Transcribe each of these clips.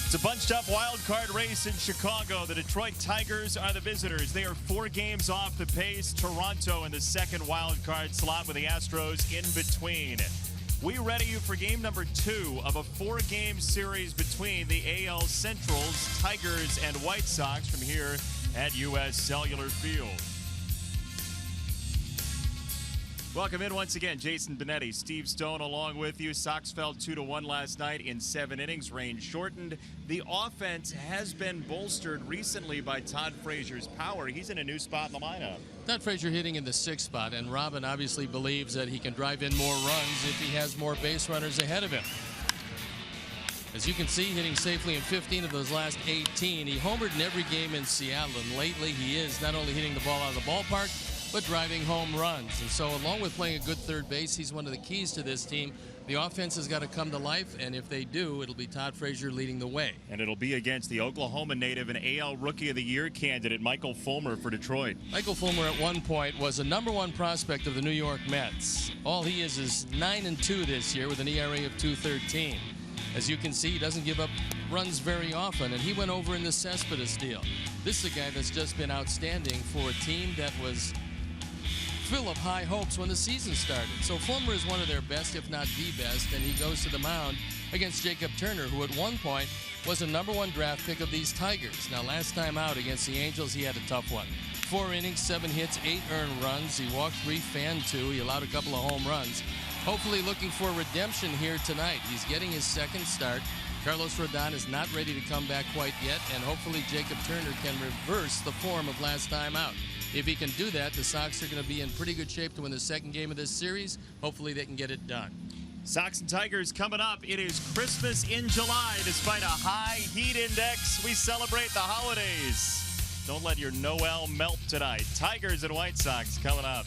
It's a bunched-up wild card race in Chicago. The Detroit Tigers are the visitors. They are 4 games off the pace. Toronto in the second wild card slot with the Astros in between. We ready you for game number 2 of a 4-game series between the AL Central's Tigers and White Sox from here at U.S. Cellular Field. Welcome in once again. Jason Benetti, Steve Stone along with you. Sox fell 2-1 last night in 7 innings. Rain shortened. The offense has been bolstered recently by Todd Frazier's power. He's in a new spot in the lineup. Todd Frazier hitting in the 6th spot, and Robin obviously believes that he can drive in more runs if he has more base runners ahead of him. As you can see, hitting safely in 15 of those last 18. He homered in every game in Seattle, and lately he is not only hitting the ball out of the ballpark, but driving home runs. And so along with playing a good third base, he's one of the keys to this team. The offense has got to come to life, and if they do, it'll be Todd Frazier leading the way. And it'll be against the Oklahoma native and AL Rookie of the Year candidate, Michael Fulmer for Detroit. Michael Fulmer at one point was a #1 prospect of the New York Mets. All he is 9-2 this year with an ERA of .213. As you can see, he doesn't give up runs very often, and he went over in the Cespedes deal. This is a guy that's just been outstanding for a team that was full of high hopes when the season started. So Fulmer is one of their best, if not the best, and he goes to the mound against Jacob Turner, who at one point was a #1 draft pick of these Tigers. Now, last time out against the Angels, he had a tough one. 4 innings, 7 hits, 8 earned runs. He walked 3, fanned 2. He allowed a couple of home runs. Hopefully looking for redemption here tonight. He's getting his 2nd start. Carlos Rodon is not ready to come back quite yet, and hopefully Jacob Turner can reverse the form of last time out. If he can do that, the Sox are going to be in pretty good shape to win the 2nd game of this series. Hopefully they can get it done. Sox and Tigers coming up. It is Christmas in July. Despite a high heat index, we celebrate the holidays. Don't let your Noel melt tonight. Tigers and White Sox coming up.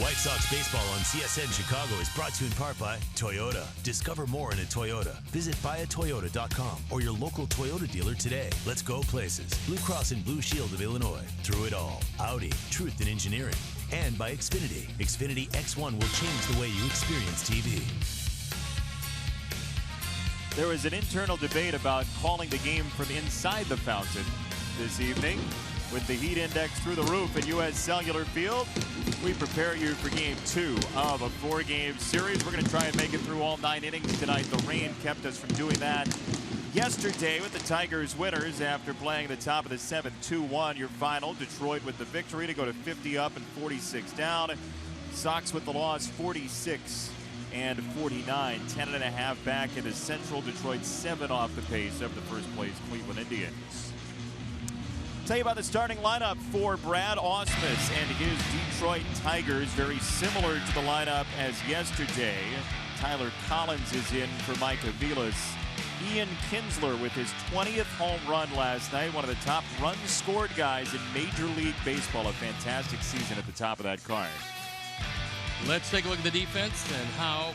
White Sox baseball on CSN Chicago is brought to you in part by Toyota. Discover more in a Toyota. Visit buyatoyota.com or your local Toyota dealer today. Let's go places. Blue Cross and Blue Shield of Illinois. Through it all. Audi. Truth in engineering. And by Xfinity. Xfinity X1 will change the way you experience TV. There was an internal debate about calling the game from inside the fountain this evening. With the heat index through the roof at U.S. Cellular Field, we prepare you for Game 2 of a 4-game series. We're going to try and make it through all 9 innings tonight. The rain kept us from doing that yesterday with the Tigers winners after playing the top of the 7th, 2-1 your final. Detroit with the victory to go to 50 up and 46 down. Sox with the loss, 46 and 49, 10.5 back into Central. Detroit 7 off the pace of the first place Cleveland Indians. Tell you about the starting lineup for Brad Ausmus and his Detroit Tigers. Very similar to the lineup as yesterday. Tyler Collins is in for Mike Aviles. Ian Kinsler with his 20th home run last night. One of the top runs scored guys in Major League Baseball. A fantastic season at the top of that card. Let's take a look at the defense and how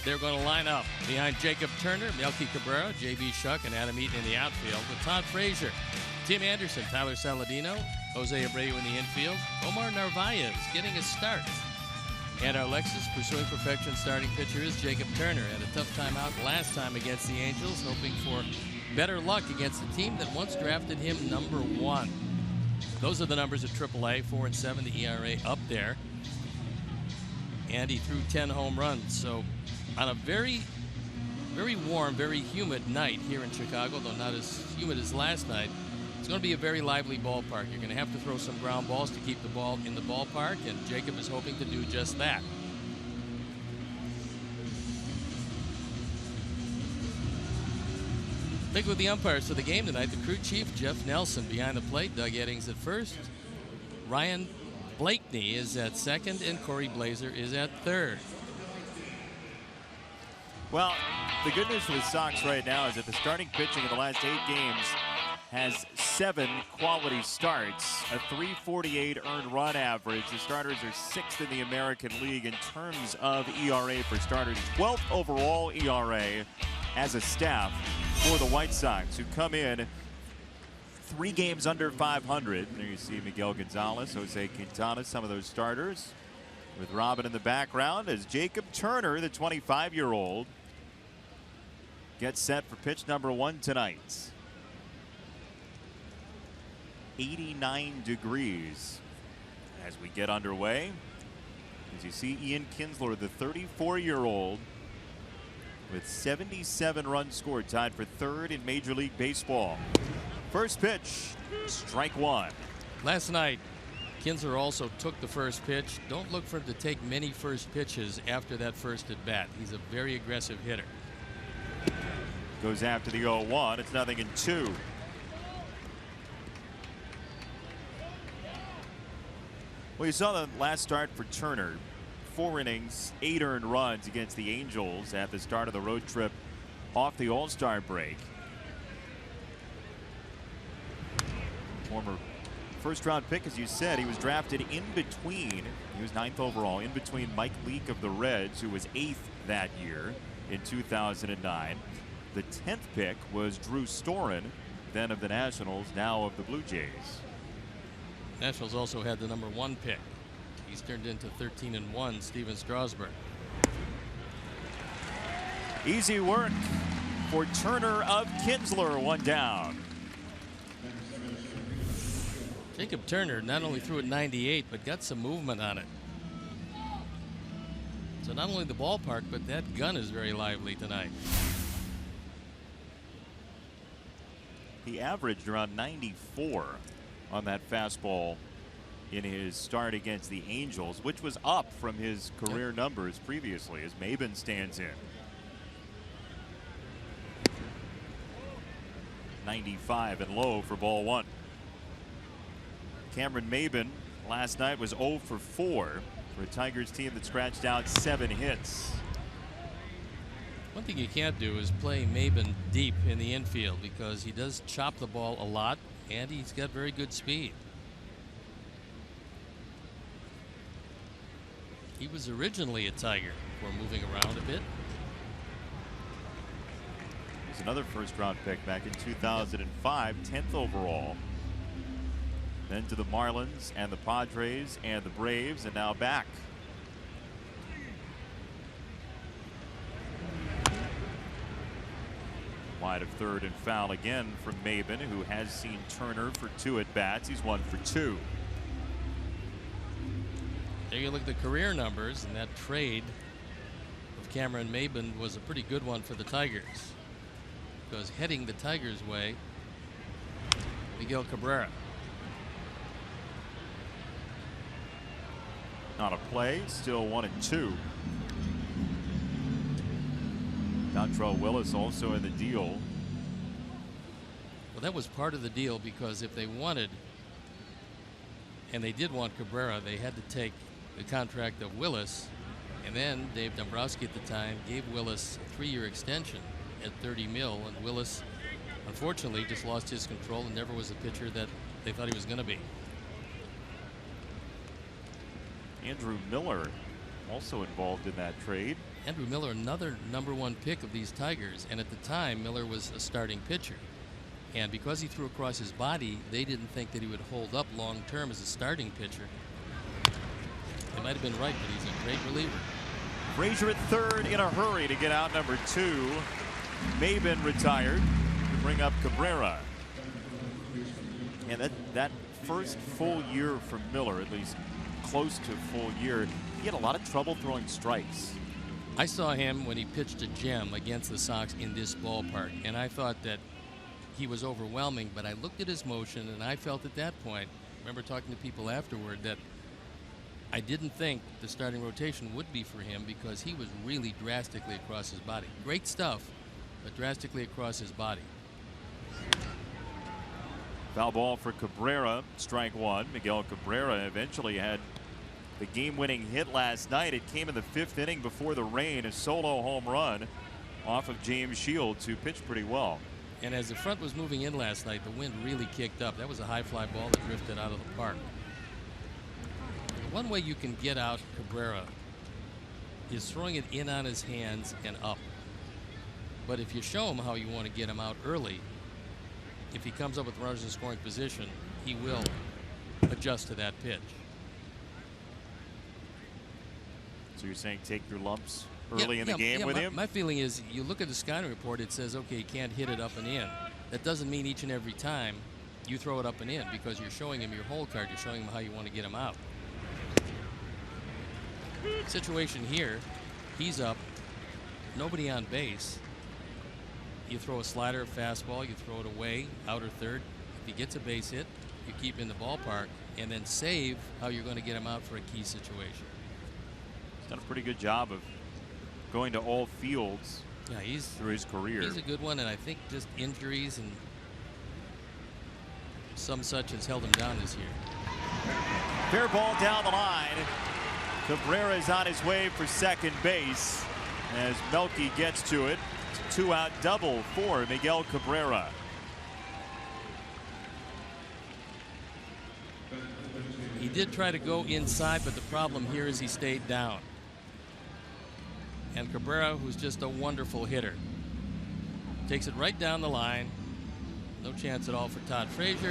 they're going to line up. Behind Jacob Turner, Melky Cabrera, J.B. Shuck, and Adam Eaton in the outfield. With Todd Frazier, Tim Anderson, Tyler Saladino, Jose Abreu in the infield. Omar Narvaez getting a start. And our Lexus pursuing perfection starting pitcher is Jacob Turner. Had a tough time out last time against the Angels, hoping for better luck against a team that once drafted him number 1. Those are the numbers at AAA, 4-7, the ERA up there. And he threw 10 home runs. So on a very, very warm, very humid night here in Chicago, though not as humid as last night, it's going to be a very lively ballpark. You're going to have to throw some ground balls to keep the ball in the ballpark, and Jacob is hoping to do just that. Take with the umpires for the game tonight. The crew chief, Jeff Nelson, behind the plate. Doug Eddings at first. Ryan Blakeney is at second, and Corey Blazer is at third. Well, the good news for the Sox right now is that the starting pitching in the last 8 games has 7 quality starts, a .348 earned run average. The starters are 6th in the American League in terms of ERA for starters, 12th overall ERA as a staff for the White Sox, who come in 3 games under 500. There you see Miguel Gonzalez, Jose Quintana, some of those starters. With Robin in the background as Jacob Turner, the 25-year-old, gets set for pitch number 1 tonight. 89 degrees as we get underway. As you see, Ian Kinsler, the 34-year-old, with 77 runs scored, tied for 3rd in Major League Baseball. First pitch, strike 1. Last night, Kinsler also took the first pitch. Don't look for him to take many first pitches after that first at bat. He's a very aggressive hitter. Goes after the 0-1. It's 0-2. Well, you saw the last start for Turner. 4 innings, 8 earned runs against the Angels at the start of the road trip off the All-Star break. Former first-round pick, as you said. He was drafted in between. He was 9th overall, in between Mike Leake of the Reds, who was 8th that year in 2009. The 10th pick was Drew Storen, then of the Nationals, now of the Blue Jays. Nationals also had the number 1 pick. He's turned into 13-1, Steven Strasburg. Easy work for Turner of Kinsler, 1 down. Jacob Turner not only threw at 98, but got some movement on it. So not only the ballpark, but that gun is very lively tonight. He averaged around 94 on that fastball in his start against the Angels, which was up from his career numbers previously as Maben stands in. 95 and low for ball 1. Cameron Maben last night was 0 for 4 for a Tigers team that scratched out 7 hits. One thing you can't do is play Maben deep in the infield because he does chop the ball a lot and he's got very good speed. He was originally a Tiger before moving around a bit. He's another first-round pick back in 2005, 10th overall. Then to the Marlins and the Padres and the Braves, and now back. Wide of third and foul again from Maben, who has seen Turner for 2 at-bats. He's 1 for 2. There you look at the career numbers, and that trade of Cameron Maben was a pretty good one for the Tigers. Because heading the Tigers' way, Miguel Cabrera. Not a play, still 1 and 2. Dontrell Willis also in the deal. Well, that was part of the deal, because if they wanted, and they did want Cabrera, they had to take the contract of Willis, and then Dave Dombrowski at the time gave Willis a 3-year extension at $30 million, and Willis unfortunately just lost his control and never was the pitcher that they thought he was going to be. Andrew Miller also involved in that trade. Andrew Miller, another #1 pick of these Tigers, and at the time Miller was a starting pitcher, and because he threw across his body, they didn't think that he would hold up long term as a starting pitcher. They might have been right, but he's a great reliever. Frazier at third in a hurry to get out number 2. Maben retired to bring up Cabrera. And that first full year for Miller, at least close to full year, he had a lot of trouble throwing strikes. I saw him when he pitched a gem against the Sox in this ballpark, and I thought that he was overwhelming, but I looked at his motion, and I felt at that point, I remember talking to people afterward, that I didn't think the starting rotation would be for him, because he was really drastically across his body. Great stuff, but drastically across his body. Foul ball for Cabrera, strike 1. Miguel Cabrera eventually had the game-winning hit last night. It came in the 5th inning before the rain, a solo home run off of James Shields, who pitched pretty well. And as the front was moving in last night, the wind really kicked up. That was a high fly ball that drifted out of the park. One way you can get out Cabrera is throwing it in on his hands and up. But if you show him how you want to get him out early, if he comes up with runners in scoring position, he will adjust to that pitch. So you're saying take your lumps early in the game with him? My feeling is, you look at the scouting report, it says, okay, you can't hit it up and in. That doesn't mean each and every time you throw it up and in, because you're showing him your hole card. You're showing him how you want to get him out. Situation here, he's up, nobody on base. You throw a slider, a fastball, you throw it away, outer third. If he gets a base hit, you keep in the ballpark, and then save how you're going to get him out for a key situation. He's done a pretty good job of going to all fields through his career. He's a good one, and I think just injuries and some such has held him down this year. Fair ball down the line. Cabrera is on his way for second base as Melky gets to it. It's a 2-out double for Miguel Cabrera. He did try to go inside, but the problem here is he stayed down. And Cabrera, who's just a wonderful hitter, takes it right down the line. No chance at all for Todd Frazier.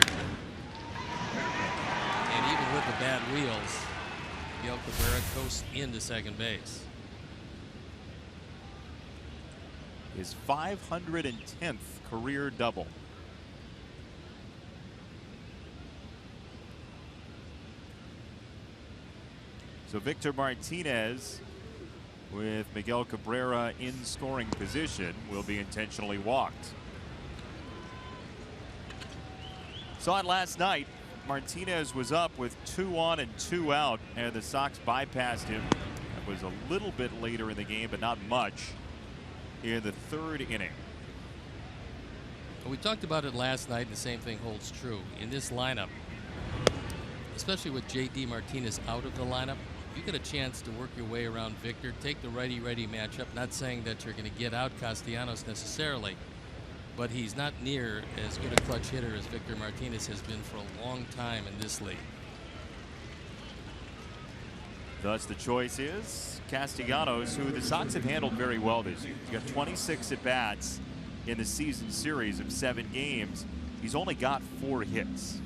And even with the bad wheels, Miguel Cabrera coasts into second base. His 510th career double. So Victor Martinez, with Miguel Cabrera in scoring position, will be intentionally walked. Saw it last night. Martinez was up with 2 on and 2 out, and the Sox bypassed him. That was a little bit later in the game, but not much, in the 3rd inning. Well, we talked about it last night, and the same thing holds true. In this lineup, especially with J.D. Martinez out of the lineup, you get a chance to work your way around Victor, take the righty-righty matchup. Not saying that you're going to get out Castellanos necessarily, but he's not near as good a clutch hitter as Victor Martinez has been for a long time in this league. Thus, the choice is Castellanos, who the Sox have handled very well this year. He's got 26 at-bats in the season series of 7 games. He's only got 4 hits.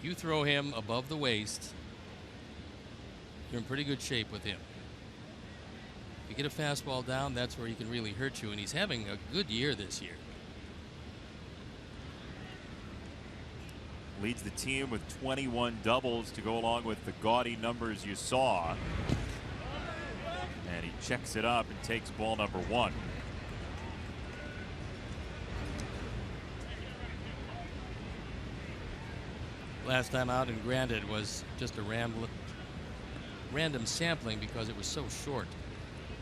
You throw him above the waist, you're in pretty good shape with him. You get a fastball down, that's where he can really hurt you, and he's having a good year this year. Leads the team with 21 doubles to go along with the gaudy numbers you saw. And he checks it up and takes ball number 1. Last time out, and granted, was just a random sampling because it was so short.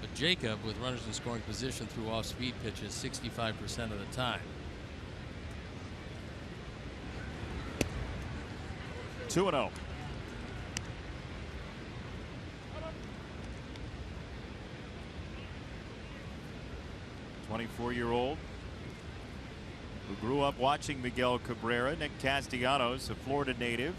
But Jacob, with runners in scoring position through off-speed pitches 65% of the time. 2-0. "24-year-old who grew up watching Miguel Cabrera, Nick Castellanos, a Florida native.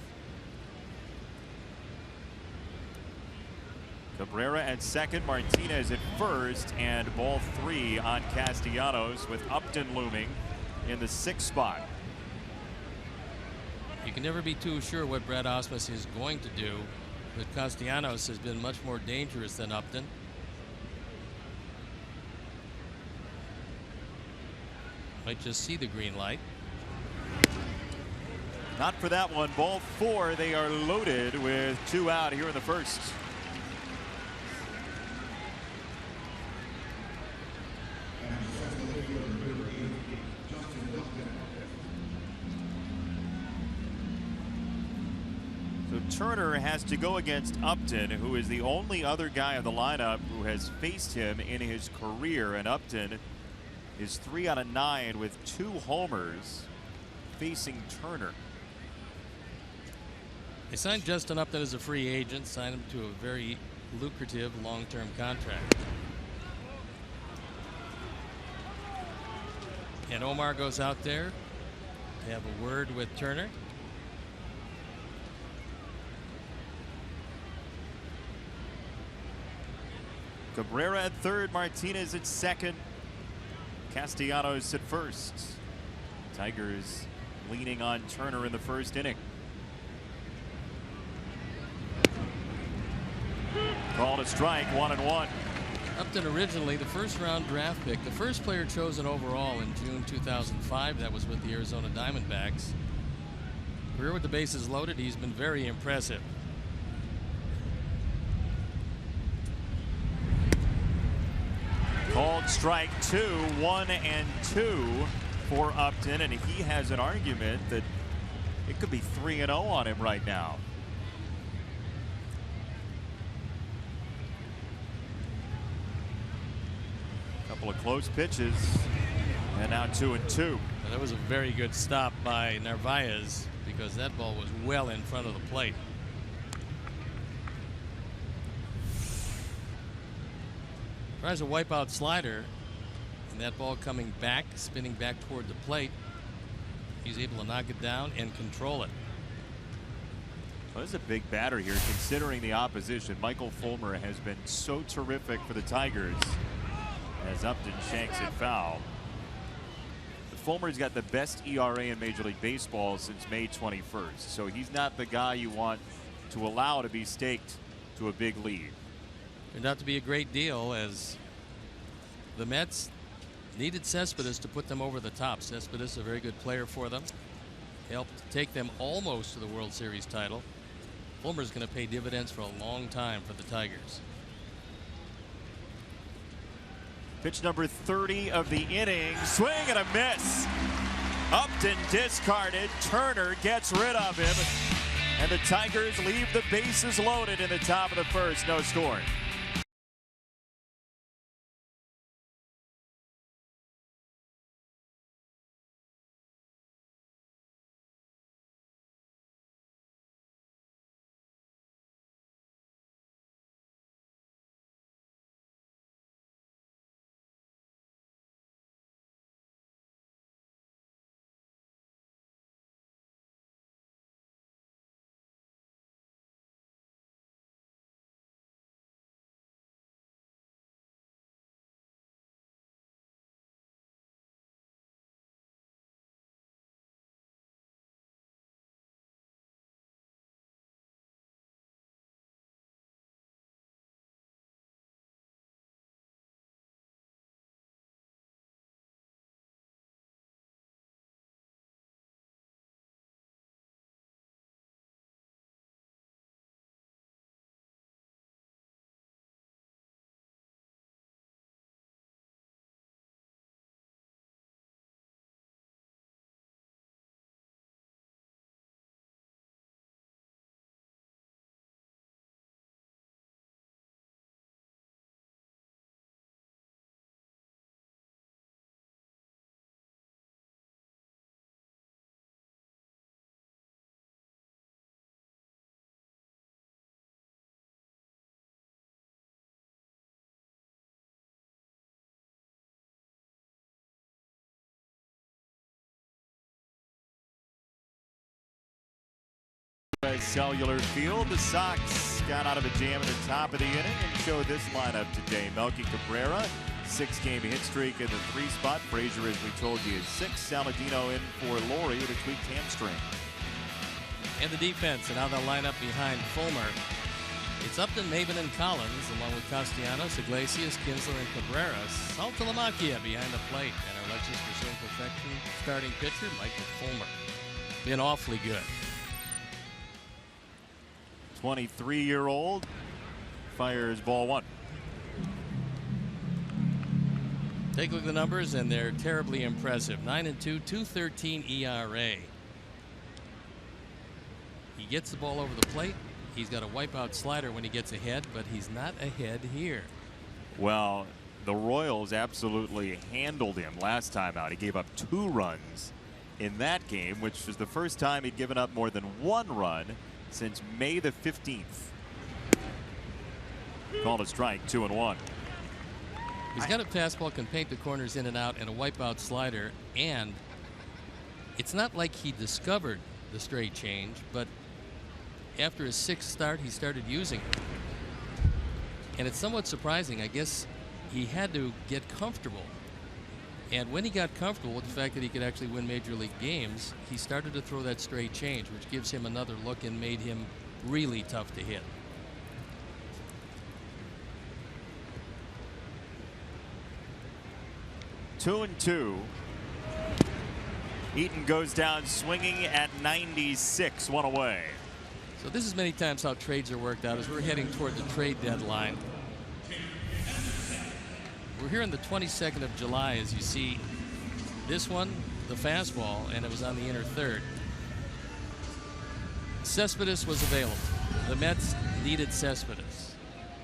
Cabrera at second, Martinez at first, and ball 3 on Castellanos, with Upton looming in the 6th spot. You can never be too sure what Brad Ausmus is going to do, but Castellanos has been much more dangerous than Upton. Might just see the green light. Not for that one. Ball 4. They are loaded with 2 out here in the first. So Turner has to go against Upton, who is the only other guy in the lineup who has faced him in his career, and Upton is 3 out of 9 with 2 homers facing Turner. They signed Justin Upton as a free agent, signed him to a very lucrative long-term contract. And Omar goes out there to have a word with Turner. Cabrera at third, Martinez at second, Castellanos at first. Tigers leaning on Turner in the first inning. Called a strike, 1-1. Upton, originally the first-round draft pick, the first player chosen overall in June 2005. That was with the Arizona Diamondbacks. Career with the bases loaded, he's been very impressive. Called strike 2, 1-2 for Upton, and he has an argument that it could be 3-0 on him right now. Couple of close pitches, and now 2-2. And that was a very good stop by Narvaez, because that ball was well in front of the plate. Tries a wipeout slider, and that ball coming back, spinning back toward the plate. He's able to knock it down and control it. Well, this is a big batter here, considering the opposition. Michael Fulmer has been so terrific for the Tigers as Upton shanks it foul. But Fulmer's got the best ERA in Major League Baseball since May 21st, so he's not the guy you want to allow to be staked to a big lead. Turned out to be a great deal, as the Mets needed Cespedes to put them over the top. Cespedes, a very good player for them, helped take them almost to the World Series title. Fulmer's going to pay dividends for a long time for the Tigers. Pitch number 30 of the inning. Swing and a miss. Upton discarded. Turner gets rid of him. And the Tigers leave the bases loaded in the top of the first. No score. Cellular Field. The Sox got out of a jam at the top of the inning and showed this lineup today. Melky Cabrera, 6-game hit streak in the 3 spot. Frazier, as we told you, is 6. Saladino in for Laurie with a tweaked hamstring. And the defense and how they'll line up behind Fulmer. It's Upton, Maven, and Collins, along with Castellanos, Iglesias, Kinsler, and Cabrera. Saltalamacchia behind the plate. And our Lexus Pursuing Perfection starting pitcher, Michael Fulmer. Been awfully good. 23-year-old fires ball 1. Take a look at the numbers, and they're terribly impressive. 9-2, 2.13 ERA. He gets the ball over the plate. He's got a wipeout slider when he gets ahead, but he's not ahead here. Well, the Royals absolutely handled him last time out. He gave up 2 runs in that game, which was the first time he'd given up more than 1 run since May the 15th. Called a strike, 2-1. He's got a fastball, can paint the corners in and out, and a wipeout slider. And it's not like he discovered the straight change, but after his 6th start, he started using it. And it's somewhat surprising. I guess he had to get comfortable. And when he got comfortable with the fact that he could actually win Major League games, he started to throw that straight change, which gives him another look and made him really tough to hit. 2-2. Eaton goes down swinging at 96, 1 away. So this is many times how trades are worked out as we're heading toward the trade deadline. We're here on the 22nd of July, as you see this one, the fastball, and it was on the inner third. Cespedes was available. The Mets needed Cespedes.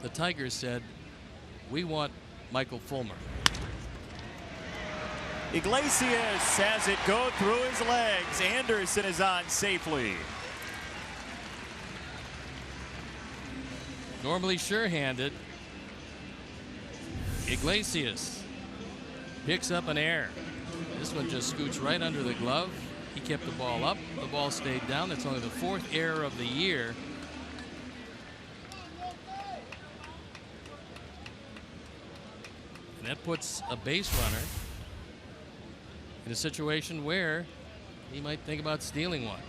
The Tigers said, we want Michael Fulmer. Iglesias has it go through his legs. Anderson is on safely. Normally sure-handed. Iglesias picks up an error. This one just scoots right under the glove. He kept the ball up. The ball stayed down. That's only the 4th error of the year. And that puts a base runner in a situation where he might think about stealing one.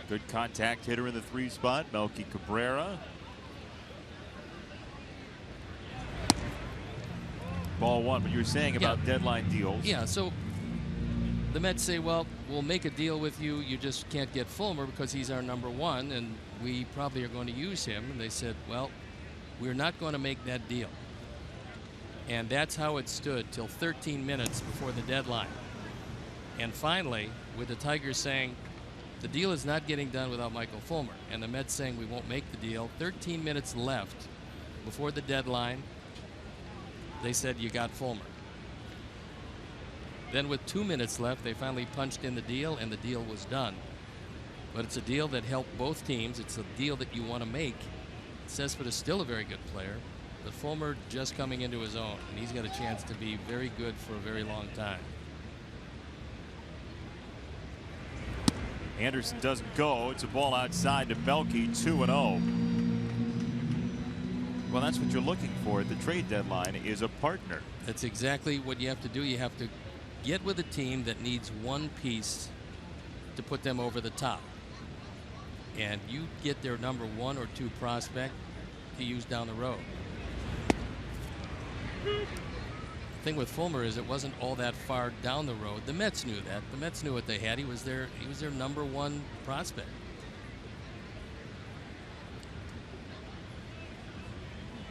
Good contact hitter in the 3 spot, Melky Cabrera. Ball 1, but you were saying about deadline deals. Yeah, so the Mets say, well, we'll make a deal with you. You just can't get Fulmer because he's our number 1, and we probably are going to use him. And they said, well, we're not going to make that deal. And that's how it stood till 13 minutes before the deadline. And finally, with the Tigers saying, the deal is not getting done without Michael Fulmer, and the Mets saying we won't make the deal, 13 minutes left before the deadline, they said you got Fulmer. Then with 2 minutes left, they finally punched in the deal, and the deal was done. But it's a deal that helped both teams. It's a deal that you want to make. Cespedes is still a very good player, but Fulmer just coming into his own, and he's got a chance to be very good for a very long time. Anderson doesn't go. It's a ball outside to Melky, 2-0. Well, that's what you're looking for at the trade deadline, is a partner. That's exactly what you have to do. You have to get with a team that needs one piece to put them over the top. And you get their number 1 or 2 prospect to use down the road. The thing with Fulmer is it wasn't all that far down the road. The Mets knew that. The Mets knew what they had. He was their number 1 prospect.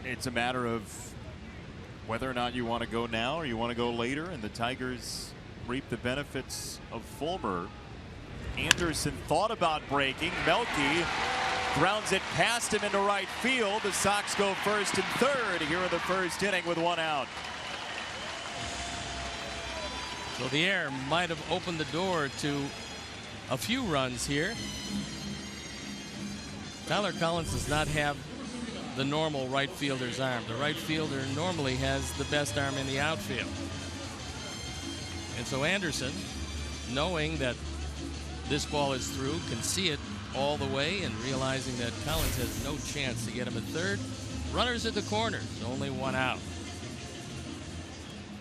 It's a matter of whether or not you want to go now or you want to go later, and the Tigers reap the benefits of Fulmer. Anderson thought about breaking. Melky grounds it past him into right field. The Sox go 1st and 3rd here in the 1st inning with 1 out. So the air might have opened the door to a few runs here. Tyler Collins does not have the normal right fielder's arm. The right fielder normally has the best arm in the outfield. And so Anderson, knowing that This ball is through, can see it all the way, and realizing that Collins has no chance to get him at third. Runners at the corners, only one out.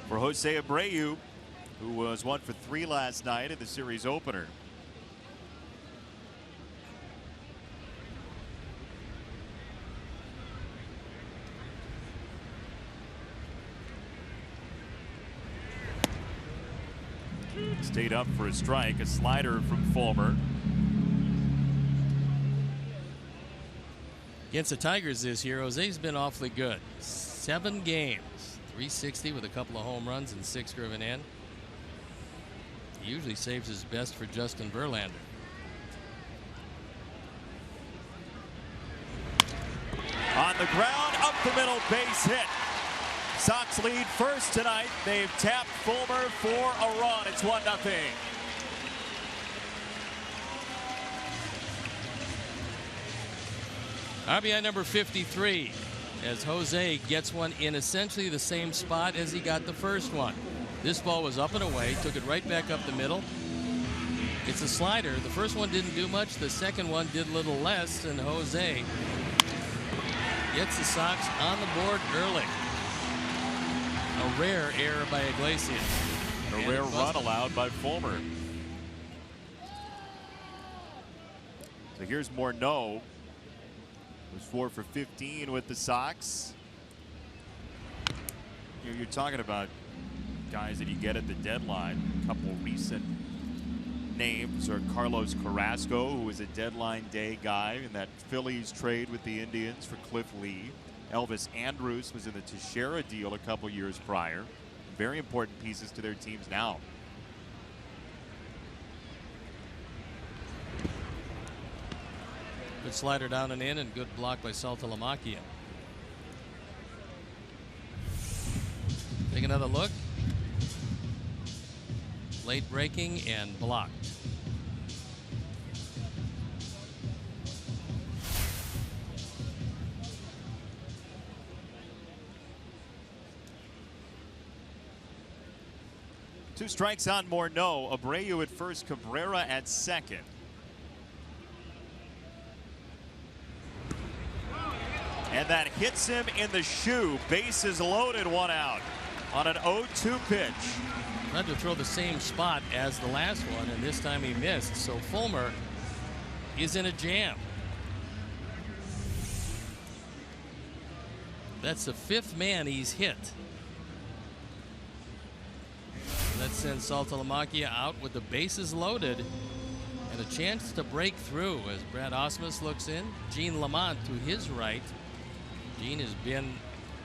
For Jose Abreu, who was 1 for 3 last night in the series opener. Stayed up for a strike, a slider from Fulmer. Against the Tigers this year, Jose's been awfully good. 7 games, 360 with a couple of home runs and 6 driven in. He usually saves his best for Justin Verlander. On the ground, up the middle, base hit. Sox lead first tonight. They've tapped Fulmer for a run. It's 1-0. RBI number 53, as Jose gets one in essentially the same spot as he got the first one. This ball was up and away, took it right back up the middle. It's a slider. The first one didn't do much. The second one did a little less, and Jose gets the Sox on the board early. A rare error by Iglesias. A rare run allowed by Fulmer. So here's Morneau. Was 4 for 15 with the Sox. You're talking about guys that you get at the deadline. A couple recent names are Carlos Carrasco, who was a deadline day guy in that Phillies trade with the Indians for Cliff Lee. Elvis Andrus was in the Teixeira deal a couple years prior. Very important pieces to their teams now. Good slider down and in, and good block by Saltalamacchia. Take another look. Late breaking and blocked. Two strikes on Morneau. Abreu at first, Cabrera at second. And that hits him in the shoe. Bases loaded, 1 out on an 0-2 pitch. Tried to throw the same spot as the last one, and this time he missed. So Fulmer is in a jam. That's the 5th man he's hit. That sends Saltalamacchia out with the bases loaded and a chance to break through as Brad Ausmus looks in. Gene Lamont to his right. Gene has been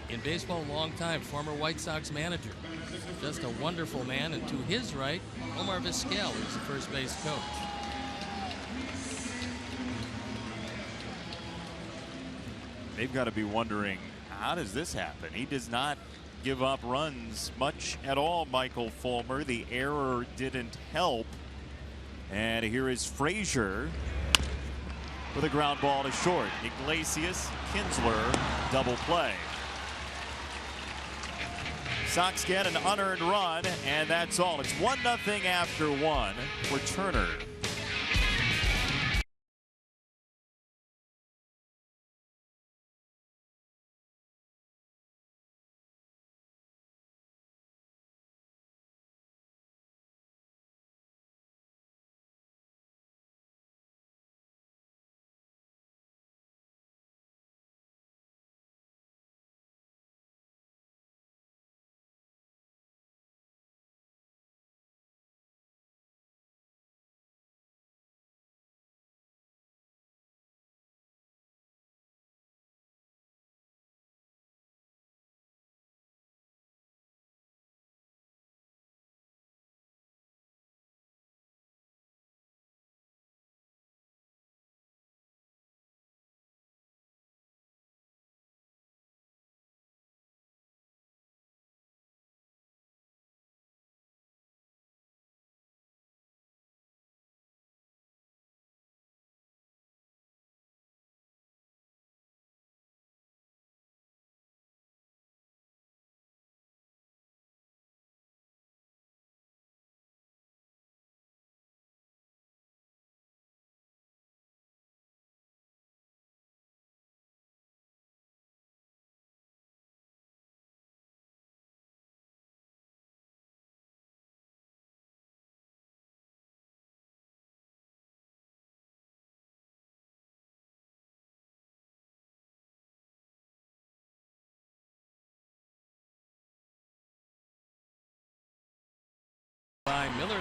in baseball a long time, former White Sox manager. Just a wonderful man. And to his right, Omar Vizquel is the first base coach. They've got to be wondering, how does this happen? He does not give up runs much at all, Michael Fulmer. The error didn't help. And here is Frazier with a ground ball to short. Iglesias, Kinsler, double play. Sox get an unearned run, and that's all. It's 1-0 after 1 for Turner.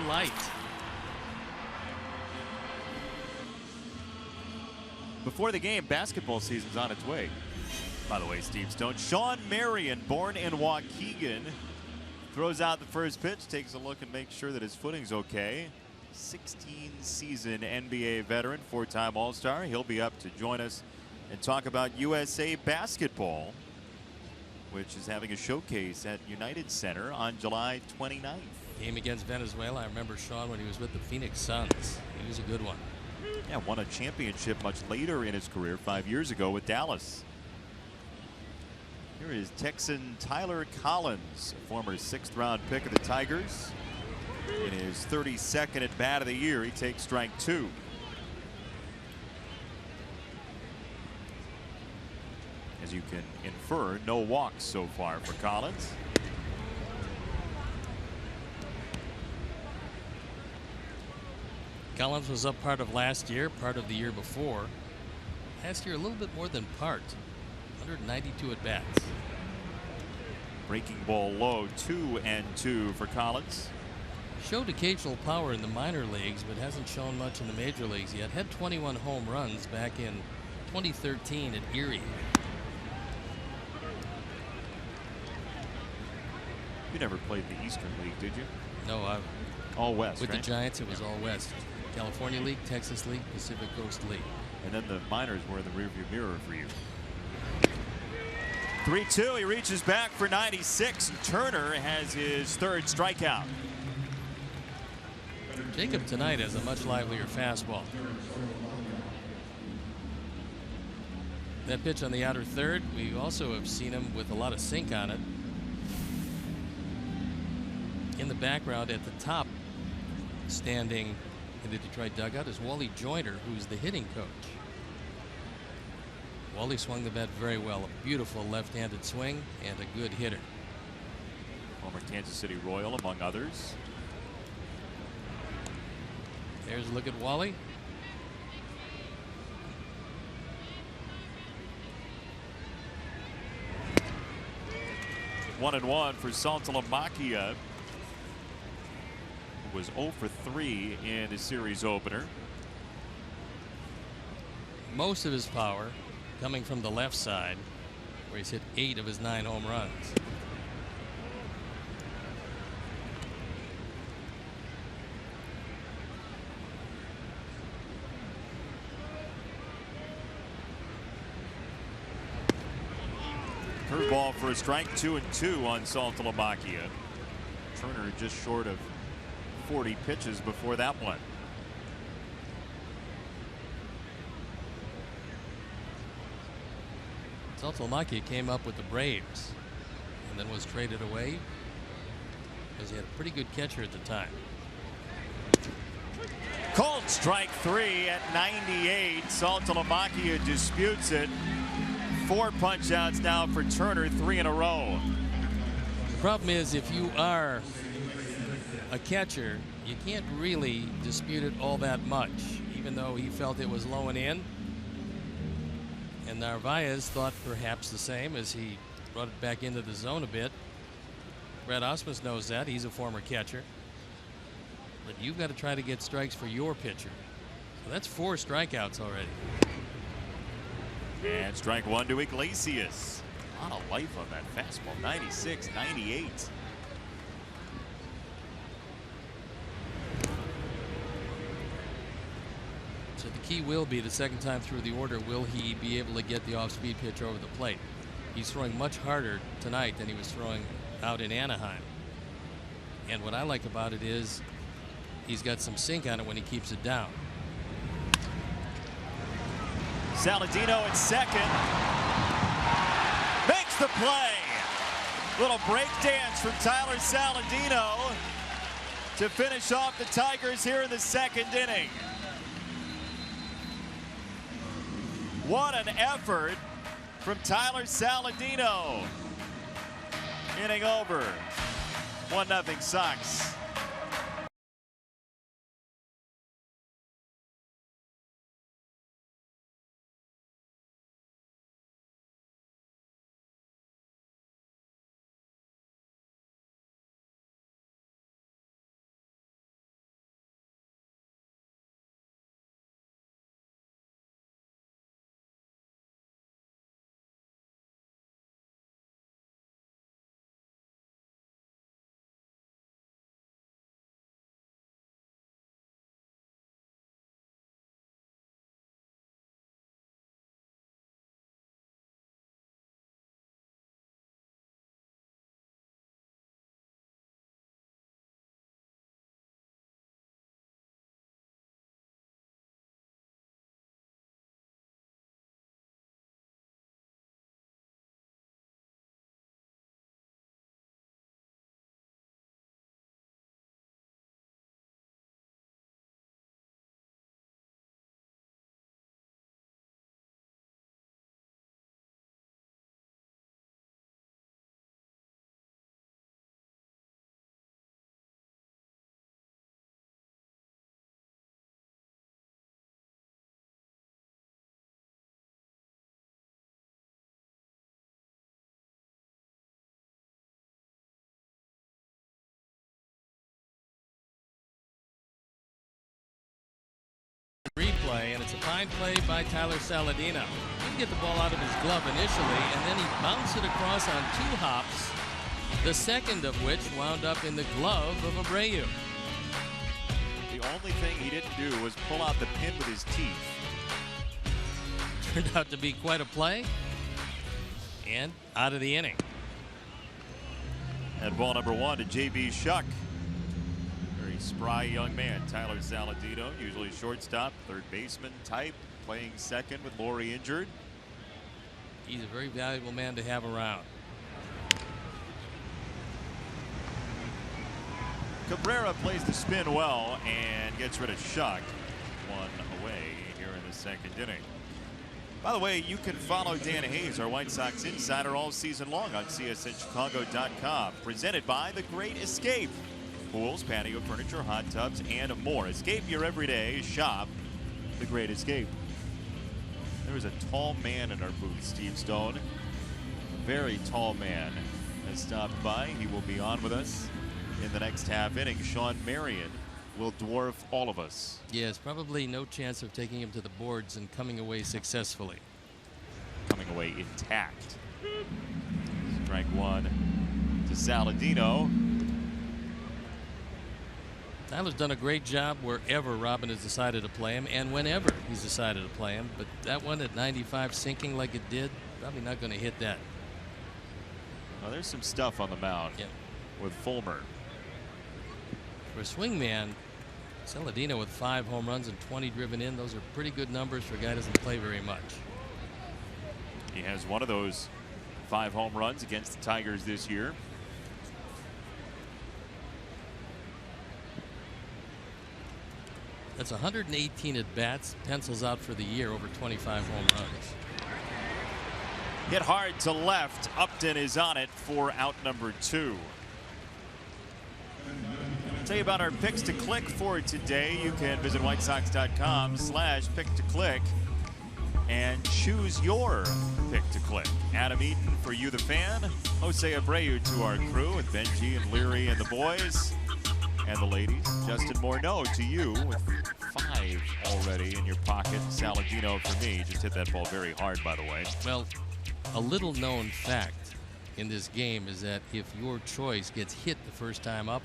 light. Before the game, basketball season's on its way. By the way, Steve Stone. Sean Marion, born in Waukegan, throws out the first pitch, takes a look and makes sure that his footing's okay. 16-season NBA veteran, 4-time All-Star. He'll be up to join us and talk about USA basketball, which is having a showcase at United Center on July 29th. Game against Venezuela. I remember Sean when he was with the Phoenix Suns. He was a good one. Yeah, won a championship much later in his career, 5 years ago with Dallas. Here is Texan Tyler Collins, a former 6th-round pick of the Tigers. In his 32nd at bat of the year, he takes strike 2. As you can infer, no walks so far for Collins. Collins was up part of last year, part of the year before. Last year, a little bit more than part. 192 at bats. Breaking ball low, 2-2 for Collins. Showed occasional power in the minor leagues, but hasn't shown much in the major leagues yet. Had 21 home runs back in 2013 at Erie. You never played the Eastern League, did you? No, all West. With right? the Giants, it was all West. California League, Texas League, Pacific Coast League. And then the minors were in the rearview mirror for you. 3-2. He reaches back for 96, and Turner has his 3rd strikeout. Jacob tonight has a much livelier fastball. That pitch on the outer third, we also have seen him with a lot of sink on it. In the background at the top, standing in the Detroit dugout, is Wally Joyner, who's the hitting coach. Wally swung the bat very well. A beautiful left-handed swing and a good hitter. Former Kansas City Royal, among others. There's a look at Wally. One and one for Saltalamacchia, who was 0 for 3 in the series opener. Most of his power coming from the left side, where he's hit 8 of his 9 home runs. Curveball for a strike, 2-2 on Saltalamacchia. Turner just short of 40 pitches before that one. Saltalamacchia came up with the Braves and then was traded away because he had a pretty good catcher at the time. Called strike 3 at 98. Saltalamacchia disputes it. 4 punch outs now for Turner, 3 in a row. The problem is, if you are a catcher, you can't really dispute it all that much, even though he felt it was low and in. And Narvaez thought perhaps the same as he brought it back into the zone a bit. Brad Ausmus knows that. He's a former catcher. But you've got to try to get strikes for your pitcher. So that's 4 strikeouts already. And strike 1 to Iglesias. A lot of life on that fastball. 96, 98. So the key will be the second time through the order, will he be able to get the off-speed pitch over the plate? He's throwing much harder tonight than he was throwing out in Anaheim. And what I like about it is he's got some sink on it when he keeps it down. Saladino at second. Makes the play. Little break dance from Tyler Saladino to finish off the Tigers here in the 2nd inning. What an effort from Tyler Saladino. Inning over. 1-0 Sox. play, and it's a fine play by Tyler Saladino. He didn't get the ball out of his glove initially, and then he bounced it across on 2 hops, the second of which wound up in the glove of Abreu. The only thing he didn't do was pull out the pin with his teeth. Turned out to be quite a play, and out of the inning. And ball number 1 to J.B. Shuck. Very spry young man, Tyler Saladino, usually shortstop, third baseman type, playing second with Laurie injured. He's a very valuable man to have around. Cabrera plays the spin well and gets rid of Shuck. 1 away here in the second inning. By the way, you can follow Dan Hayes, our White Sox insider, all season long on CSNChicago.com. Presented by The Great Escape. Pools, patio furniture, hot tubs, and more. Escape your everyday. Shop The Great Escape. There was a tall man in our booth, Steve Stone. A very tall man has stopped by. He will be on with us in the next half inning. Sean Marion will dwarf all of us. Yes, probably no chance of taking him to the boards and coming away successfully. Coming away intact. Strike 1 to Saladino. Tyler's done a great job wherever Robin has decided to play him and whenever he's decided to play him. But that one at 95 sinking like it did, probably not going to hit that. Well, there's some stuff on the mound with Fulmer. For a swingman, Saladino with 5 home runs and 20 driven in. Those are pretty good numbers for a guy who doesn't play very much. He has one of those 5 home runs against the Tigers this year. That's 118 at bats. Pencils out for the year, over 25 home runs. Hit hard to left. Upton is on it for out number 2. I'll tell you about our picks to click for today. You can visit whitesox.com/pick-to-click and choose your pick to click. Adam Eaton for You the Fan, Jose Abreu to our crew, with Benji and Leary and the boys and the ladies. Justin Morneau to you with 5 already in your pocket. Saladino for me. Just hit that ball very hard, by the way. Well, a little known fact in this game is that if your choice gets hit the first time up,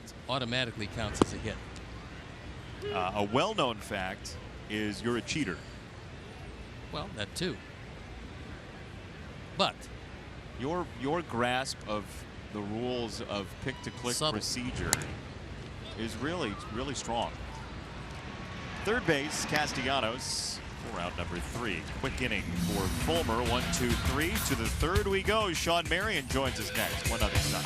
it automatically counts as a hit. A well-known fact is you're a cheater. Well, that too. But your grasp of the rules of pick-to-click procedure is really strong. Third base, Castellanos for out number 3. Quick inning for Fulmer. 1, 2, 3 to the third we go. Sean Marion joins us next. 1-0 Sox.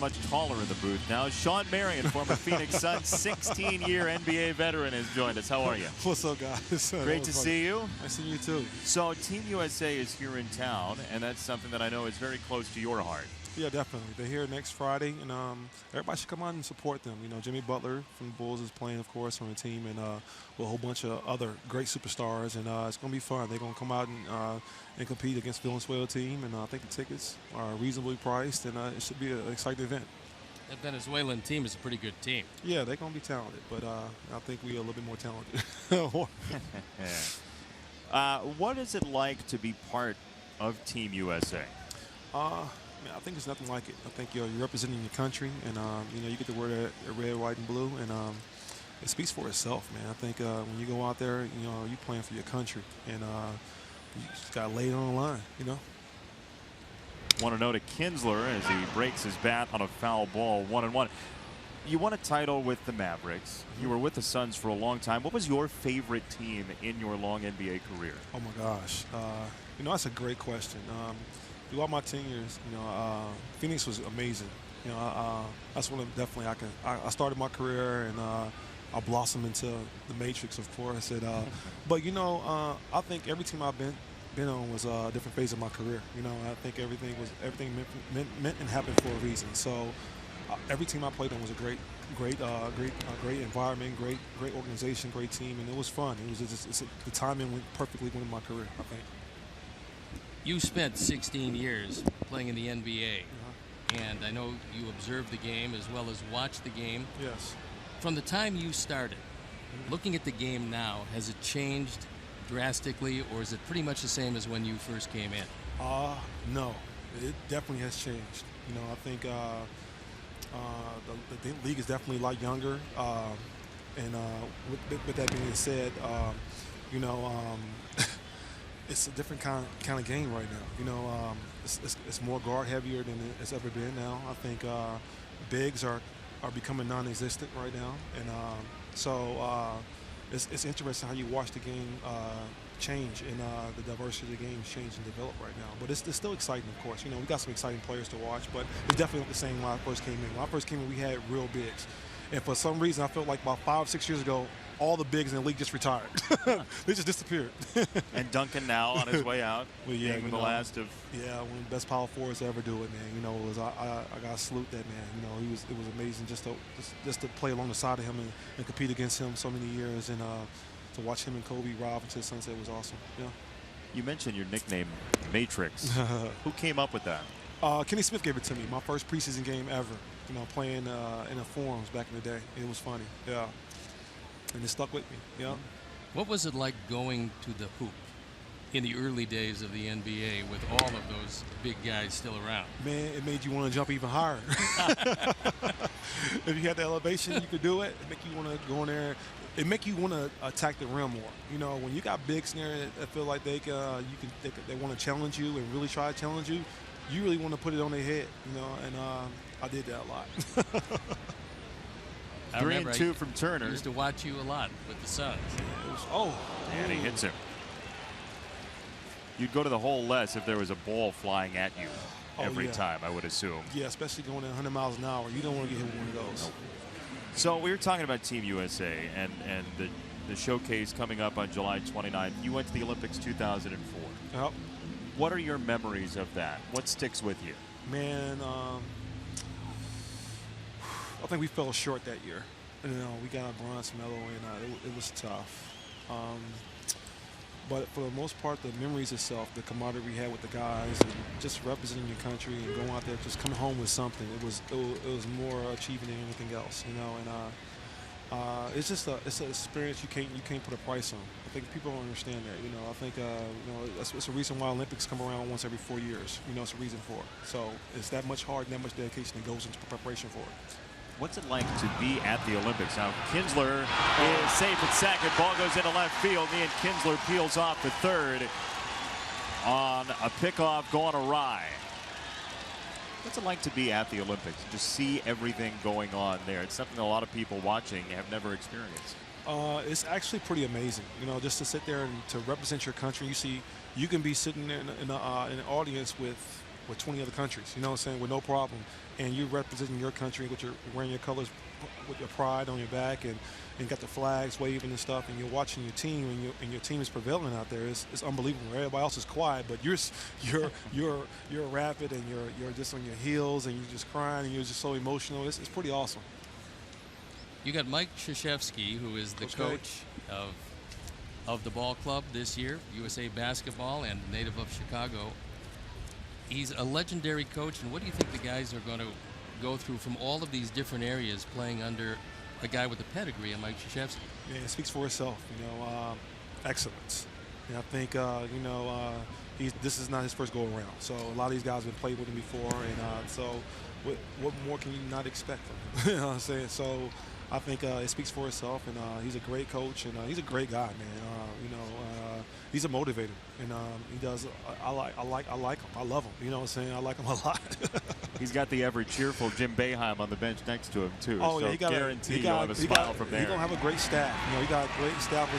Much taller in the booth now. Sean Marion, former Phoenix Suns 16-year NBA veteran, has joined us. How are you? What's up, guys? Great to see you. Nice seeing you too. So Team USA is here in town, and that's something that I know is very close to your heart. Yeah, definitely. They're here next Friday, and everybody should come out and support them. You know, Jimmy Butler from the Bulls is playing, of course, on the team, and with a whole bunch of other great superstars, and it's going to be fun. They're going to come out and compete against the Venezuela team, and I think the tickets are reasonably priced, and it should be an exciting event. That Venezuelan team is a pretty good team. Yeah, they're going to be talented, but I think we are a little bit more talented. What is it like to be part of Team USA? I think it's nothing like it. I think you're representing your country, and you know, you get to wear that red, white, and blue, and it speaks for itself, man. I think when you go out there, you know, you're playing for your country, and you just got to lay it on the line, you know. Want to know to Kinsler as he breaks his bat on a foul ball, 1-1. You won a title with the Mavericks. You were with the Suns for a long time. What was your favorite team in your long NBA career? Oh my gosh, you know, that's a great question. Throughout my 10 years, you know, Phoenix was amazing. You know, that's when definitely I started my career, and I blossomed into the Matrix, of course. And, but you know, I think every team I've been on was a different phase of my career. You know, I think everything meant and happened for a reason. So every team I played on was a great environment, great organization, great team, and it was fun. It was just the timing went perfectly with my career, I think. You spent 16 years playing in the NBA, and I know you observed the game as well as watched the game. Yes. From the time you started, looking at the game now, has it changed drastically, or is it pretty much the same as when you first came in? No, it definitely has changed. You know, I think the league is definitely a lot younger, and with that being said, you know, it's a different kind of game right now. You know, it's more guard heavier than it's ever been now. I think bigs are becoming non-existent right now, and so it's interesting how you watch the game change, and the diversity of the game change and develop right now. But it's still exciting, of course. You know, we got some exciting players to watch, but it's definitely not the same when I first came in. When I first came in, we had real bigs, and for some reason, I felt like about 5 or 6 years ago, all the bigs in the league just retired. They just disappeared. And Duncan now on his way out, well, yeah, being the last of. Yeah, one of the best power forwards to ever do it, man. You know, I got to salute that man. You know, it was amazing just to play along the side of him and compete against him so many years, and to watch him and Kobe ride into the sunset was awesome. Yeah. You mentioned your nickname, Matrix. Who came up with that? Kenny Smith gave it to me. My first preseason game ever. You know, playing in the forums back in the day. It was funny. Yeah. And it stuck with me. Yeah. What was it like going to the hoop in the early days of the NBA with all of those big guys still around? Man, it made you want to jump even higher. If you had the elevation, you could do it. It make you want to go in there. It make you want to attack the rim more. You know, when you got bigs in there that feel like they want to challenge you and really try to challenge you, you really want to put it on their head. You know, and I did that a lot. 3 and 2 from Turner. I used to watch you a lot with the Suns. And he hits him. You'd go to the hole less if there was a ball flying at you every time, I would assume. Yeah, especially going at 100 miles an hour. You don't want to get hit with one of those. Nope. So we were talking about Team USA and the showcase coming up on July 29th. You went to the Olympics 2004. Yep. What are your memories of that? What sticks with you? Man, I think we fell short that year. You know, we got a bronze medal, and it was tough. But for the most part, the memories itself, the camaraderie we had with the guys, and just representing your country and going out there, just coming home with something. It was more achieving than anything else, you know. And it's just it's an experience you can't put a price on. I think people don't understand that. You know, I think you know, it's a reason why Olympics come around once every 4 years. You know, it's a reason for it. So it's that much hard and that much dedication that goes into preparation for it. What's it like to be at the Olympics? Now, Kinsler is safe at second. Ball goes into left field. Ian Kinsler peels off the third on a pickoff going awry. What's it like to be at the Olympics? Just see everything going on there. It's something a lot of people watching have never experienced. It's actually pretty amazing, you know, just to sit there and to represent your country. You can be sitting in an audience with with 20 other countries. You know what I'm saying? With no problem. And you're representing your country with your wearing your colors with your pride on your back, and got the flags waving and stuff, and you're watching your team, and your team is prevailing out there. It's unbelievable. Everybody else is quiet, but you're rapid, and you're just on your heels, and you're just crying, and you're just so emotional. It's pretty awesome. You got Mike Krzyzewski, who is the coach of the ball club this year, USA Basketball, and native of Chicago. He's a legendary coach, and what do you think the guys are going to go through from all of these different areas playing under a guy with a pedigree, and Mike Krzyzewski? Yeah, it speaks for itself. Excellence. And I think this is not his first go around. So a lot of these guys have been played with him before, and so what more can you not expect from him? You know what I'm saying? So I think it speaks for itself, and he's a great coach, and he's a great guy, man. He's a motivator, and he does. I like him. I love him. You know what I'm saying? I like him a lot. He's got the ever cheerful Jim Boeheim on the bench next to him too. Oh, so yeah, guarantee you'll have a smile from there. He's gonna have a great staff. He got a great staff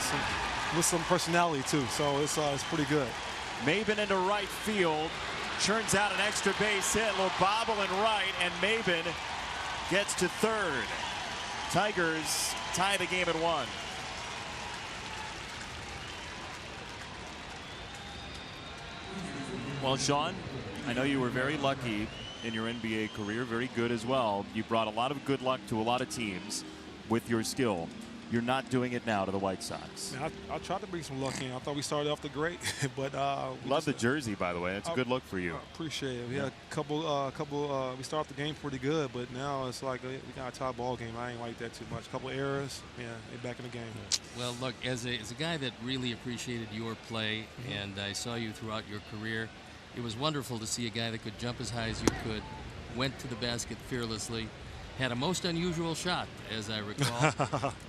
with some personality too. So it's pretty good. Maben into right field, churns out an extra base hit, a little bobble in right, and Maben gets to third. Tigers tie the game at 1. Well, Sean, I know you were very lucky in your NBA career, very good as well. You brought a lot of good luck to a lot of teams with your skill. You're not doing it now to the White Sox. Man, I tried to bring some luck in. I thought we started off the great, but love the jersey, by the way. That's a good look for you. I appreciate it. We had a couple. We started off the game pretty good, but now it's like we got a tie ball game. I ain't like that too much. A couple errors, they're back in the game. Well, look, as a guy that really appreciated your play, and I saw you throughout your career, it was wonderful to see a guy that could jump as high as you could, went to the basket fearlessly, had a most unusual shot, as I recall,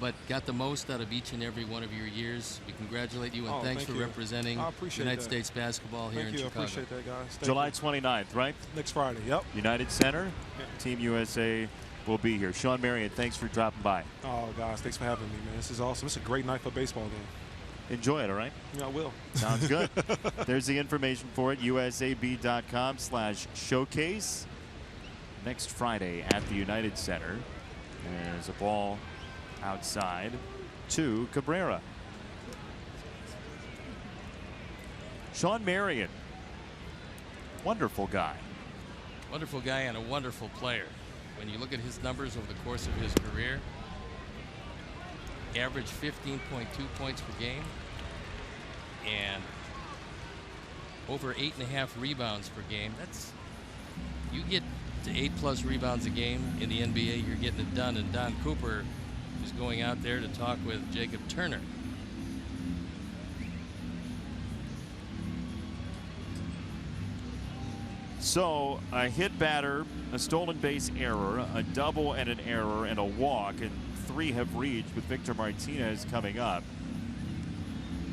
but got the most out of each and every one of your years. We congratulate you, and thanks for representing United States basketball here in Chicago. I appreciate that, guys. July 29th, right? Next Friday, yep. United Center, Team USA will be here. Sean Marion, thanks for dropping by. Oh, guys, thanks for having me, man. This is awesome. It's a great night for a baseball game. Enjoy it, all right? Yeah, I will. Sounds good. There's the information for it, usab.com/showcase. Next Friday at the United Center. There's a ball outside to Cabrera. Sean Marion, wonderful guy. Wonderful guy and a wonderful player. When you look at his numbers over the course of his career, averaged 15.2 points per game and over 8.5 rebounds per game. That's, you get to 8+ rebounds a game in the NBA, you're getting it done. And Don Cooper is going out there to talk with Jacob Turner. So a hit batter, a stolen base error, a double and an error, and a walk, and 3 have reached with Victor Martinez coming up.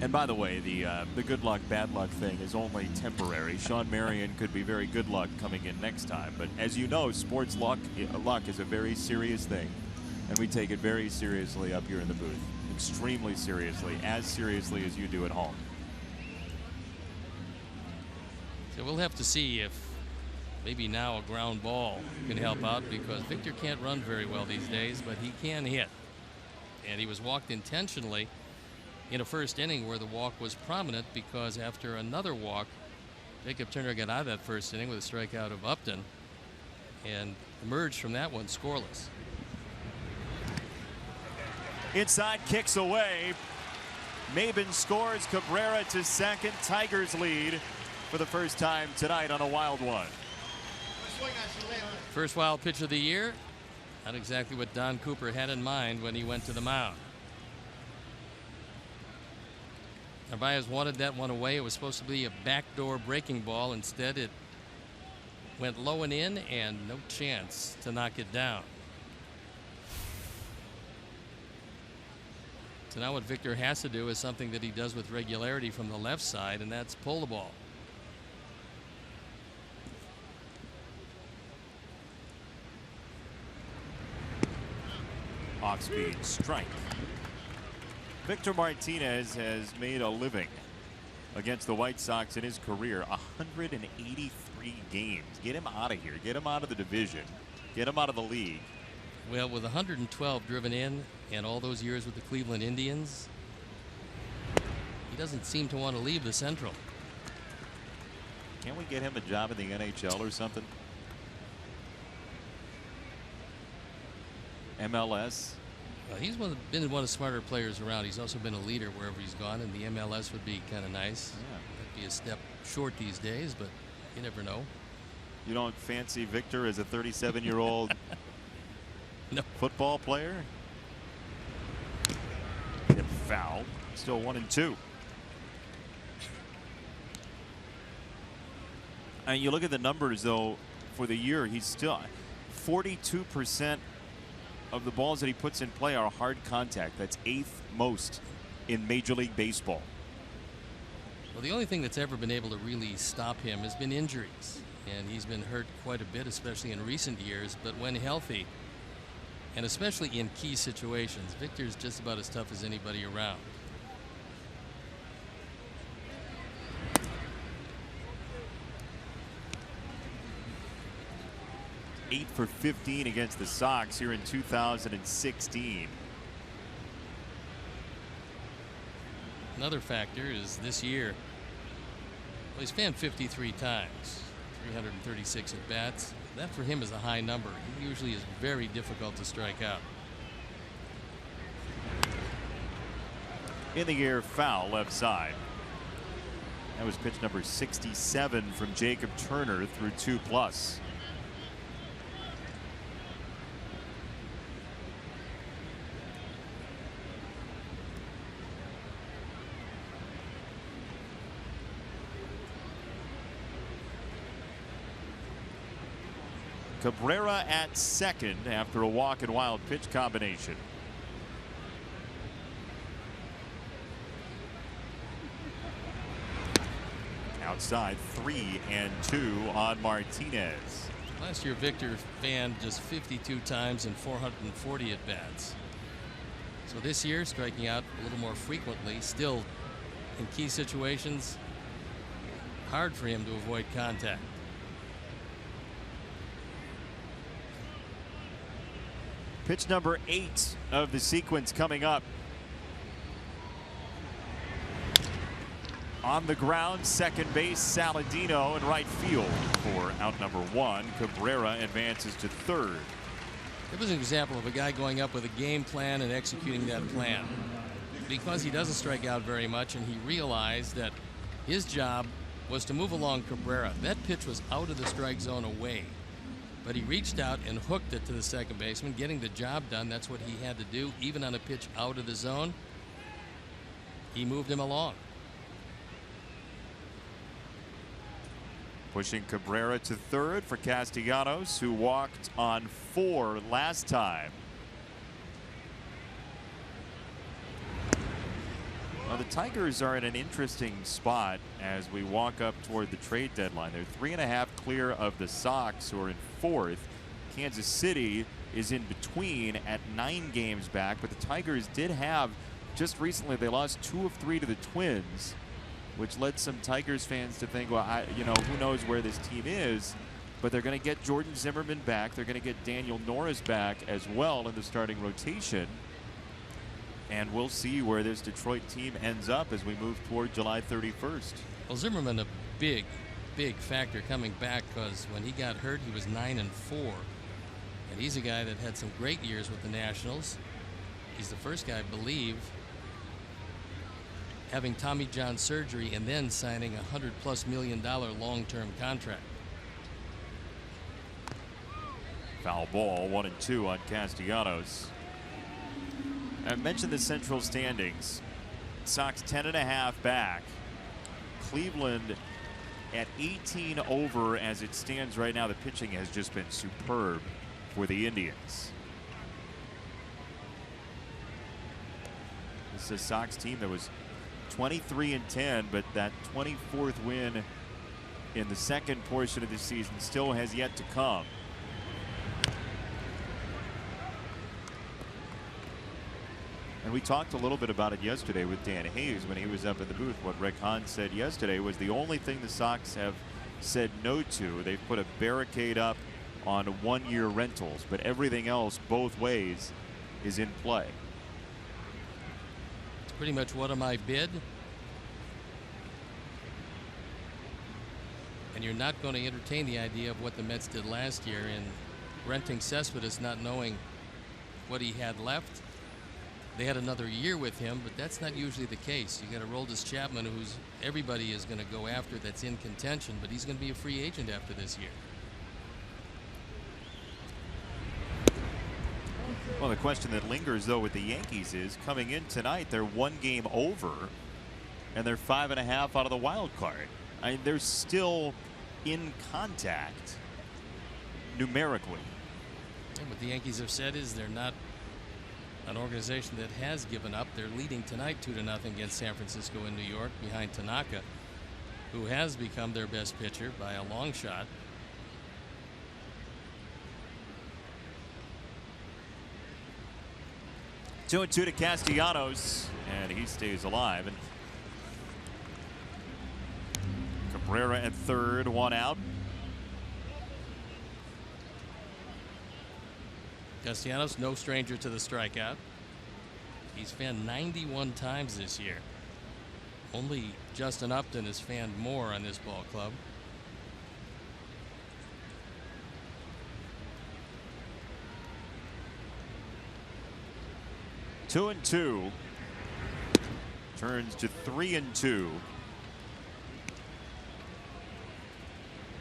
And by the way, the good luck, bad luck thing is only temporary. Sean Marion could be very good luck coming in next time. But as you know, sports luck is a very serious thing. And we take it very seriously up here in the booth. Extremely seriously, as seriously as you do at home. So we'll have to see if maybe now a ground ball can help out, because Victor can't run very well these days, but he can hit. And he was walked intentionally in a first inning where the walk was prominent, because after another walk, Jacob Turner got out of that first inning with a strikeout of Upton and emerged from that one scoreless. Inside, kicks away. Maben scores. Cabrera to second. Tigers lead for the first time tonight on a wild one. First wild pitch of the year. Not exactly what Don Cooper had in mind when he went to the mound. Narvaez wanted that one away. It was supposed to be a backdoor breaking ball. Instead, it went low and in, and no chance to knock it down. So now what Victor has to do is something that he does with regularity from the left side, and that's pull the ball. Off speed strike. Victor Martinez has made a living against the White Sox in his career. 183 3 games. Get him out of here. Get him out of the division. Get him out of the league. Well, with 112 driven in and all those years with the Cleveland Indians, he doesn't seem to want to leave the Central. Can't we get him a job in the NHL or something? MLS? Well, he's been one of the smarter players around. He's also been a leader wherever he's gone, and the MLS would be kind of nice. Yeah. That'd be a step short these days, but you never know. You don't fancy Victor as a 37-year-old No. football player? Hit foul. Still 1-2. And you look at the numbers, though, for the year, he's still 42% of the balls that he puts in play are hard contact. That's 8th most in Major League Baseball. Well, the only thing that's ever been able to really stop him has been injuries. And he's been hurt quite a bit, especially in recent years. But when healthy, and especially in key situations, Victor's just about as tough as anybody around. Eight for 15 against the Sox here in 2016. Another factor is this year, well, he's fanned 53 times, 336 at bats. That for him is a high number. He usually is very difficult to strike out. In the air, foul left side. That was pitch number 67 from Jacob Turner through 2+. Cabrera at second after a walk and wild pitch combination. Outside, 3-2 on Martinez. Last year, Victor fanned just 52 times and 440 at bats. So this year, striking out a little more frequently, still in key situations, hard for him to avoid contact. Pitch number 8 of the sequence coming up. On the ground, second base, Saladino in right field for out number 1. Cabrera advances to third. It was an example of a guy going up with a game plan and executing that plan. Because he doesn't strike out very much, and he realized that his job was to move along Cabrera. That pitch was out of the strike zone away. But he reached out and hooked it to the second baseman, getting the job done. That's what he had to do, even on a pitch out of the zone. He moved him along. Pushing Cabrera to third for Castellanos, who walked on 4 last time. Well, the Tigers are in an interesting spot as we walk up toward the trade deadline. They're 3.5 clear of the Sox, who are in 4th. Kansas City is in between at 9 games back, but the Tigers did have, just recently, they lost 2 of 3 to the Twins, which led some Tigers fans to think, well, who knows where this team is, but they're going to get Jordan Zimmerman back. They're going to get Daniel Norris back as well in the starting rotation. And we'll see where this Detroit team ends up as we move toward July 31st. Well, Zimmerman, a big factor coming back, because when he got hurt, he was 9-4. And he's a guy that had some great years with the Nationals. He's the first guy, I believe, having Tommy John surgery and then signing a $100+ million long-term contract. Foul ball, 1-2 on Castellanos. I mentioned the Central standings. Sox 10.5 back. Cleveland at 18 over as it stands right now. The pitching has just been superb for the Indians. This is a Sox team that was 23-10, but that 24th win in the second portion of the season still has yet to come. And we talked a little bit about it yesterday with Dan Hayes when he was up in the booth. What Rick Hahn said yesterday was the only thing the Sox have said no to. They've put a barricade up on 1-year rentals, but everything else both ways is in play. It's pretty much what am I bid? And you're not going to entertain the idea of what the Mets did last year in renting Cespedes, not knowing what he had left. They had another year with him, but that's not usually the case. You got Aroldis Chapman, who's everybody is going to go after, that's in contention, but he's going to be a free agent after this year. Well, the question that lingers, though, with the Yankees is coming in tonight, they're 1 game over, and they're 5.5 out of the wild card. I mean, they're still in contact numerically. And what the Yankees have said is they're not an organization that has given up. They're leading tonight 2-0 against San Francisco in New York behind Tanaka, who has become their best pitcher by a long shot. Two and 2 to Castellanos, and he stays alive. And Cabrera at third, 1 out. Castellanos, no stranger to the strikeout. He's fanned 91 times this year. Only Justin Upton has fanned more on this ball club. Two and 2. Turns to 3 and 2.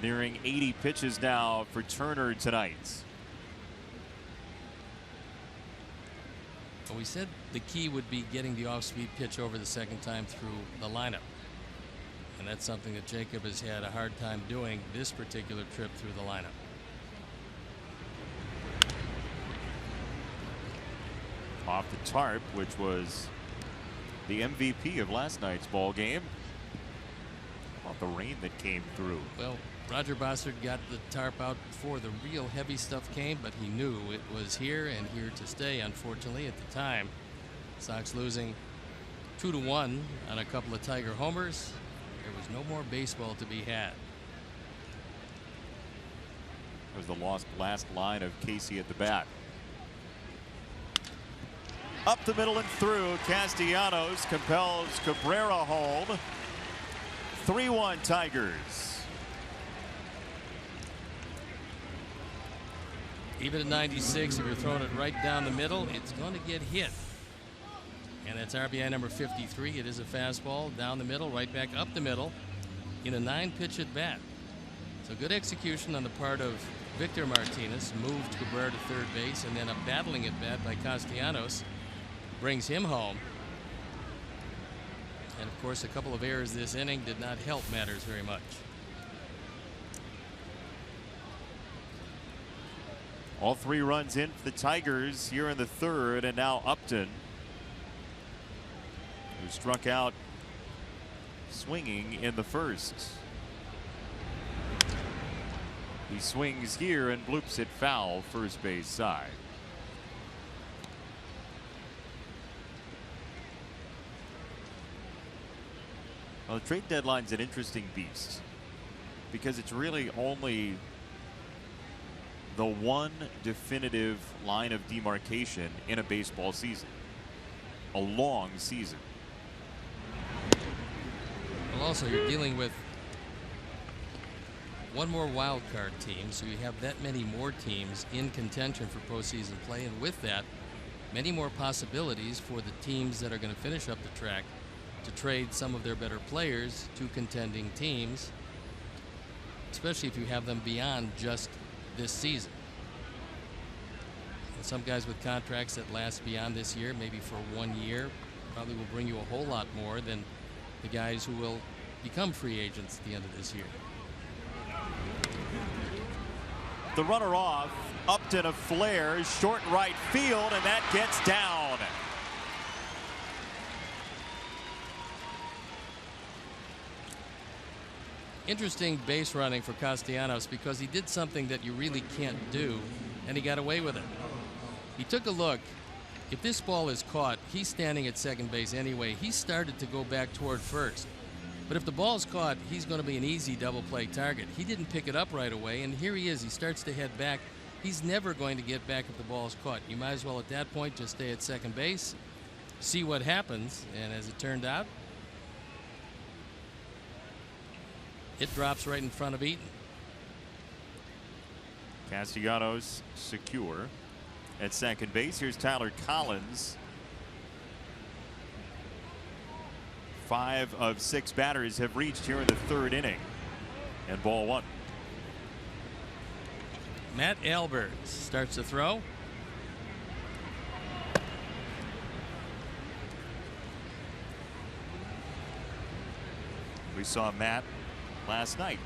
Nearing 80 pitches now for Turner tonight. Well, we said the key would be getting the off-speed pitch over the second time through the lineup. And that's something that Jacob has had a hard time doing this particular trip through the lineup. Off the tarp, which was the MVP of last night's ball game. Off the rain that came through. Well, Roger Bossard got the tarp out before the real heavy stuff came, but he knew it was here and here to stay. Unfortunately, at the time, Sox losing 2-1 on a couple of Tiger homers. There was no more baseball to be had. It was the last line of Casey at the bat. Up the middle and through. Castellanos compels Cabrera home. 3-1 Tigers. Even at 96, if you're throwing it right down the middle, it's going to get hit. And that's RBI number 53. It is a fastball down the middle, right back up the middle in a 9-pitch at bat. So good execution on the part of Victor Martinez. Moved Cabrera to third base, and then a battling at bat by Castellanos brings him home. And of course, a couple of errors this inning did not help matters very much. All 3 runs in for the Tigers here in the third, and now Upton, who struck out swinging in the first. He swings here and bloops it foul, first base side. Well, the trade deadline's an interesting beast because it's really only the one definitive line of demarcation in a baseball season. A long season. Well, also you're dealing with one more wild card team, so you have that many more teams in contention for postseason play, and with that, many more possibilities for the teams that are going to finish up the track to trade some of their better players to contending teams, especially if you have them beyond just this season. And some guys with contracts that last beyond this year, maybe for 1 year, probably will bring you a whole lot more than the guys who will become free agents at the end of this year. The runner off, Upton a flare, short right field, and that gets down. Interesting base running for Castellanos because he did something that you really can't do, and he got away with it. He took a look. If this ball is caught, he's standing at second base anyway. He started to go back toward first. But if the ball's caught, he's going to be an easy double play target. He didn't pick it up right away, and here he is. He starts to head back. He's never going to get back if the ball's caught. You might as well at that point just stay at second base, see what happens, and as it turned out, it drops right in front of Eaton. Castellanos secure at second base. Here's Tyler Collins. 5 of 6 batters have reached here in the 3rd inning. And ball 1. Matt Albert starts to throw. We saw Matt last night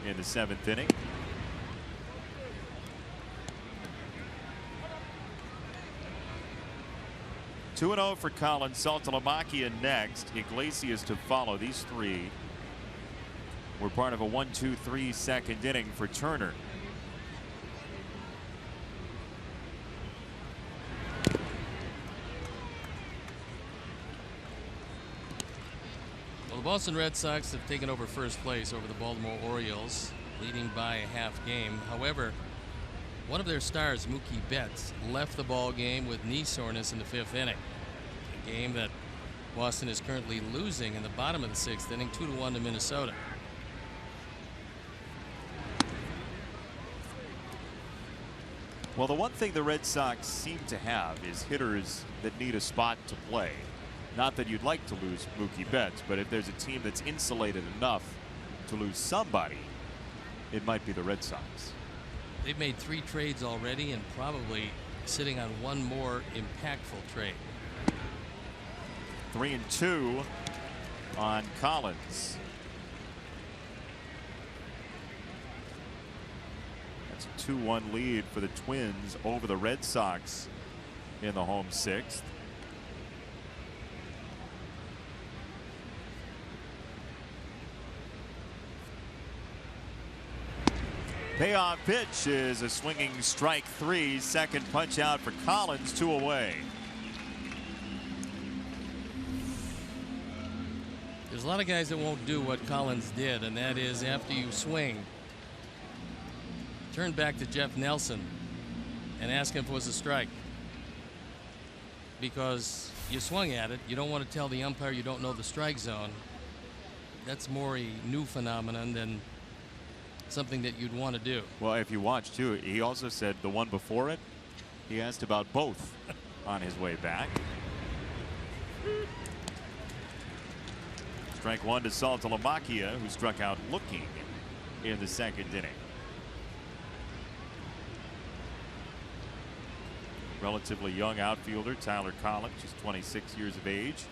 in the 7th inning. Two and 0 for Collins. Saltalamacchia next. Iglesias to follow. These 3 were part of a 1-2-3 second inning for Turner. Well, the Boston Red Sox have taken over first place over the Baltimore Orioles, leading by a half game. However, one of their stars, Mookie Betts, left the ball game with knee soreness in the 5th inning. A game that Boston is currently losing in the bottom of the 6th inning, 2-1 to Minnesota. Well, the one thing the Red Sox seem to have is hitters that need a spot to play. Not that you'd like to lose Mookie Betts, but if there's a team that's insulated enough to lose somebody, it might be the Red Sox. They've made 3 trades already and probably sitting on one more impactful trade. 3-2 on Collins. That's a 2-1 lead for the Twins over the Red Sox in the home 6th. Payoff pitch is a swinging strike 3. Second punch out for Collins. 2 away. There's a lot of guys that won't do what Collins did, and that is after you swing, turn back to Jeff Nelson and ask him if it was a strike. Because you swung at it, you don't want to tell the umpire you don't know the strike zone. That's more a new phenomenon than something that you'd want to do. Well, if you watch too, he also said the one before it, he asked about both on his way back. Strike 1 to Saltalamacchia, who struck out looking in the 2nd inning. Relatively young outfielder Tyler Collins, just 26 years of age.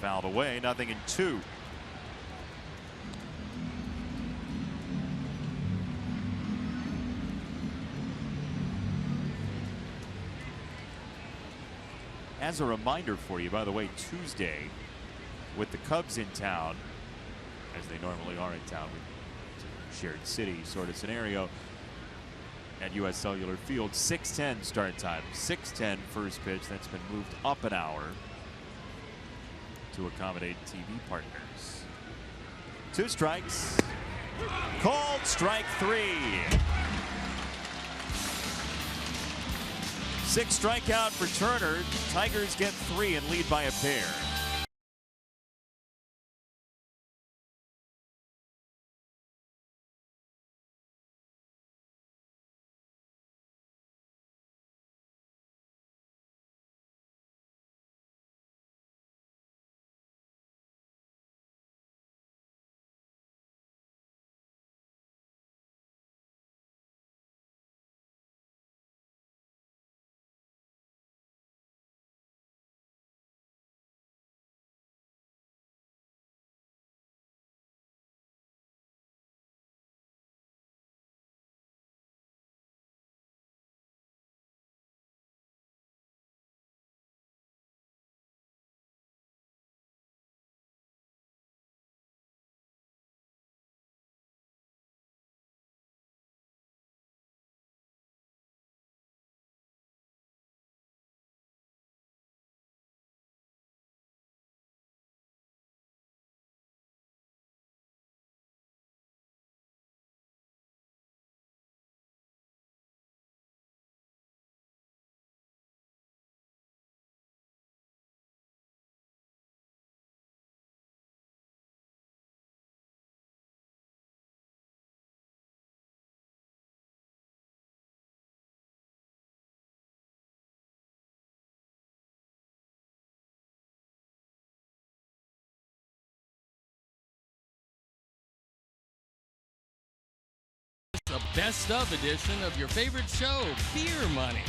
Fouled away, 0-2. As a reminder for you, by the way, Tuesday, with the Cubs in town, as they normally are in town, it's a shared city sort of scenario, at U.S. Cellular Field, 6:10 start time, 6:10 first pitch. That's been moved up an hour to accommodate TV partners. 2 strikes. Called strike 3. 6 strikeout for Turner. Tigers get 3 and lead by a pair. A best of edition of your favorite show, Beer Money.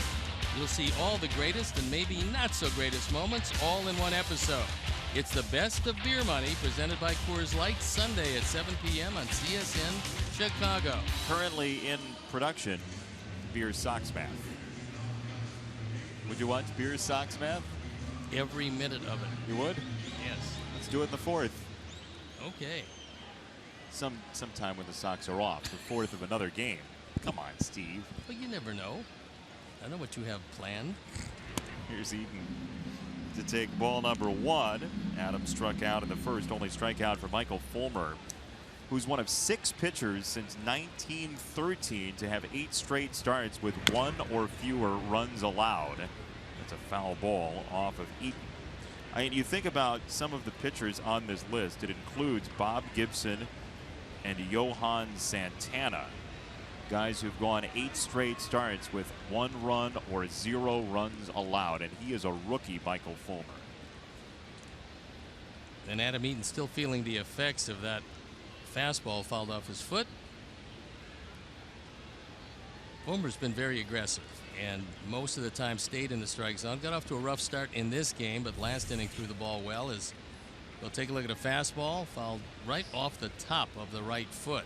You'll see all the greatest and maybe not so greatest moments all in one episode. It's the best of Beer Money presented by Coors Light, Sunday at 7 p.m. on CSN Chicago. Currently in production, Beer Sox Math. Would you watch Beer Sox Math? Every minute of it. You would? Yes. Let's do it in the fourth. Okay. Sometime when the Sox are off, the fourth of another game. Come on, Steve. Well, you never know. I know what you have planned. Here's Eaton to take ball number one. Adams struck out in the first. Only strikeout for Michael Fulmer, who's one of 6 pitchers since 1913 to have 8 straight starts with 1 or fewer runs allowed. That's a foul ball off of Eaton. I mean, you think about some of the pitchers on this list. It includes Bob Gibson and Johan Santana, guys who've gone 8 straight starts with 1 run or 0 runs allowed, and he is a rookie, Michael Fulmer. And Adam Eaton still feeling the effects of that fastball fouled off his foot. Fulmer's been very aggressive and most of the time stayed in the strike zone. Got off to a rough start in this game, but last inning threw the ball well. As we'll take a look at a fastball fouled right off the top of the right foot.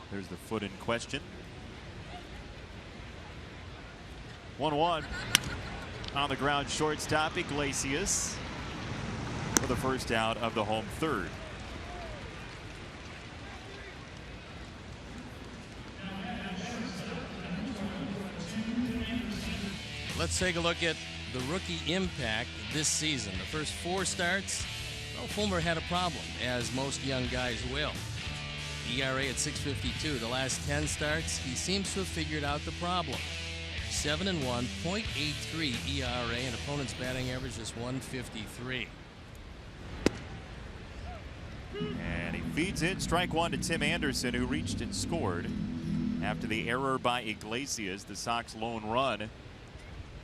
There's the foot in question. 1-1 on the ground, shortstop Iglesias for the first out of the home third. Let's take a look at the rookie impact this season. The first 4 starts, well, Fulmer had a problem, as most young guys will. ERA at 6.52. The last 10 starts, he seems to have figured out the problem. 7-1, .83 ERA, and opponent's batting average is 153. And he feeds it. Strike one to Tim Anderson, who reached and scored after the error by Iglesias, the Sox lone run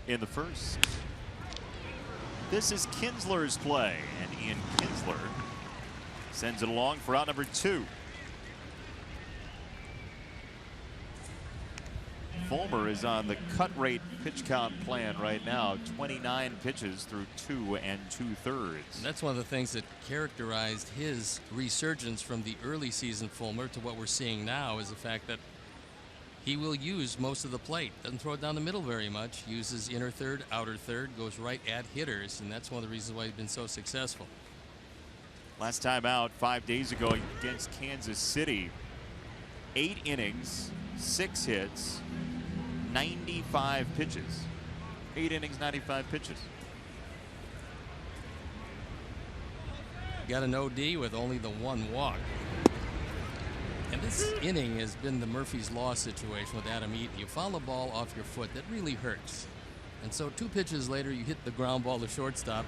in the first. This is Kinsler's play, and Ian Kinsler sends it along for out number 2. Fulmer is on the cut rate pitch count plan right now. 29 pitches through 2 2/3. That's one of the things that characterized his resurgence from the early season Fulmer to what we're seeing now, is the fact that he will use most of the plate. Doesn't throw it down the middle very much. Uses inner third, outer third, goes right at hitters, and that's one of the reasons why he's been so successful. Last time out 5 days ago against Kansas City. 8 innings, 6 hits, 95 pitches. 8 innings, 95 pitches. Got an OD with only the 1 walk. And this inning has been the Murphy's Law situation with Adam Eaton. You foul a ball off your foot, that really hurts. And so 2 pitches later, you hit the ground ball to shortstop.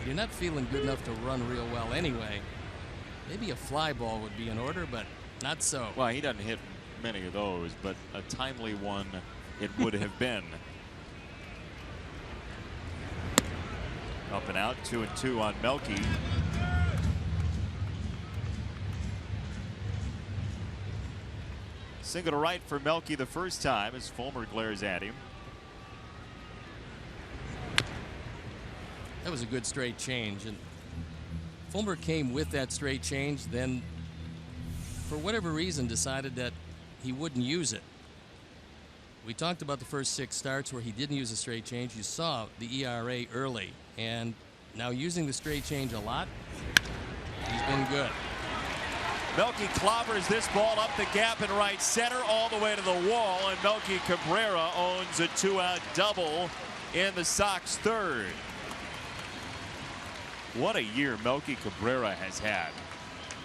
You're not feeling good enough to run real well anyway. Maybe a fly ball would be in order, but not so. Well, he doesn't hit many of those, but a timely one it would have been. Up and out, 2-2 on Melky. Single to right for Melky the first time as Fulmer glares at him. That was a good straight change, and Fulmer came with that straight change, then for whatever reason decided that he wouldn't use it. We talked about the first 6 starts where he didn't use a straight change. You saw the ERA early, and now using the straight change a lot, he's been good. Melky clobbers this ball up the gap in right center all the way to the wall, and Melky Cabrera owns a 2-out double in the Sox third. What a year Melky Cabrera has had.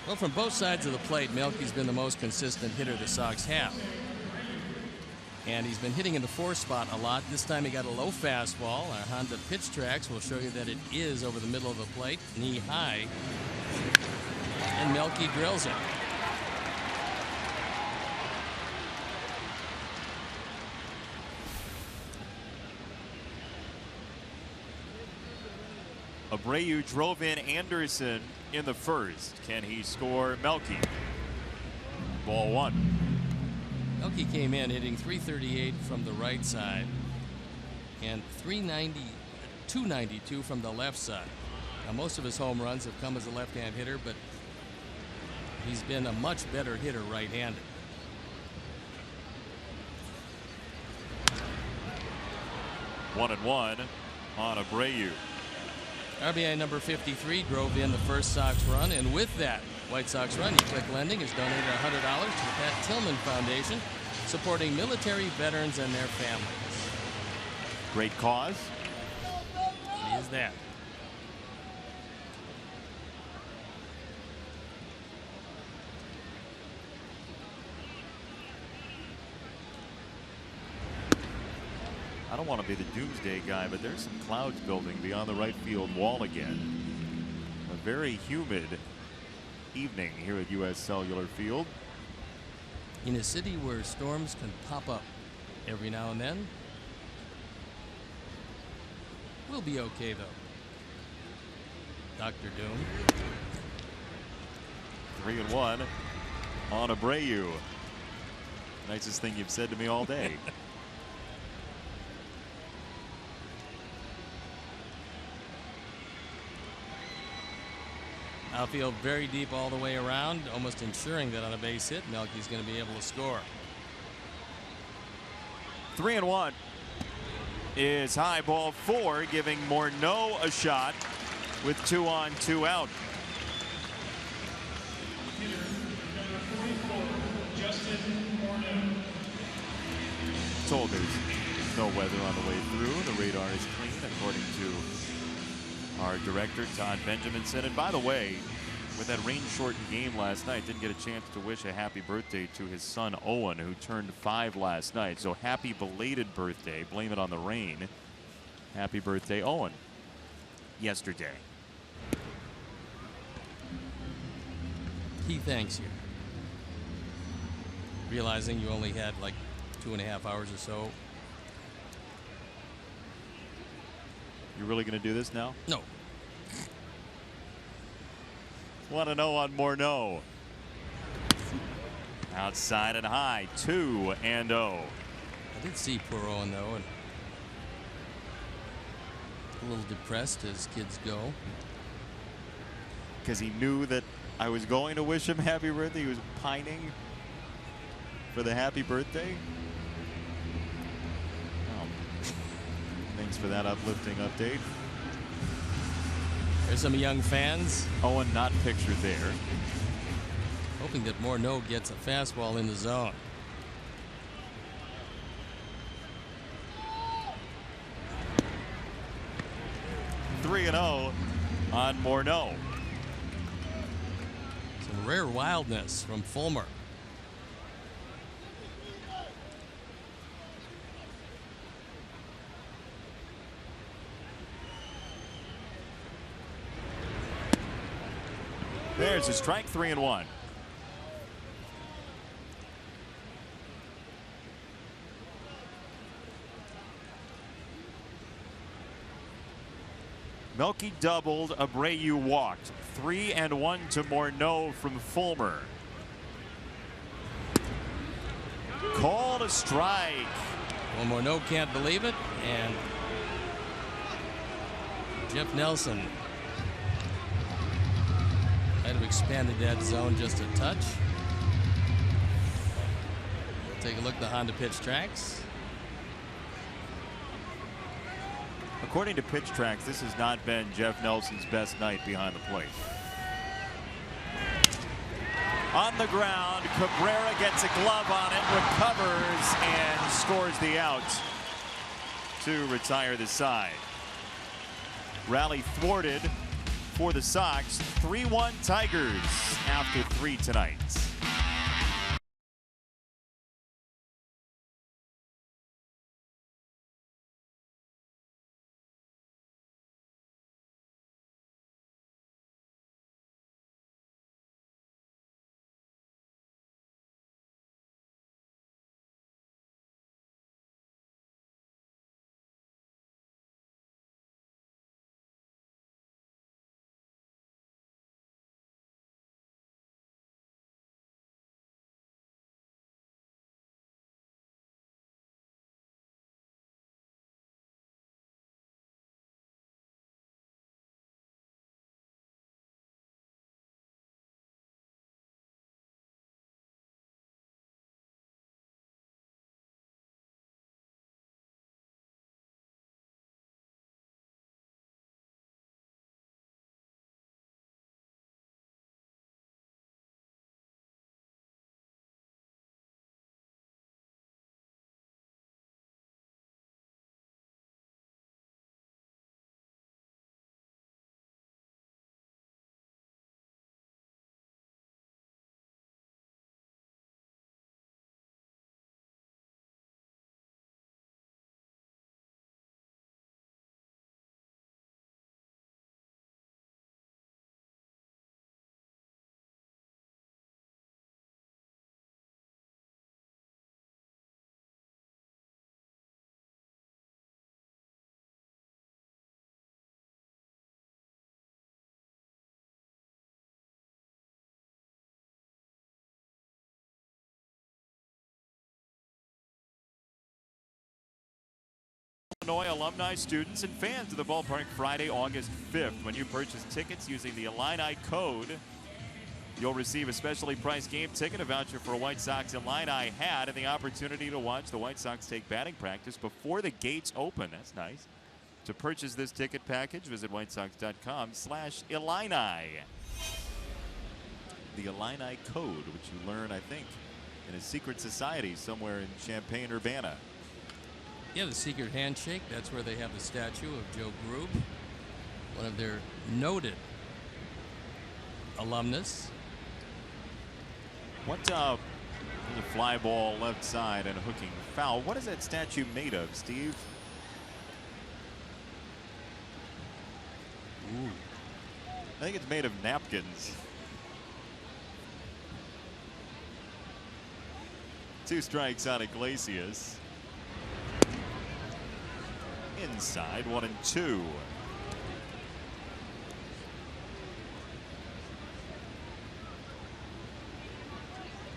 Well, from both sides of the plate, Melky's been the most consistent hitter the Sox have. And he's been hitting in the 4 spot a lot. This time he got a low fastball. Our Honda pitch tracks will show you that it is over the middle of the plate, knee high. And Melky drills it. Abreu drove in Anderson in the first. Can he score Melky? Ball one. Melky came in hitting .338 from the right side and .292 from the left side. Now, most of his home runs have come as a left-hand hitter, but he's been a much better hitter right-handed. 1-1 on Abreu. RBI number 53 drove in the first Sox run, and with that White Sox run, Eclick Lending has donated $100 to the Pat Tillman Foundation, supporting military veterans and their families. Great cause. It is that. I don't want to be the doomsday guy, but there's some clouds building beyond the right field wall again. A very humid evening here at U.S. Cellular Field. In a city where storms can pop up every now and then, we'll be okay though. Dr. Doom. 3-1 on Abreu. Nicest thing you've said to me all day. Outfield very deep all the way around, almost ensuring that on a base hit, Melky's going to be able to score. 3-1 is high ball 4, giving Morneau a shot with 2 on, 2 out. Told there's no weather on the way through. The radar is clean, according to our director, Todd Benjaminson. And by the way, with that rain-shortened game last night, didn't get a chance to wish a happy birthday to his son, Owen, who turned 5 last night. So happy belated birthday. Blame it on the rain. Happy birthday, Owen, yesterday. He thanks you. Realizing you only had like 2.5 hours or so. You really going to do this now? No. 1-0 on Morneau. Outside and high, 2-0. I did see poor Owen though, and a little depressed as kids go. Because he knew that I was going to wish him happy birthday. He was pining for the happy birthday. Oh. Thanks for that uplifting update. There's some young fans. Owen not pictured there. Hoping that Morneau gets a fastball in the zone. Three and 0 on Morneau. Some rare wildness from Fulmer. There's a strike, 3-1. Melky doubled, Abreu walked. 3-1 to Morneau from Fulmer. Called a strike. Well, Morneau can't believe it, and Jeff Nelson might have expanded that zone just a touch. Take a look at the Honda pitch tracks. According to Pitch Tracks, this has not been Jeff Nelson's best night behind the plate. On the ground, Cabrera gets a glove on it, recovers, and scores the out to retire the side. Rally thwarted for the Sox. 3-1 Tigers after 3 tonight. Illinois alumni, students, and fans of the ballpark Friday, August 5th. When you purchase tickets using the Illini code, you'll receive a specially priced game ticket, a voucher for a White Sox Illini hat, and the opportunity to watch the White Sox take batting practice before the gates open. That's nice. To purchase this ticket package, visit whitesox.com/Illini. The Illini code, which you learn, I think, in a secret society somewhere in Champaign-Urbana. Yeah, the secret handshake. That's where they have the statue of Joe Grube, one of their noted alumnus. What the fly ball left side and a hooking foul. What is that statue made of, Steve? Ooh. I think it's made of napkins. 2 strikes on Iglesias. Inside, 1-2.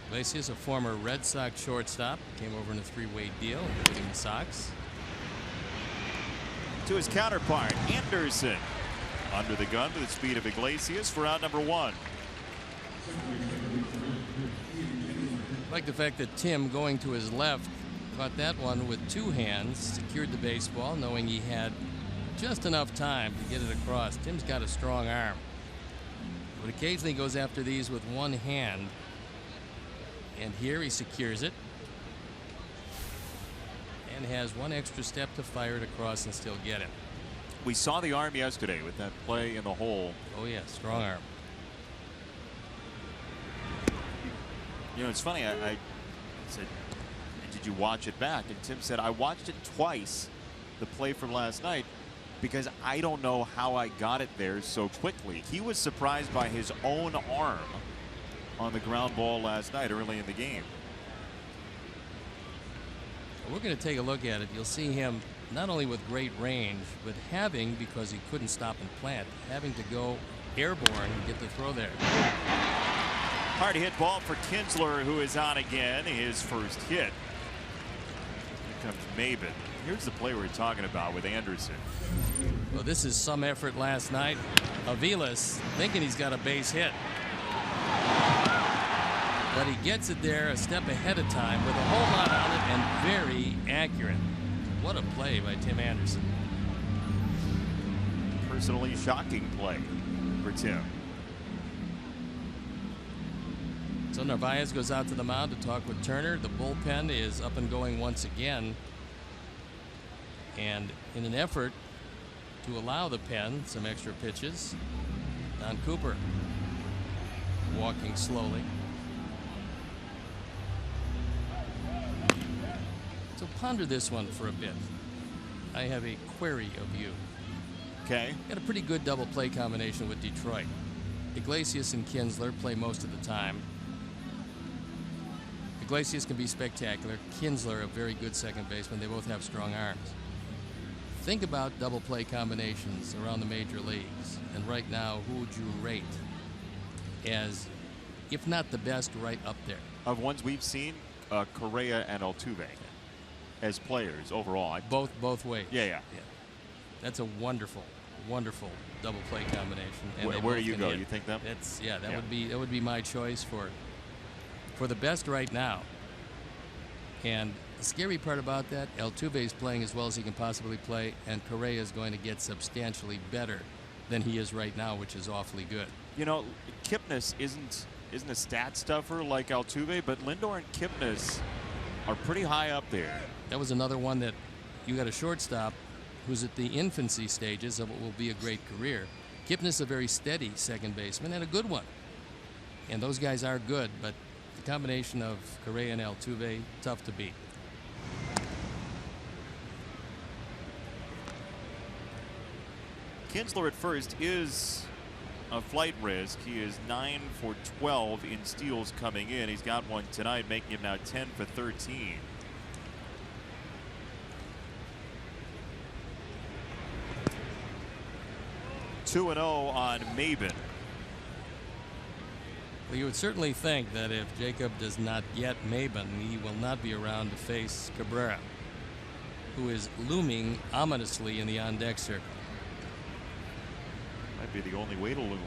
Iglesias, a former Red Sox shortstop, came over in a 3-way deal, including the Sox. To his counterpart, Anderson. Under the gun with the speed of Iglesias for out number 1. I like the fact that Tim, going to his left, caught that one with 2 hands, secured the baseball, knowing he had just enough time to get it across. Tim's got a strong arm, but occasionally goes after these with 1 hand. And here he secures it and has 1 extra step to fire it across and still get it. We saw the arm yesterday with that play in the hole. Oh yeah, strong arm. You know, it's funny. I said, did you watch it back? And Tim said, I watched it twice, the play from last night, because I don't know how I got it there so quickly. He was surprised by his own arm on the ground ball last night early in the game. We're going to take a look at it. You'll see him not only with great range, but having, because he couldn't stop and plant, having to go airborne and get the throw there. Hard hit ball for Kinsler, who is on again, his first hit. Here comes Maben. Here's the play we're talking about with Anderson. Well, this is some effort last night. Aviles thinking he's got a base hit, but he gets it there a step ahead of time with a whole lot on it and very accurate. What a play by Tim Anderson. Personally shocking play for Tim. So Narvaez goes out to the mound to talk with Turner. The bullpen is up and going once again. And in an effort to allow the pen some extra pitches, Don Cooper walking slowly. So ponder this one for a bit. I have a query of you. Okay. Got a pretty good double play combination with Detroit. Iglesias and Kinsler play most of the time. Iglesias can be spectacular. Kinsler, a very good second baseman. They both have strong arms. Think about double play combinations around the major leagues. And right now, who would you rate as, if not the best, right up there? Of ones we've seen, Correa and Altuve as players overall. Both ways. Yeah. That's a wonderful, wonderful double play combination. And Where do you go? You think them? That would be my choice for the best right now. And the scary part about that, Altuve is playing as well as he can possibly play, and Correa is going to get substantially better than he is right now, which is awfully good. You know, Kipnis isn't a stat stuffer like Altuve, but Lindor and Kipnis are pretty high up there. That was another one that you got a shortstop who's at the infancy stages of what will be a great career. Kipnis, a very steady second baseman and a good one. And those guys are good, but the combination of Correa and Altuve, tough to beat. Kinsler at first is a flight risk. He is 9 for 12 in steals coming in. He's got one tonight, making him now 10 for 13. Two and 0 on Maben. Well, you would certainly think that if Jacob does not get Maben, he will not be around to face Cabrera. who is looming ominously in the on-deck circle. Might be the only way to loom,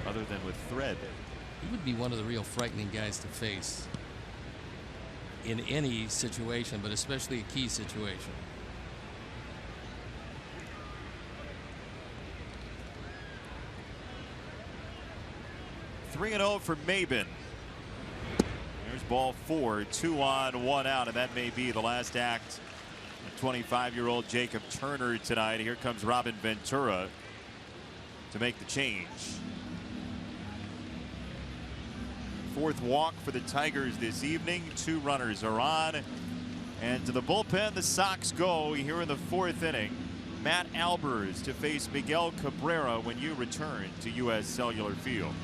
other than with thread. He would be one of the real frightening guys to face in any situation, but especially a key situation. Three and 0 for Maben. There's ball 4, 2 on, 1 out, and that may be the last act of 25-year-old Jacob Turner tonight. Here comes Robin Ventura to make the change. Fourth walk for the Tigers this evening. 2 runners are on, and to the bullpen the Sox go here in the 4th inning. Matt Albers to face Miguel Cabrera when you return to U.S. Cellular Field.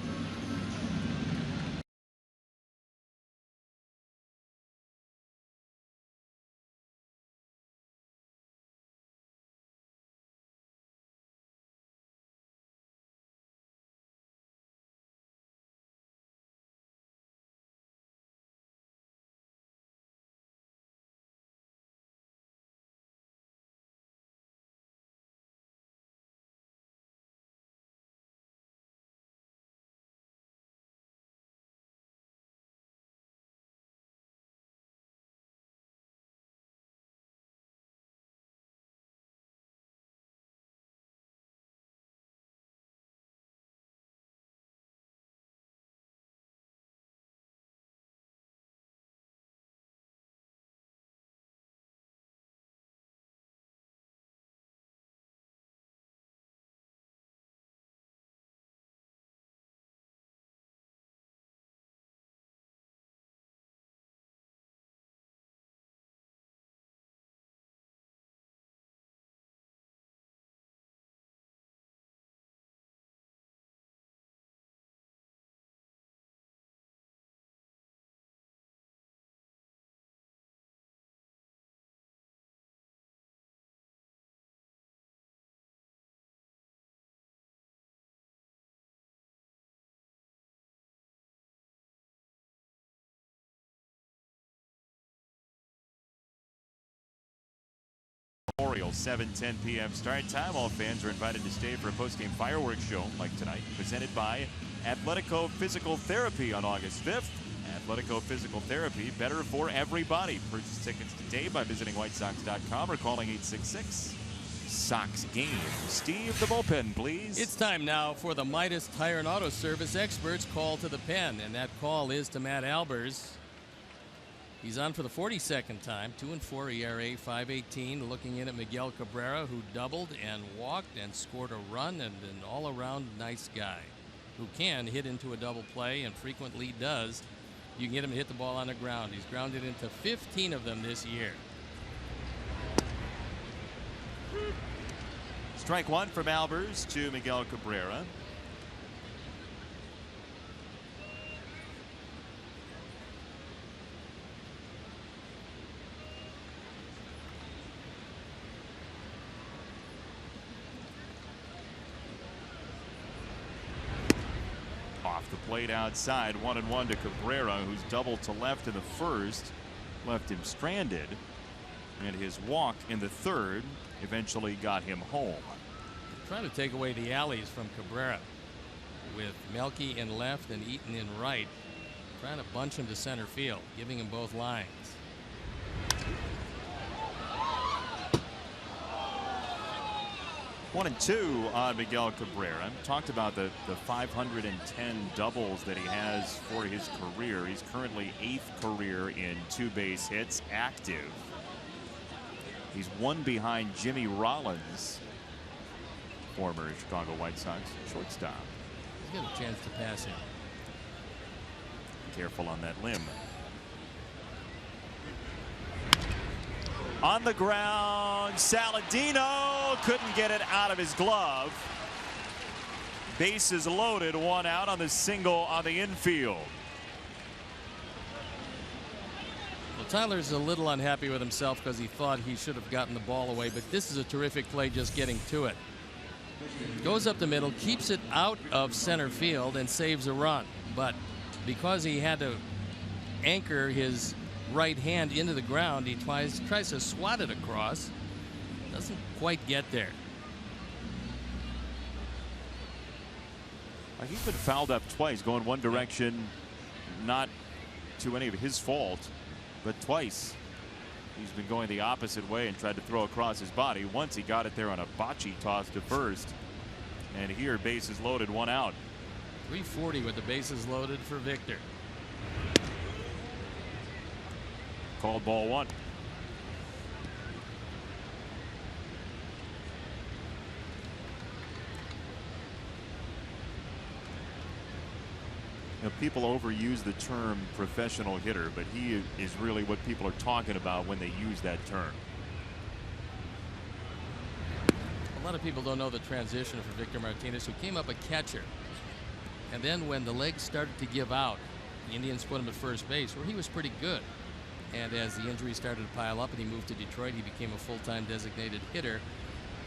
Orioles 7:10 p.m. start time. All fans are invited to stay for a post-game fireworks show like tonight, presented by Athletico Physical Therapy on August 5th. Athletico Physical Therapy, better for everybody. Purchase tickets today by visiting whitesox.com or calling 866 Sox game. Steve, the bullpen, please. It's time now for the Midas Tire and Auto Service experts call to the pen, and that call is to Matt Albers. He's on for the 42nd time, 2-4 ERA, 5.18. Looking in at Miguel Cabrera, who doubled and walked and scored a run, and an all-around nice guy who can hit into a double play and frequently does. You can get him to hit the ball on the ground. He's grounded into 15 of them this year. Strike one from Albers to Miguel Cabrera. Off the plate outside, 1-1 to Cabrera, who's doubled to left in the first, left him stranded, and his walk in the third eventually got him home. Trying to take away the alleys from Cabrera with Melky in left and Eaton in right, trying to bunch him to center field, giving him both lines. One and two on Miguel Cabrera. Talked about the 510 doubles that he has for his career. He's currently 8th career in 2 base hits active. He's one behind Jimmy Rollins, former Chicago White Sox shortstop. He's got a chance to pass him. Careful on that limb. On the ground, Saladino couldn't get it out of his glove. Bases loaded, 1 out on the single on the infield. Well, Tyler's a little unhappy with himself because he thought he should have gotten the ball away, but this is a terrific play just getting to it. Goes up the middle, keeps it out of center field, and saves a run. But because he had to anchor his right hand into the ground. He tries to swat it across. Doesn't quite get there. He's been fouled up twice, going one direction, not to any of his fault, but twice. He's been going the opposite way and tried to throw across his body. Once he got it there on a bocce toss to first. And here, bases loaded, one out. 340 with the bases loaded for Victor. Called ball one. You know, people overuse the term professional hitter, but he is really what people are talking about when they use that term. A lot of people don't know the transition for Victor Martinez, who came up a catcher. And then when the legs started to give out, the Indians put him at first base, where he was pretty good. And as the injuries started to pile up and he moved to Detroit, he became a full-time designated hitter.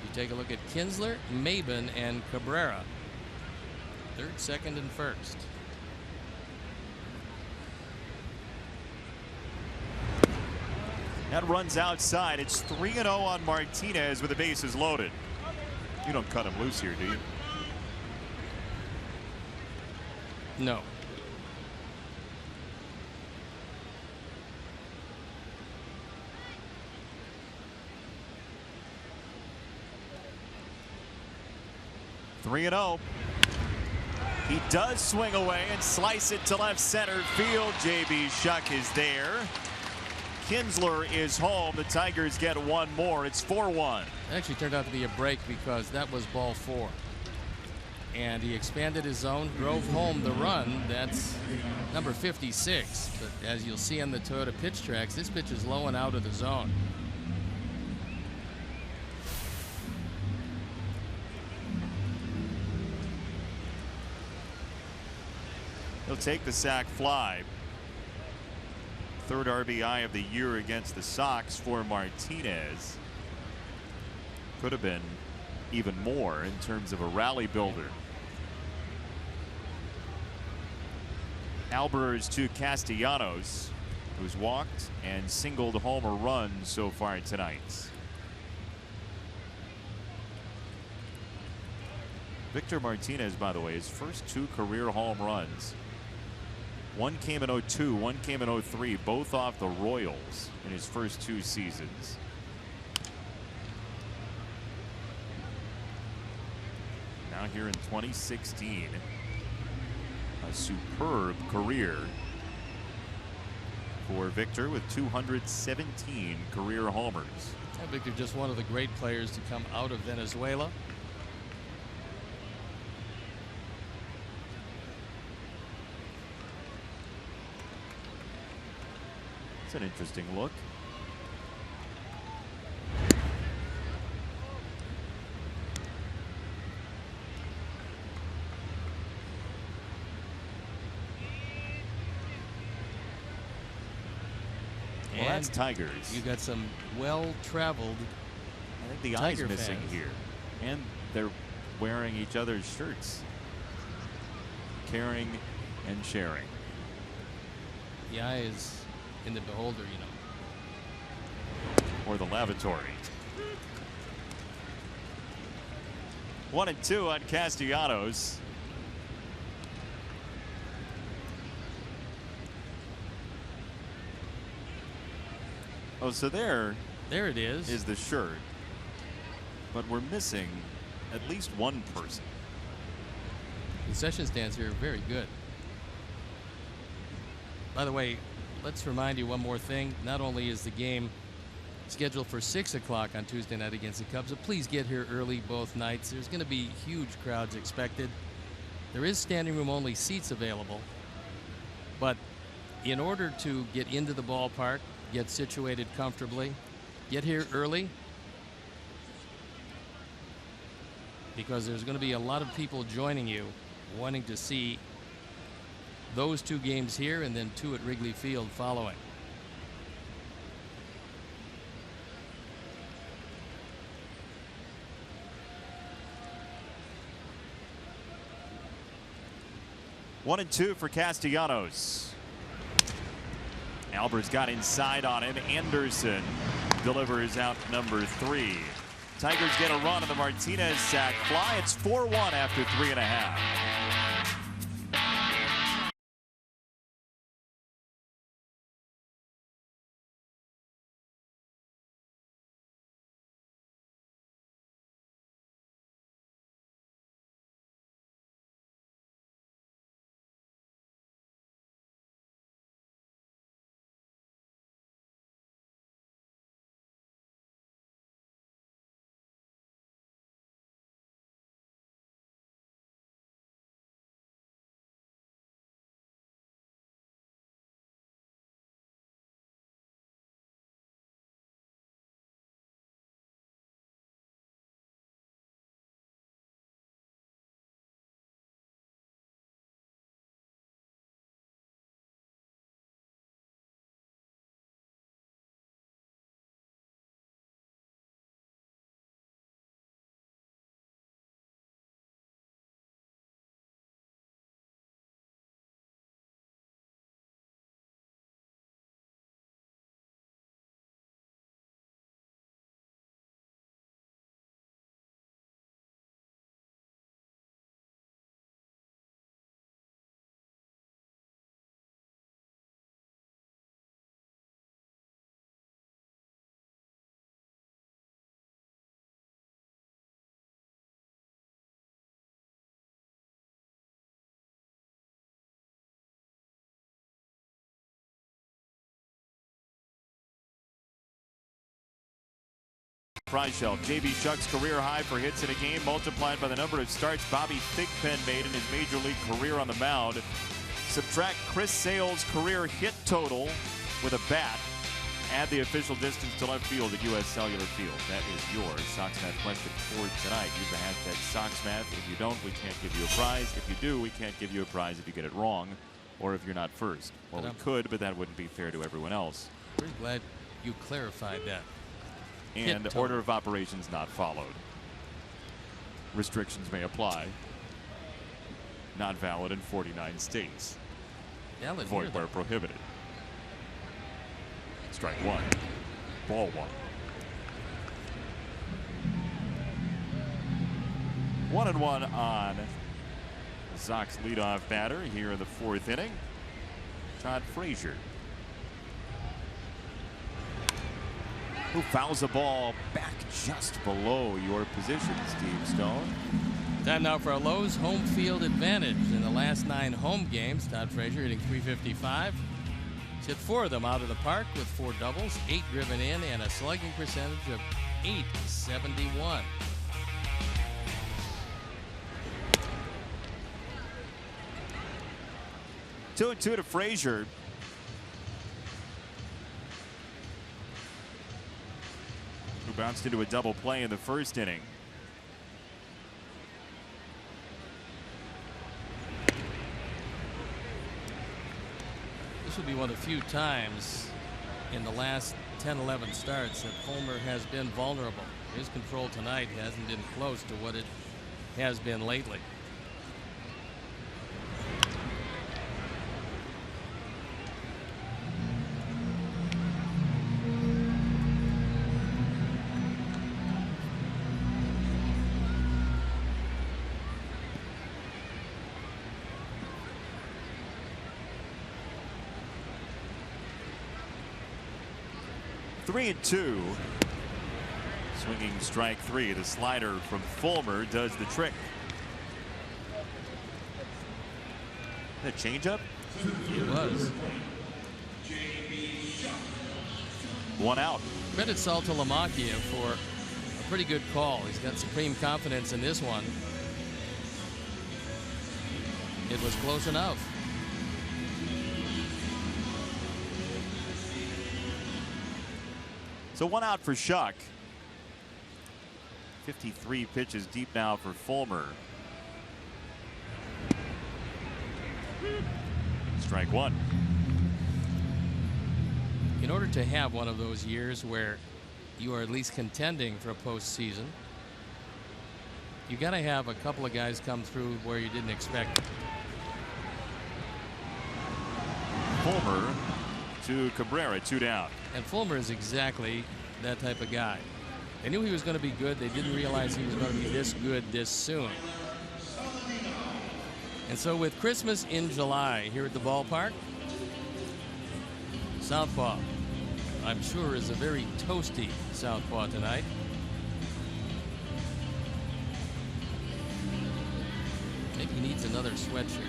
You take a look at Kinsler, Maben, and Cabrera. Third, second, and first. That runs outside. It's 3-0 on Martinez with the bases loaded. You don't cut him loose here, do you? No. He does swing away and slice it to left center field. J.B. Shuck is there. Kinsler is home. The Tigers get one more. It's 4-1. It actually turned out to be a break because that was ball 4. And he expanded his zone, drove home the run. That's number 56. But as you'll see on the Toyota pitch tracks, this pitch is low and out of the zone. He'll take the sac fly. Third RBI of the year against the Sox for Martinez. Could have been even more in terms of a rally builder. Albers to Castellanos, who's walked and singled home a run so far tonight. Victor Martinez, by the way, his first 2 career home runs. One came in 02, one came in 03, both off the Royals in his first 2 seasons. Now here in 2016, a superb career for Victor with 217 career homers. Victor, just one of the great players to come out of Venezuela. An interesting look. Well, that's Tigers. You got some well-traveled I think the eye's missing fans here, and they're wearing each other's shirts. Caring and sharing. The eye is in the beholder, you know. Or the lavatory. 1-2 on Castellanos. Oh, so there it is the shirt, but we're missing at least one person. Concession stands here are very good. By the way, let's remind you one more thing. Not only is the game scheduled for 6 o'clock on Tuesday night against the Cubs, but please get here early both nights. There's going to be huge crowds expected. There is standing room only seats available, but in order to get into the ballpark, get situated comfortably, get here early, because there's going to be a lot of people joining you wanting to see those 2 games here and then 2 at Wrigley Field following. One and 2 for Castellanos. Albers got inside on him. Anderson delivers out number 3. Tigers get a run on the Martinez sac fly. It's 4-1 after 3.5. Prize shelf. J.B. Shuck's career high for hits in a game multiplied by the number of starts Bobby Thigpen made in his major league career on the mound. Subtract Chris Sale's career hit total with a bat. Add the official distance to left field at U.S. Cellular Field. That is your SoxMath question for tonight. Use the hashtag SoxMath. If you don't, we can't give you a prize. If you do, we can't give you a prize if you get it wrong or if you're not first. Well, we could, but that wouldn't be fair to everyone else. Pretty glad you clarified that. And order of operations not followed. Restrictions may apply. Not valid in 49 states. Void where prohibited. Strike 1. Ball 1. 1-1 on the Sox leadoff batter here in the 4th inning. Todd Frazier. Who fouls the ball back just below your position, Steve Stone. Time now for a Lowe's home field advantage. In the last 9 home games, Todd Frazier hitting .355. He's hit 4 of them out of the park with 4 doubles, 8 driven in, and a slugging percentage of .871. Two and 2 to Frazier. Who bounced into a double play in the 1st inning. This will be one of the few times in the last 10-11 starts that Fulmer has been vulnerable. His control tonight hasn't been close to what it has been lately. Three and 2. Swinging strike 3. The slider from Fulmer does the trick. The changeup? It was. 1 out. Credit Saltalamacchia for a pretty good call. He's got supreme confidence in this one. It was close enough. So 1 out for Shuck. 53 pitches deep now for Fulmer. Strike 1. In order to have one of those years where you are at least contending for a postseason, you got to have a couple of guys come through where you didn't expect. Fulmer to Cabrera, 2 down. And Fulmer is exactly that type of guy. They knew he was going to be good. They didn't realize he was going to be this good this soon. And so with Christmas in July here at the ballpark, southpaw, I'm sure, is a very toasty southpaw tonight. Maybe he needs another sweatshirt.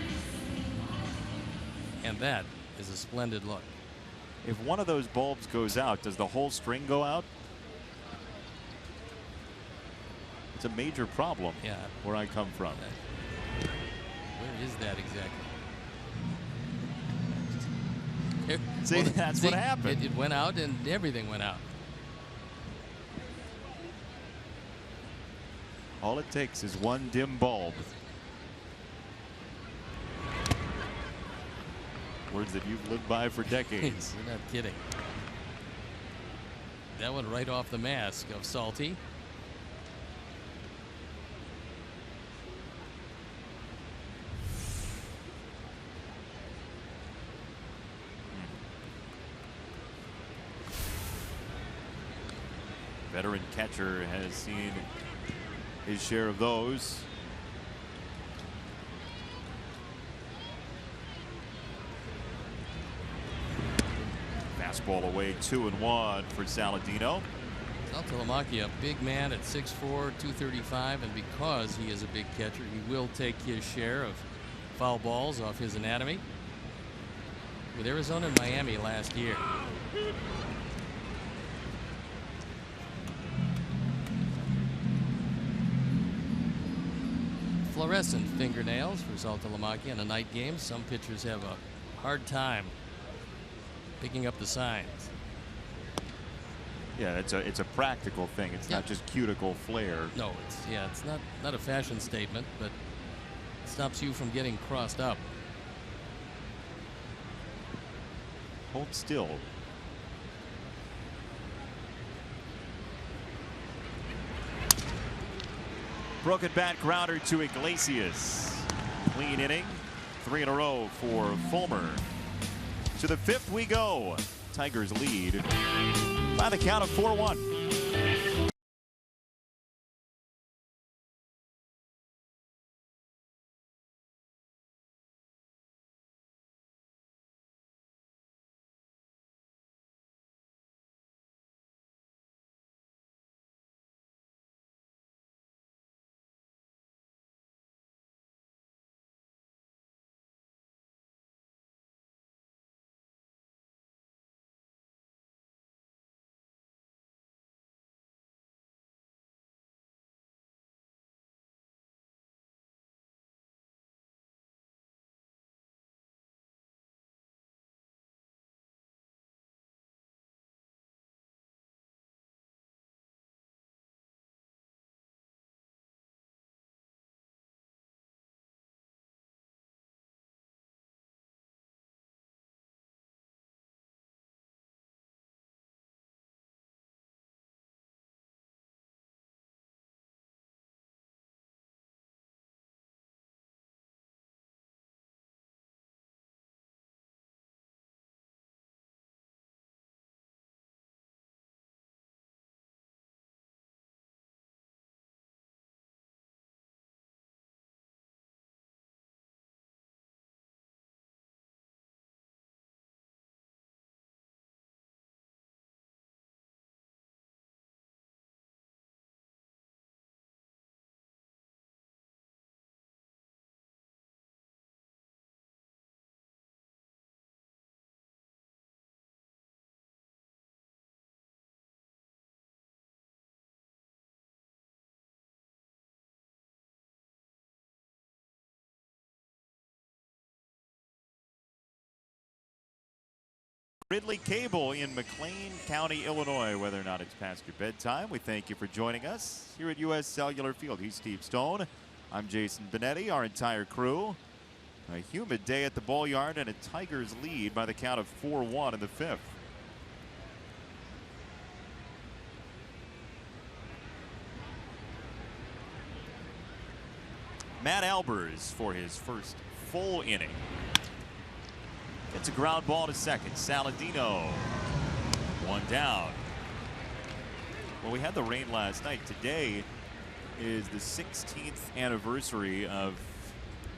And that is a splendid look. If one of those bulbs goes out, does the whole string go out? It's a major problem. Yeah. Where I come from. Where is that exactly? See, that's what happened. It went out and everything went out. All it takes is one dim bulb. Words that you've lived by for decades. You're not kidding. That one right off the mask of Salty. Veteran catcher has seen his share of those. Fastball away, 2-1 for Saladino. Saltalamacchia, a big man at 6'4", 235, and because he is a big catcher, he will take his share of foul balls off his anatomy. With Arizona and Miami last year. Fluorescent fingernails for Saltalamacchia in a night game. Some pitchers have a hard time picking up the signs. Yeah, it's a practical thing. It's not just cuticle flare. No, it's not a fashion statement, but it stops you from getting crossed up. Hold still. Broken bat grounder to Iglesias. Clean inning. 3 in a row for Fulmer. To the 5th we go. Tigers lead by the count of 4-1. Ridley Cable in McLean County, Illinois. Whether or not it's past your bedtime, we thank you for joining us here at U.S. Cellular Field. He's Steve Stone. I'm Jason Benetti, our entire crew. A humid day at the ball yard and a Tigers lead by the count of 4-1 in the 5th. Matt Albers for his first full inning. It's a ground ball to second. Saladino. One down. Well, we had the rain last night. Today is the 16th anniversary of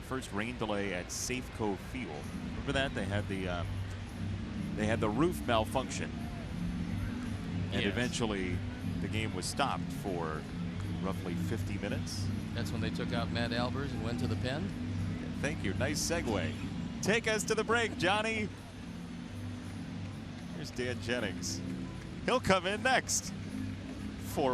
first rain delay at Safeco Field. Remember that? They had the roof malfunction. And Yes. eventually the game was stopped for roughly 50 minutes. That's when they took out Matt Albers and went to the pen. Thank you. Nice segue. Take us to the break, Johnny. Here's Dan Jennings. He'll come in next. For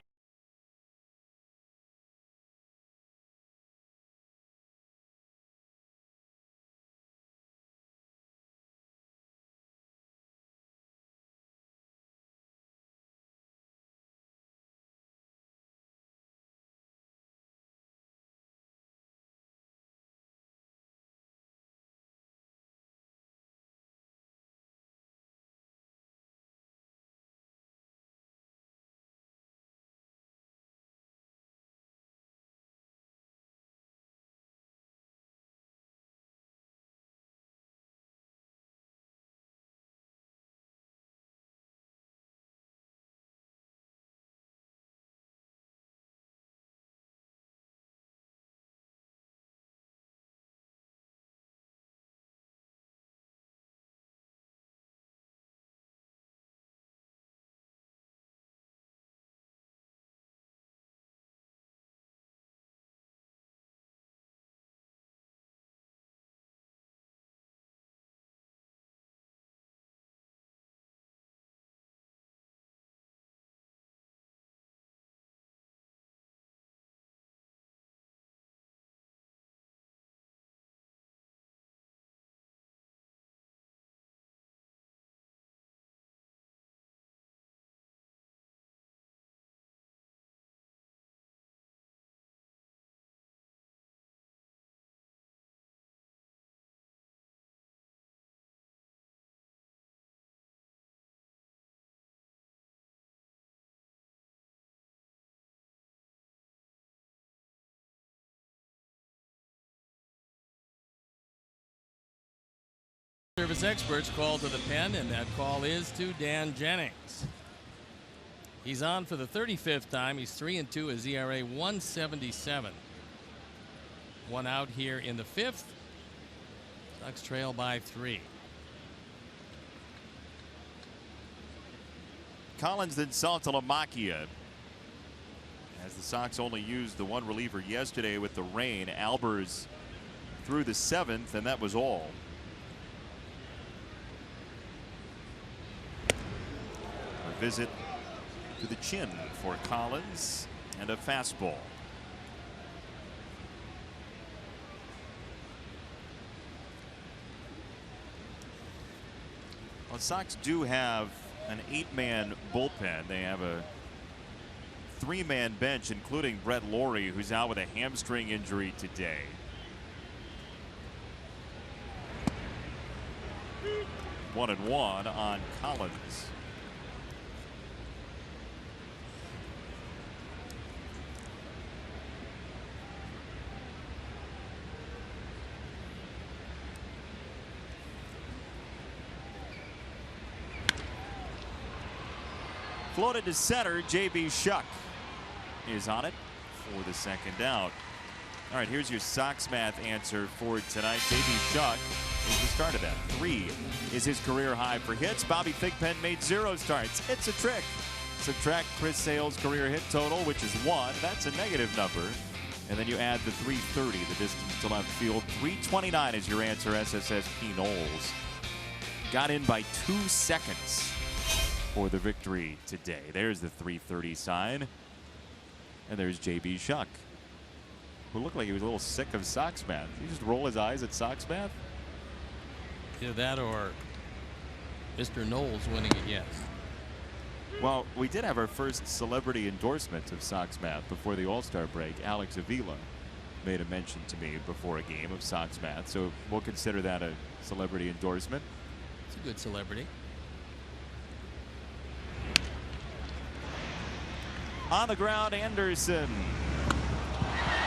Service experts called to the pen, and that call is to Dan Jennings. He's on for the 35th time. He's 3-2. His ERA 1.77. One out here in the 5th. Sox trail by 3. Collins then Saltalamacchia. As the Sox only used the one reliever yesterday with the rain. Albers through the 7th, and that was all. A visit to the chin for Collins and a fastball. Well, the Sox do have an 8-man bullpen. They have a 3-man bench, including Brett Lawrie, who's out with a hamstring injury today. One and one on Collins. Floated to center. J.B. Shuck is on it for the second out. All right, here's your Sox math answer for tonight. J.B. Shuck is the start of that. 3 is his career high for hits. Bobby Thigpen made 0 starts. It's a trick. Subtract Chris Sale's career hit total, which is 1. That's a negative number. And then you add the 330, the distance to left field. 329 is your answer. SSSP Knowles got in by 2 seconds for the victory today. There's the 330 sign. And there's J.B. Shuck, who looked like he was a little sick of Sox math. Did he just roll his eyes at Sox math? Either that or Mr. Knowles winning again. Well, we did have our first celebrity endorsement of Sox math before the All-Star break. Alex Avila made a mention to me before a game of Sox math, so we'll consider that a celebrity endorsement. It's a good celebrity. On the ground, Anderson.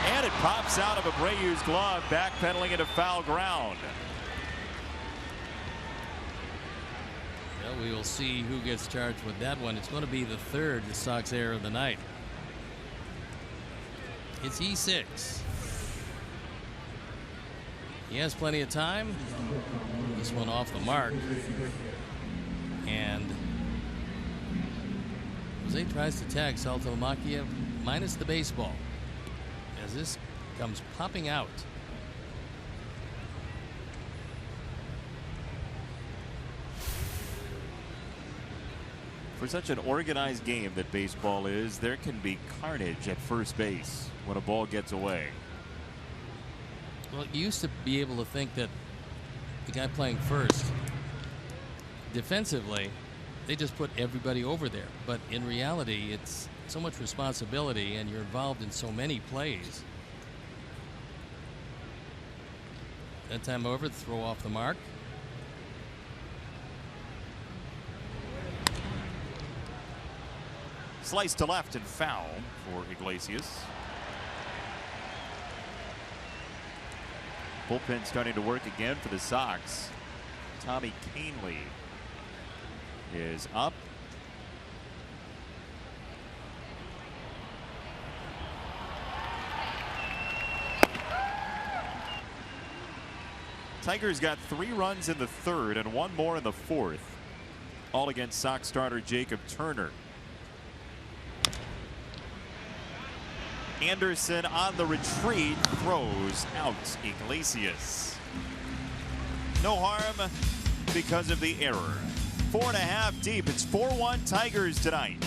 And it pops out of Abreu's glove, backpedaling into foul ground. Well, we will see who gets charged with that one. It's going to be the third the Sox error of the night. It's E6. He has plenty of time. This one off the mark. And Jose tries to tag Saltalamacchia minus the baseball as this comes popping out. For such an organized game that baseball is, there can be carnage at first base when a ball gets away. Well, you used to be able to think that the guy playing first, defensively, they just put everybody over there. But in reality, it's so much responsibility and you're involved in so many plays. That time over, throw off the mark. Slice to left and foul for Iglesias. Bullpen starting to work again for the Sox. Tommy Kahnle is up. Tigers got 3 runs in the third and 1 more in the fourth, all against Sox starter Jacob Turner. Anderson on the retreat, throws out Iglesias. No harm because of the error. 4.5 deep. It's 4-1 Tigers tonight.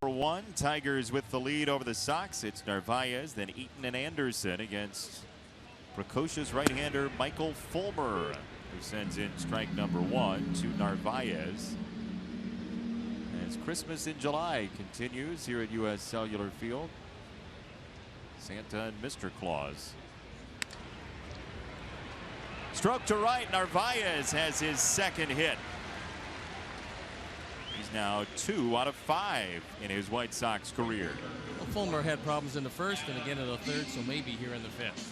For 1, Tigers with the lead over the Sox. It's Narvaez, then Eaton and Anderson against precocious right-hander Michael Fulmer, who sends in strike number 1 to Narvaez. As Christmas in July continues here at U.S. Cellular Field, Santa and Mr. Claus. Stroke to right, Narvaez has his second hit. He's now 2 out of 5 in his White Sox career. Well, Fulmer had problems in the first and again in the third, so maybe here in the fifth.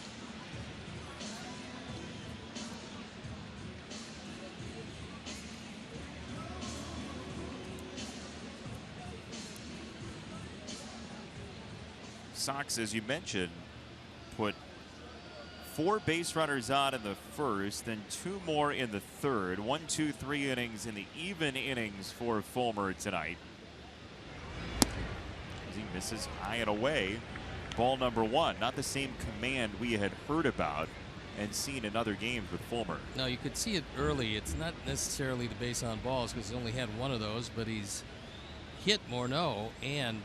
Sox, as you mentioned, put 4 base runners on in the first, then 2 more in the third. 1, 2, 3 innings in the even innings for Fulmer tonight. As he misses high and away. Ball number 1. Not the same command we had heard about and seen in other games with Fulmer. No, you could see it early. It's not necessarily the base on balls because he's only had one of those, but he's hit Morneau, and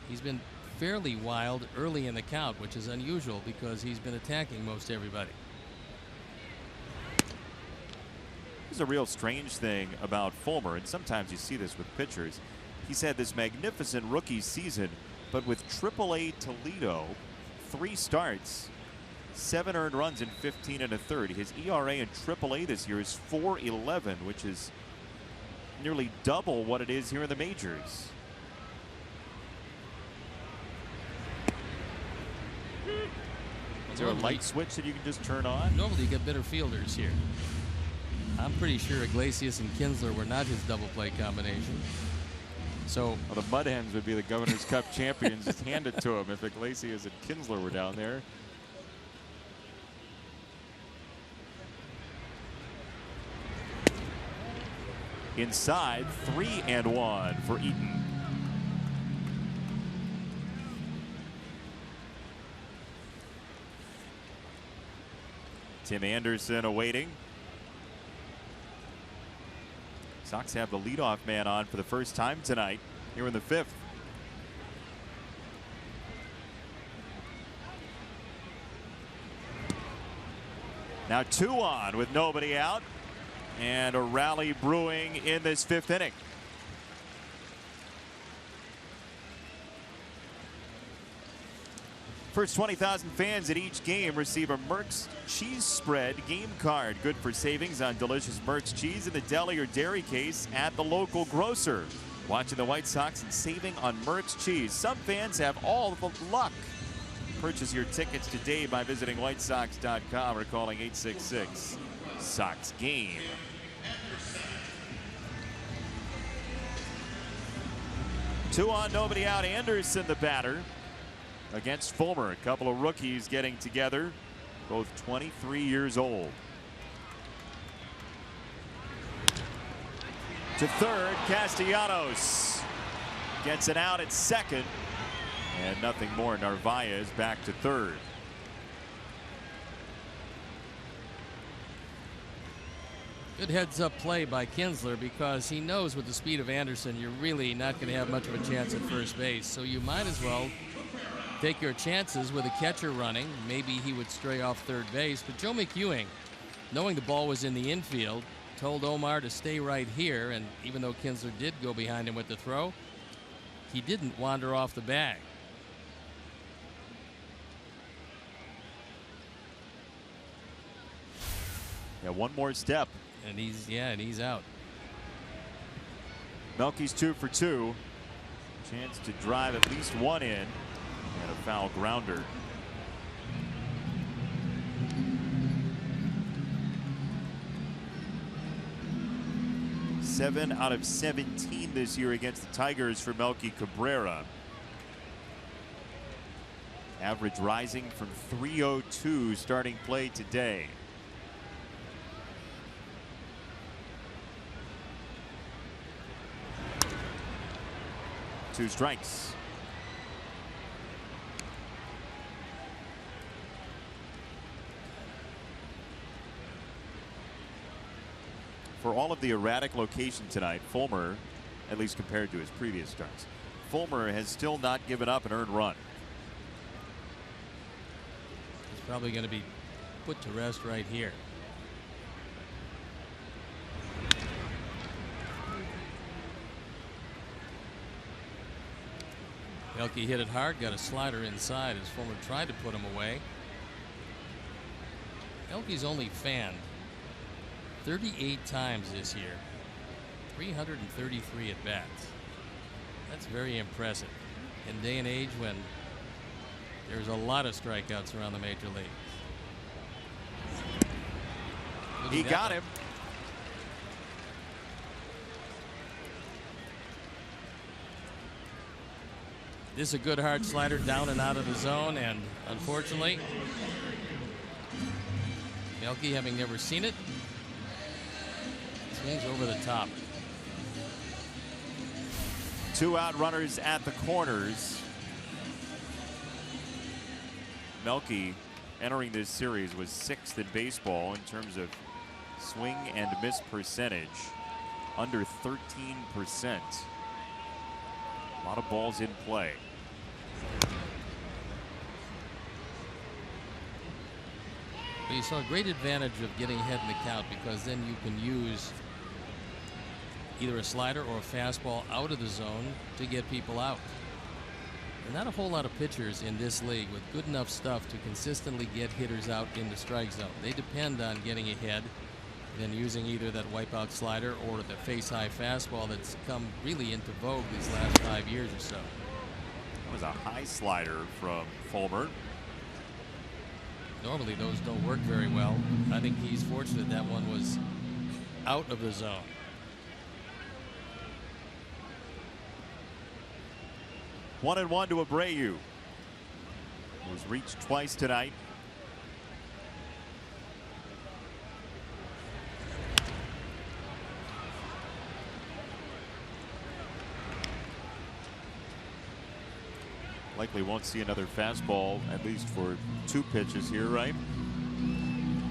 he's been fairly wild early in the count, which is unusual because he's been attacking most everybody. There's a real strange thing about Fulmer, and sometimes you see this with pitchers. He's had this magnificent rookie season, but with AAA Toledo, 3 starts, 7 earned runs in 15 1/3. His ERA in AAA this year is 4.11, which is nearly double what it is here in the majors. Is there a light switch that you can just turn on? Normally you get better fielders here. I'm pretty sure Iglesias and Kinsler were not his double play combination. So well, the Mud Hens would be the Governor's Cup champions. Just hand it to him if Iglesias and Kinsler were down there. Inside, 3-1 for Eaton. Tim Anderson awaiting. Sox have the leadoff man on for the first time tonight here in the 5th. Now 2 on with nobody out, and a rally brewing in this 5th inning. First 20,000 fans at each game receive a Merck's Cheese Spread game card. Good for savings on delicious Merck's cheese in the deli or dairy case at the local grocer. Watching the White Sox and saving on Merck's cheese. Some fans have all the luck. Purchase your tickets today by visiting whitesox.com or calling 866-SOX-GAME. Two on, nobody out. Anderson, the batter, against Fulmer. A couple of rookies getting together, both 23 years old. To third, Castellanos gets it out at second, and nothing more. Narvaez back to third. good heads-up play by Kinsler because he knows with the speed of Anderson, you're really not going to have much of a chance at first base. So you might as well take your chances with a catcher running. Maybe he would stray off third base. But Joe McEwing, knowing the ball was in the infield, told Omar to stay right here. And even though Kinsler did go behind him with the throw, he didn't wander off the bag. Yeah, one more step. And he's out. Melky's 2 for 2. Chance to drive at least one in. And a foul grounder. Seven out of 17 this year against the Tigers for Melky Cabrera. Average rising from 302 starting play today. 2 strikes. For all of the erratic location tonight, Fulmer, at least compared to his previous starts, Fulmer has still not given up an earned run. He's probably going to be put to rest right here. Melky hit it hard, got a slider inside as Fulmer tried to put him away. Melky's only fanned 38 times this year, 333 at bats. That's very impressive in a day and age when there's a lot of strikeouts around the major leagues. He got him. This is a good hard slider down and out of the zone, and unfortunately, Melky, having never seen it, swings over the top. 2 out runners at the corners. Melky entering this series was 6th in baseball in terms of swing and miss percentage, under 13%. A lot of balls in play. But you saw a great advantage of getting ahead in the count, because then you can use either a slider or a fastball out of the zone to get people out. And not a whole lot of pitchers in this league with good enough stuff to consistently get hitters out in the strike zone. They depend on getting ahead and using either that wipeout slider or the face-high fastball that's come really into vogue these last 5 years or so. That was a high slider from Fulmer. Normally those don't work very well. I think he's fortunate that one was out of the zone. One and one to Abreu. Was reached twice tonight. Likely won't see another fastball, at least for 2 pitches here, right?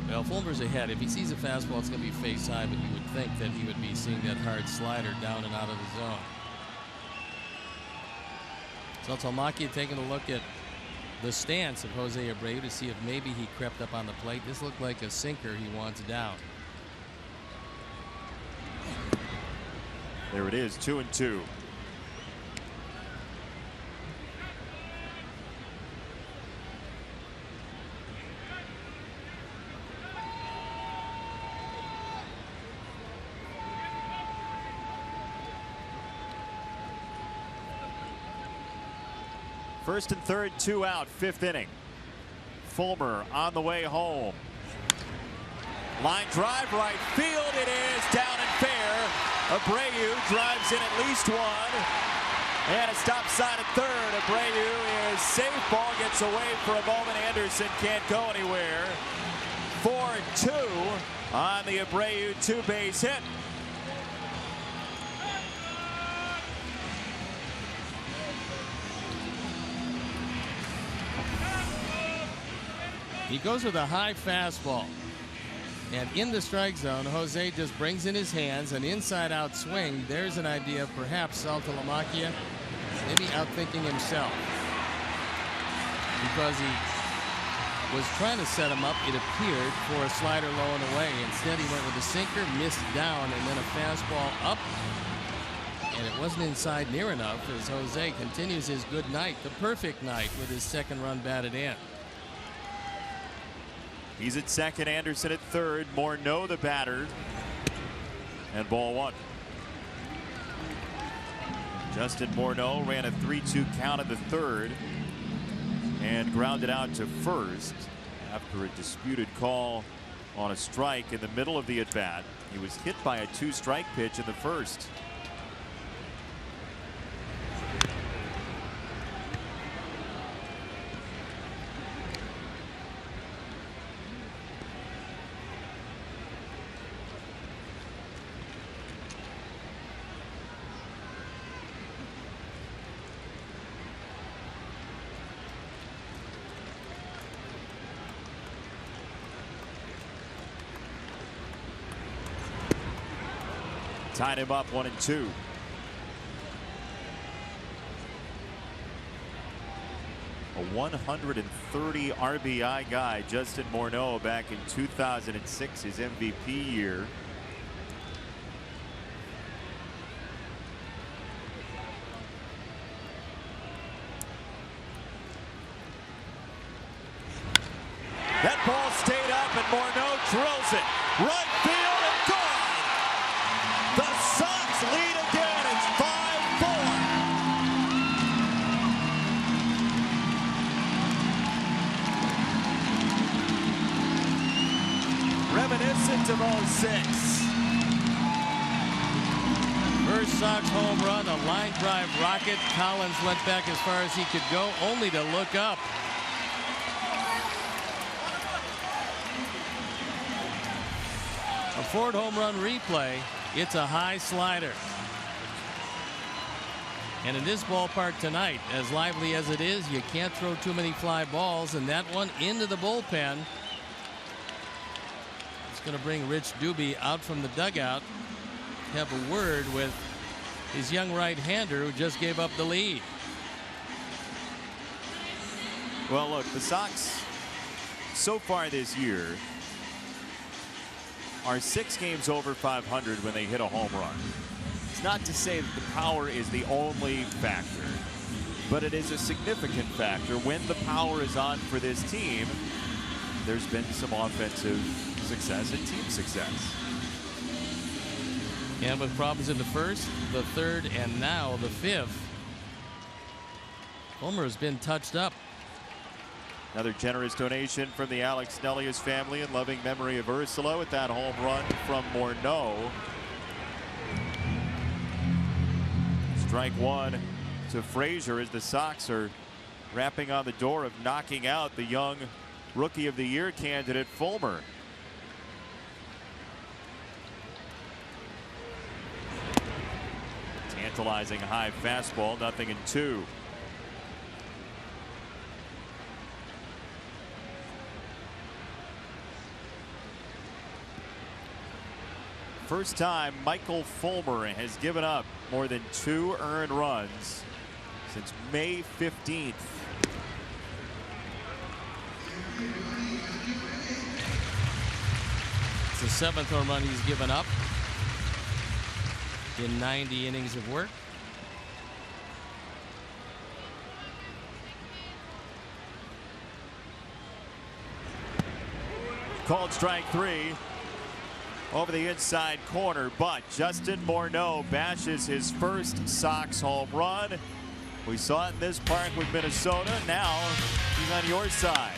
Well, Fulmer's ahead. If he sees a fastball, it's going to be face high, but you would think that he would be seeing that hard slider down and out of the zone. So Talmaki taking a look at the stance of Jose Abreu to see if maybe he crept up on the plate. This looked like a sinker he wants down. There it is, 2-2. First and third, 2 out, 5th inning. Fulmer on the way home. Line drive, right field. It is down and fair. Abreu drives in at least one. And a stop sign at third. Abreu is safe. Ball gets away for a moment. Anderson can't go anywhere. 4-2 on the Abreu 2-base hit. He goes with a high fastball. And in the strike zone, Jose just brings in his hands an inside-out swing. There's an idea of perhaps Saltalamacchia maybe outthinking himself, because he was trying to set him up, it appeared, for a slider low and away. Instead, he went with a sinker, missed down, and then a fastball up. And it wasn't inside near enough as Jose continues his good night, the perfect night, with his 2nd run batted in. He's at second, Anderson at third, Morneau the batter, and ball 1. Justin Morneau ran a 3-2 count in the 3rd and grounded out to first after a disputed call on a strike in the middle of the at-bat. He was hit by a 2-strike pitch in the 1st. Tied him up 1-2. A 130 RBI guy, Justin Morneau, back in 2006, his MVP year. That ball stayed up and Morneau drills it. Right field and gone. The Sox lead again. It's 5-4. Reminiscent of 06. First Sox home run, a line drive rocket. Collins went back as far as he could go, only to look up. A Ford home run replay. It's a high slider. And in this ballpark tonight, as lively as it is, you can't throw too many fly balls, and that one into the bullpen. It's going to bring Rich Doobie out from the dugout, have a word with his young right-hander who just gave up the lead. Well, look, the Sox so far this year are 6 games over 500 when they hit a home run. It's not to say that the power is the only factor, but it is a significant factor. When the power is on for this team, there's been some offensive success and team success. And with problems in the first, the third, and now the fifth, Homer has been touched up. Another generous donation from the Alex Nellius family in loving memory of Ursula with that home run from Morneau. Strike one to Frazier as the Sox are rapping on the door of knocking out the young Rookie of the Year candidate Fulmer. Tantalizing high fastball, 0-2. First time Michael Fulmer has given up more than 2 earned runs since May 15th. It's the 7th home run he's given up in 90 innings of work. Called strike 3. Over the inside corner, but Justin Morneau bashes his first Sox home run. We saw it in this park with Minnesota. Now he's on your side.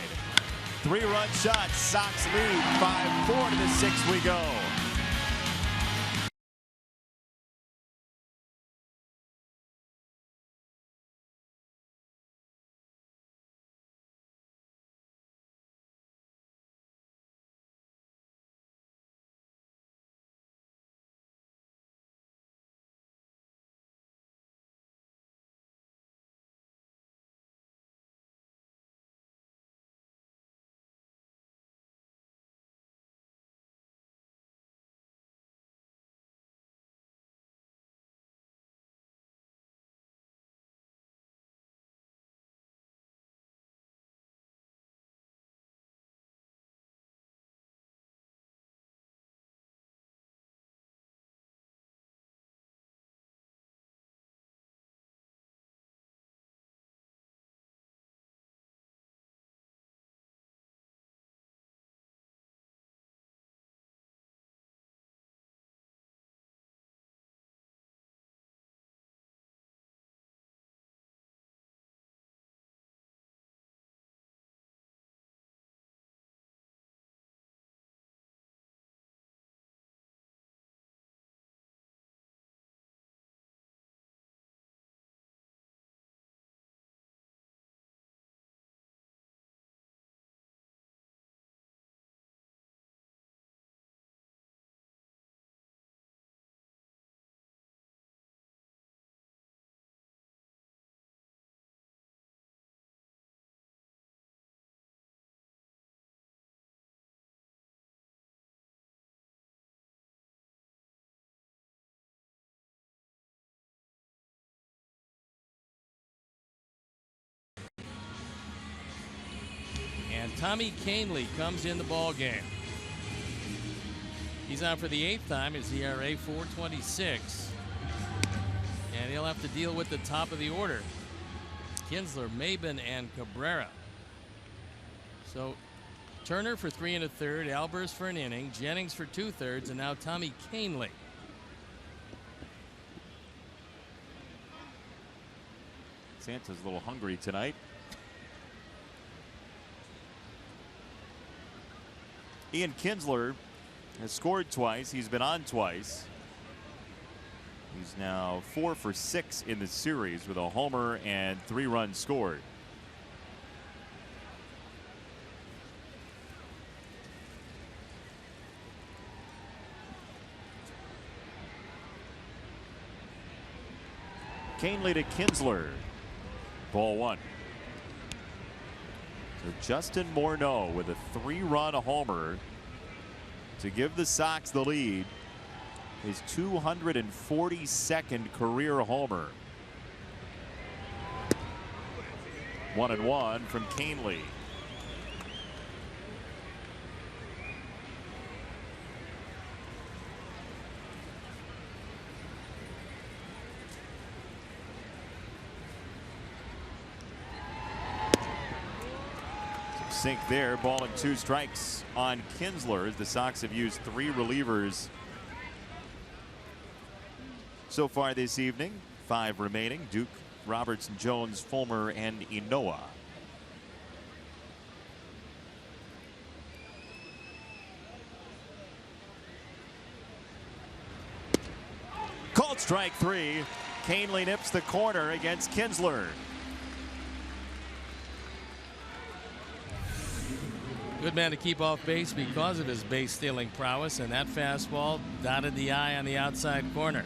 3-run shot. Sox lead 5-4 to the 6th we go. And Tommy Kahnle comes in the ball game. He's on for the 8th time. His ERA 4.26, and he'll have to deal with the top of the order: Kinsler, Maben, and Cabrera. So Turner for 3 1/3, Albers for an inning, Jennings for 2/3, and now Tommy Kahnle. Santa's a little hungry tonight. Ian Kinsler has scored twice. He's been on twice. He's now 4 for 6 in the series with a homer and 3 runs scored. Canely to Kinsler. Ball 1. So Justin Morneau with a 3-run homer to give the Sox the lead. His 242nd career homer. 1-1 from Canely. Sink there. Ball and 2 strikes on Kinsler. The Sox have used 3 relievers so far this evening. 5 remaining. Duke, Robertson, Jones, Fulmer, and Inoa. Called strike 3. Canely nips the corner against Kinsler. Good man to keep off base because of his base stealing prowess, and that fastball dotted the I on the outside corner.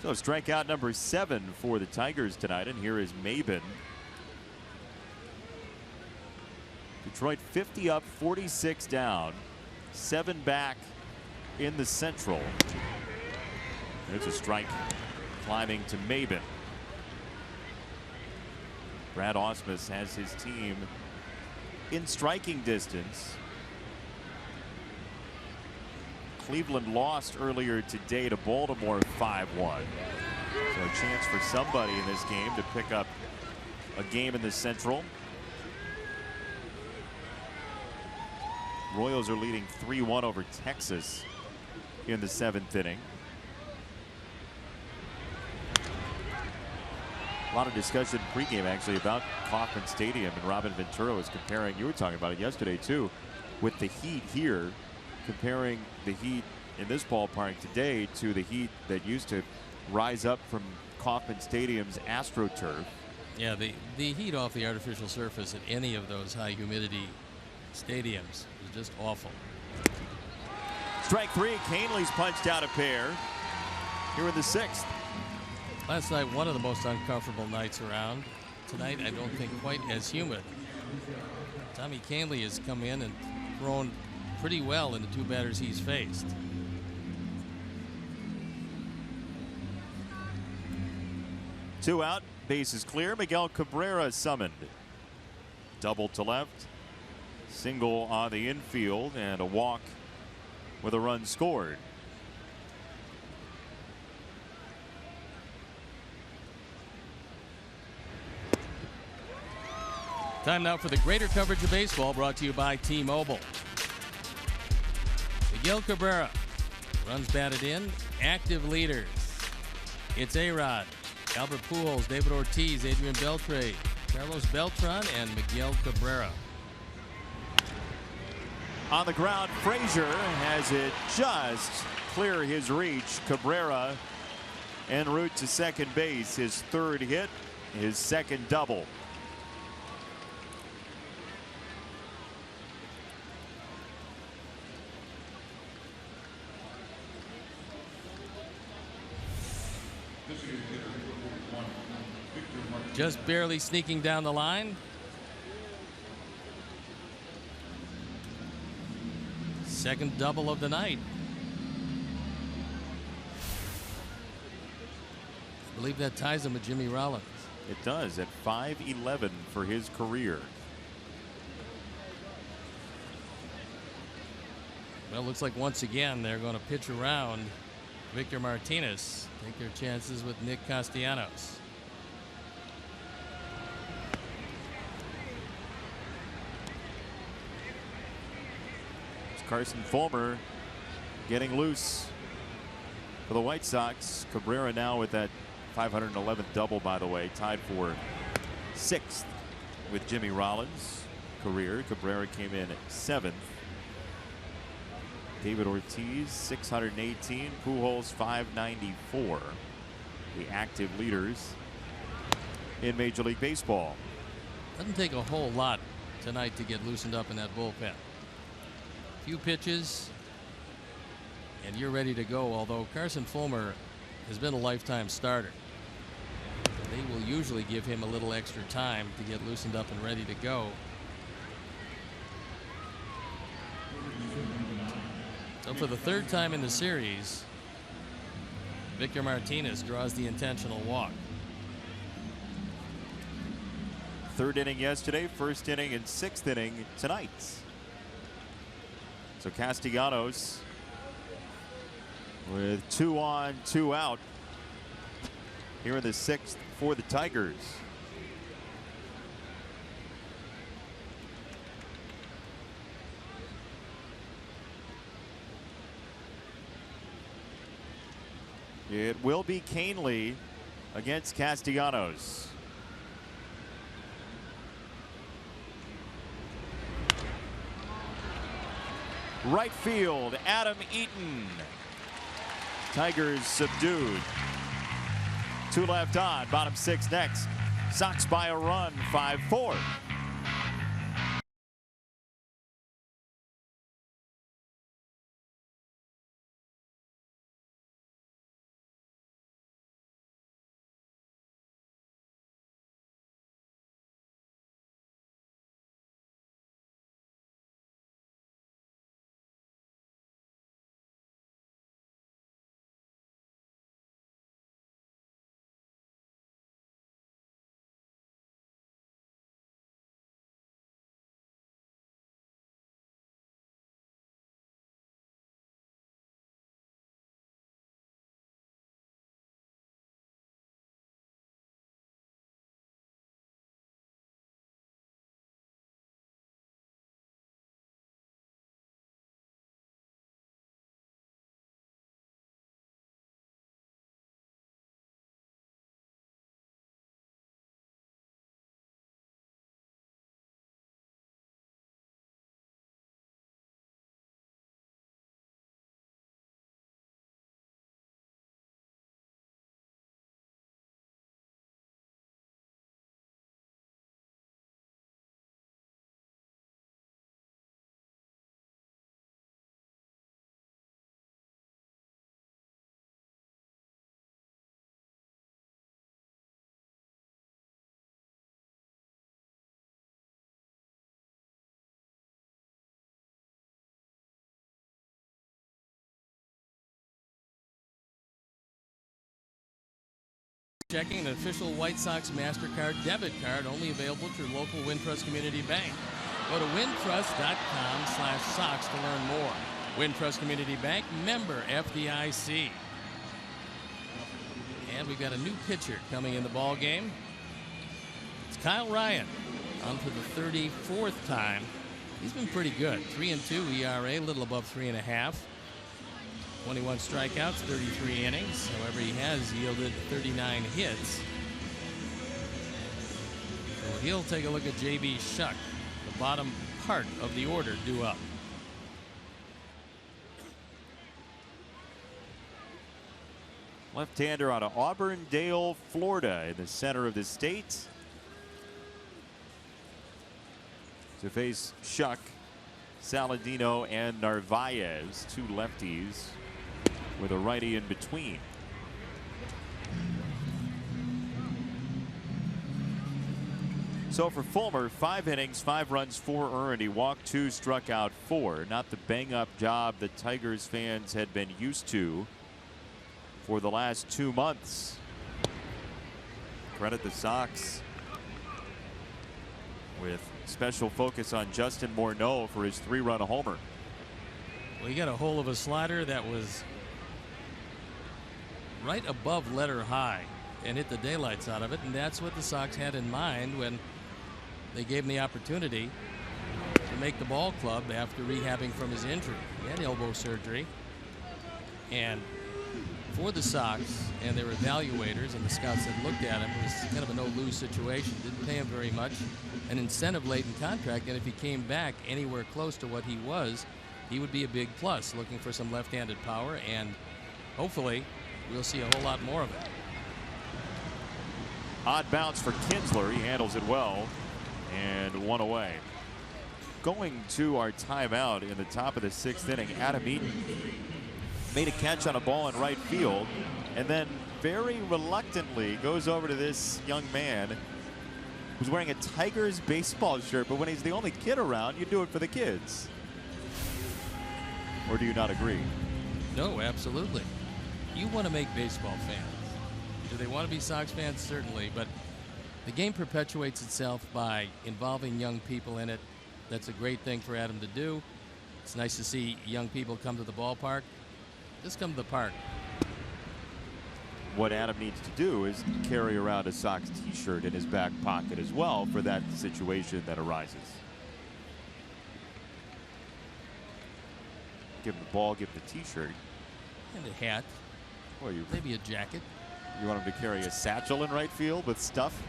So strikeout number 7 for the Tigers tonight, and here is Maben. Detroit 50 up, 46 down, 7 back in the Central. There's a strike climbing to Maben. Brad Ausmus has his team in striking distance. Cleveland lost earlier today to Baltimore 5-1. So a chance for somebody in this game to pick up a game in the Central. Royals are leading 3-1 over Texas in the 7th inning. A lot of discussion pregame actually about Kauffman Stadium, and Robin Ventura was comparing, you were talking about it yesterday too, with the heat here, comparing the heat in this ballpark today to the heat that used to rise up from Kauffman Stadium's AstroTurf. Yeah, the heat off the artificial surface at any of those high humidity stadiums is just awful. Strike 3. Canely's punched out a pair here in the 6th. Last night, one of the most uncomfortable nights around. Tonight, I don't think quite as humid. Tommy Canely has come in and thrown pretty well in the 2 batters he's faced. Two out, base is clear. Miguel Cabrera summoned. Double to left, single on the infield, and a walk with a run scored. Time now for the greater coverage of baseball, brought to you by T-Mobile. Miguel Cabrera runs batted in. Active leaders. It's A-Rod, Albert Pujols, David Ortiz, Adrian Beltre, Carlos Beltran, and Miguel Cabrera. On the ground, Frazier has it just clear his reach. Cabrera en route to second base. His 3rd hit, his 2nd double. Just barely sneaking down the line. Second double of the night. I believe that ties him with Jimmy Rollins. It does, at 5'11" for his career. Well, looks like once again they're going to pitch around Victor Martinez. Take their chances with Nick Castellanos. Carson Fulmer getting loose for the White Sox. Cabrera now with that 511th double, by the way, tied for 6th with Jimmy Rollins' career. Cabrera came in 7th. David Ortiz 618, Pujols 594. The active leaders in Major League Baseball. Doesn't take a whole lot tonight to get loosened up in that bullpen. Few pitches, and you're ready to go, although Carson Fulmer has been a lifetime starter. They will usually give him a little extra time to get loosened up and ready to go. So for the third time in the series, Victor Martinez draws the intentional walk. Third inning yesterday, first inning and sixth inning tonight. So Castellanos with 2 on, 2 out here in the sixth for the Tigers. It will be Canely against Castellanos. Right field, Adam Eaton. Tigers subdued. 2 left on, bottom 6 next. Sox by a run, 5-4. Checking an official White Sox MasterCard debit card only available through local Wintrust Community Bank. Go to wintrust.com/Sox to learn more. Wintrust Community Bank, member FDIC. And we've got a new pitcher coming in the ball game. It's Kyle Ryan, on for the 34th time. He's been pretty good. 3-2 ERA, a little above 3.5. 21 strikeouts, 33 innings. However, he has yielded 39 hits. So he'll take a look at J.B. Shuck, the bottom part of the order due up. Left-hander out of Auburndale, Florida, in the center of the state. To face Shuck, Saladino, and Narvaez, 2 lefties, with a righty in between. So for Fulmer, 5 innings, 5 runs, 4 earned. He walked 2, struck out 4. Not the bang-up job that Tigers fans had been used to for the last 2 months. Credit the Sox with special focus on Justin Morneau for his 3-run homer. Well, he got a hold of a slider that was right above letter high and hit the daylights out of it, and that's what the Sox had in mind when they gave him the opportunity to make the ball club after rehabbing from his injury. He had elbow surgery, and for the Sox and their evaluators and the scouts that looked at him, it was kind of a no-lose situation. Didn't pay him very much, an incentive-laden contract, and if he came back anywhere close to what he was, he would be a big plus, looking for some left-handed power, and hopefully we'll see a whole lot more of it. Odd bounce for Kinsler. He handles it well, and 1 away. going to our timeout in the top of the 6th inning, Adam Eaton made a catch on a ball in right field and then very reluctantly goes over to this young man who's wearing a Tigers baseball shirt, but when he's the only kid around, you do it for the kids. Or do you not agree? No, absolutely. You want to make baseball fans. Do they want to be Sox fans? Certainly, but the game perpetuates itself by involving young people in it. That's a great thing for Adam to do. It's nice to see young people come to the ballpark. Just come to the park. What Adam needs to do is carry around a Sox t-shirt in his back pocket as well for that situation that arises. Give him the ball, give him the t-shirt. And a hat. Well, maybe a jacket. You want him to carry a satchel in right field with stuff?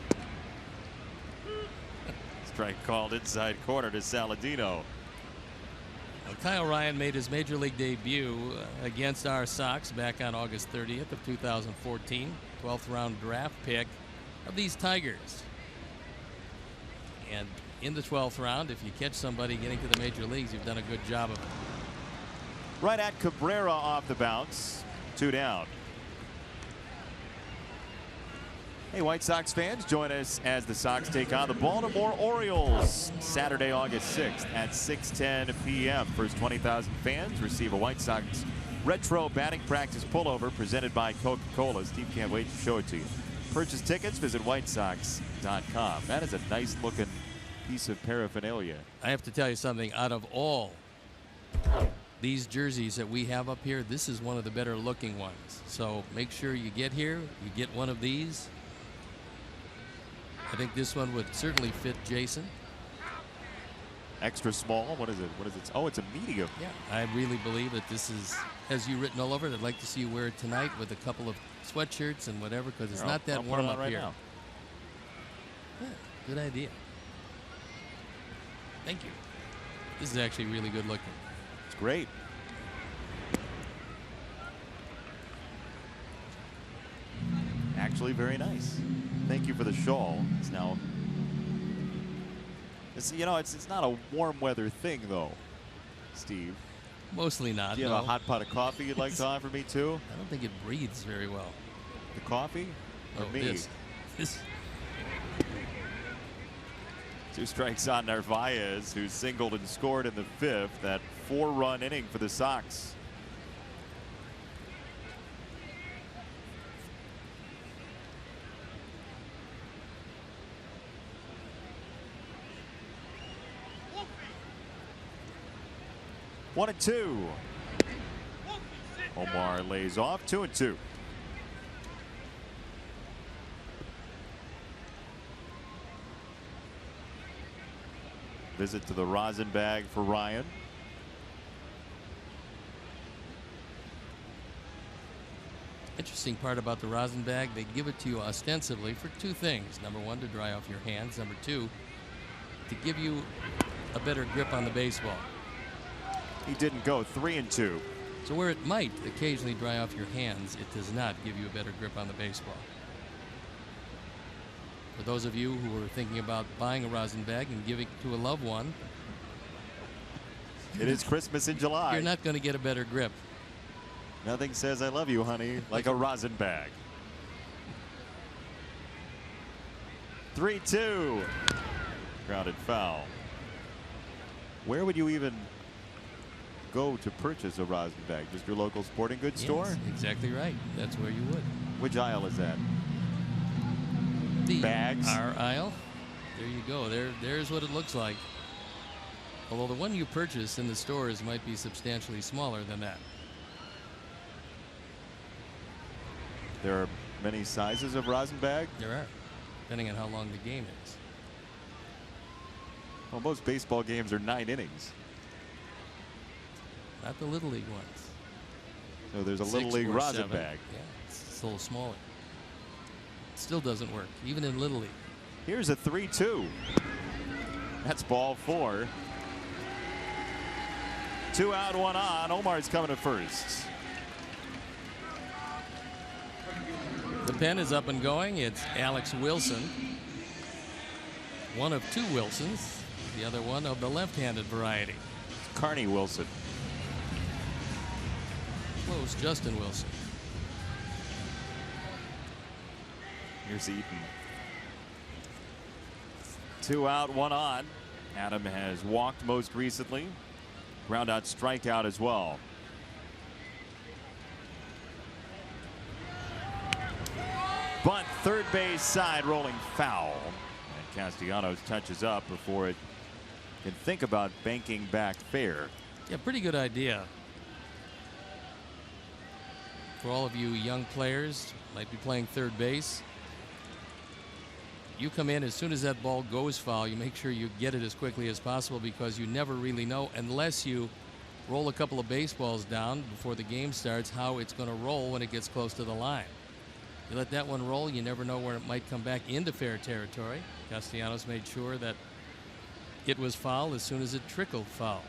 Strike called inside corner to Saladino. Well, Kyle Ryan made his major league debut against our Sox back on August 30th of 2014. 12th round draft pick of these Tigers. And in the 12th round, if you catch somebody getting to the major leagues, you've done a good job of it. Right at Cabrera off the bounce. 2 down. Hey, White Sox fans, join us as the Sox take on the Baltimore Orioles Saturday, August 6th at 6:10 p.m. First 20,000 fans receive a White Sox retro batting practice pullover presented by Coca-Cola. Steve can't wait to show it to you. Purchase tickets, visit whitesox.com. That is a nice looking piece of paraphernalia. I have to tell you something. Out of all these jerseys that we have up here, this is one of the better looking ones. So make sure you get here, you get one of these. I think this one would certainly fit Jason. Extra small. What is it? What is it? Oh, it's a medium. Yeah, I really believe that this is, has you written all over it. I'd like to see you wear it tonight with a couple of sweatshirts and whatever, because it's not that warm up right here. Now. Yeah, good idea. Thank you. This is actually really good looking. It's great. Actually, very nice. Thank you for the shawl. It's now, you know, it's not a warm weather thing though, Steve. Mostly not. Do you have a hot pot of coffee you'd like to offer me too? I don't think it breathes very well. The coffee or me? This. 2 strikes on Narvaez, who singled and scored in the 5th. That 4-run inning for the Sox. One and 2. Omar lays off. 2-2. Visit to the rosin bag for Ryan. Interesting part about the rosin bag, they give it to you ostensibly for 2 things. Number 1, to dry off your hands. Number 2, to give you a better grip on the baseball. He didn't go. 3-2. So where it might occasionally dry off your hands, it does not give you a better grip on the baseball. For those of you who are thinking about buying a rosin bag and giving it to a loved one, it is Christmas in July. You're not going to get a better grip. Nothing says I love you, honey, like a rosin bag. 3-2. Grounded foul. Where would you even go to purchase a rosin bag? Just your local sporting goods store? Yes, exactly right. That's where you would. Which aisle is that? The bags. Our aisle. There you go. There's what it looks like. Although the one you purchase in the stores might be substantially smaller than that. There are many sizes of rosin bag? There are, depending on how long the game is. Well, most baseball games are 9 innings. Not the Little League ones. So there's a 6 Little League or rosin 7. bag. Yeah, it's a little smaller. Still doesn't work, even in Little League. Here's a 3-2. That's ball 4. 2 out, 1 on. Omar's coming to first. The pen is up and going. It's Alex Wilson. One of 2 Wilsons. The other one of the left-handed variety. Carney Wilson. Close, Justin Wilson. Here's Eaton. 2 out, 1 on. Adam has walked most recently. Ground out strikeout as well. Bunt, third base side, rolling foul. And Castellanos touches up before it can think about banking back fair. Yeah, pretty good idea. For all of you young players, might be playing third base. You come in as soon as that ball goes foul, you make sure you get it as quickly as possible, because you never really know, unless you roll a couple of baseballs down before the game starts, how it's going to roll when it gets close to the line. You let that one roll, you never know where it might come back into fair territory. Castellanos made sure that it was foul as soon as it trickled foul.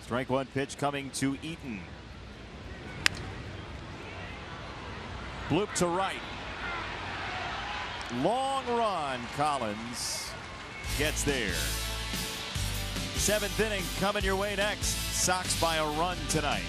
Strike one pitch coming to Eaton. Bloop to right. Long run. Collins gets there. 7th inning coming your way next. Sox by a run tonight.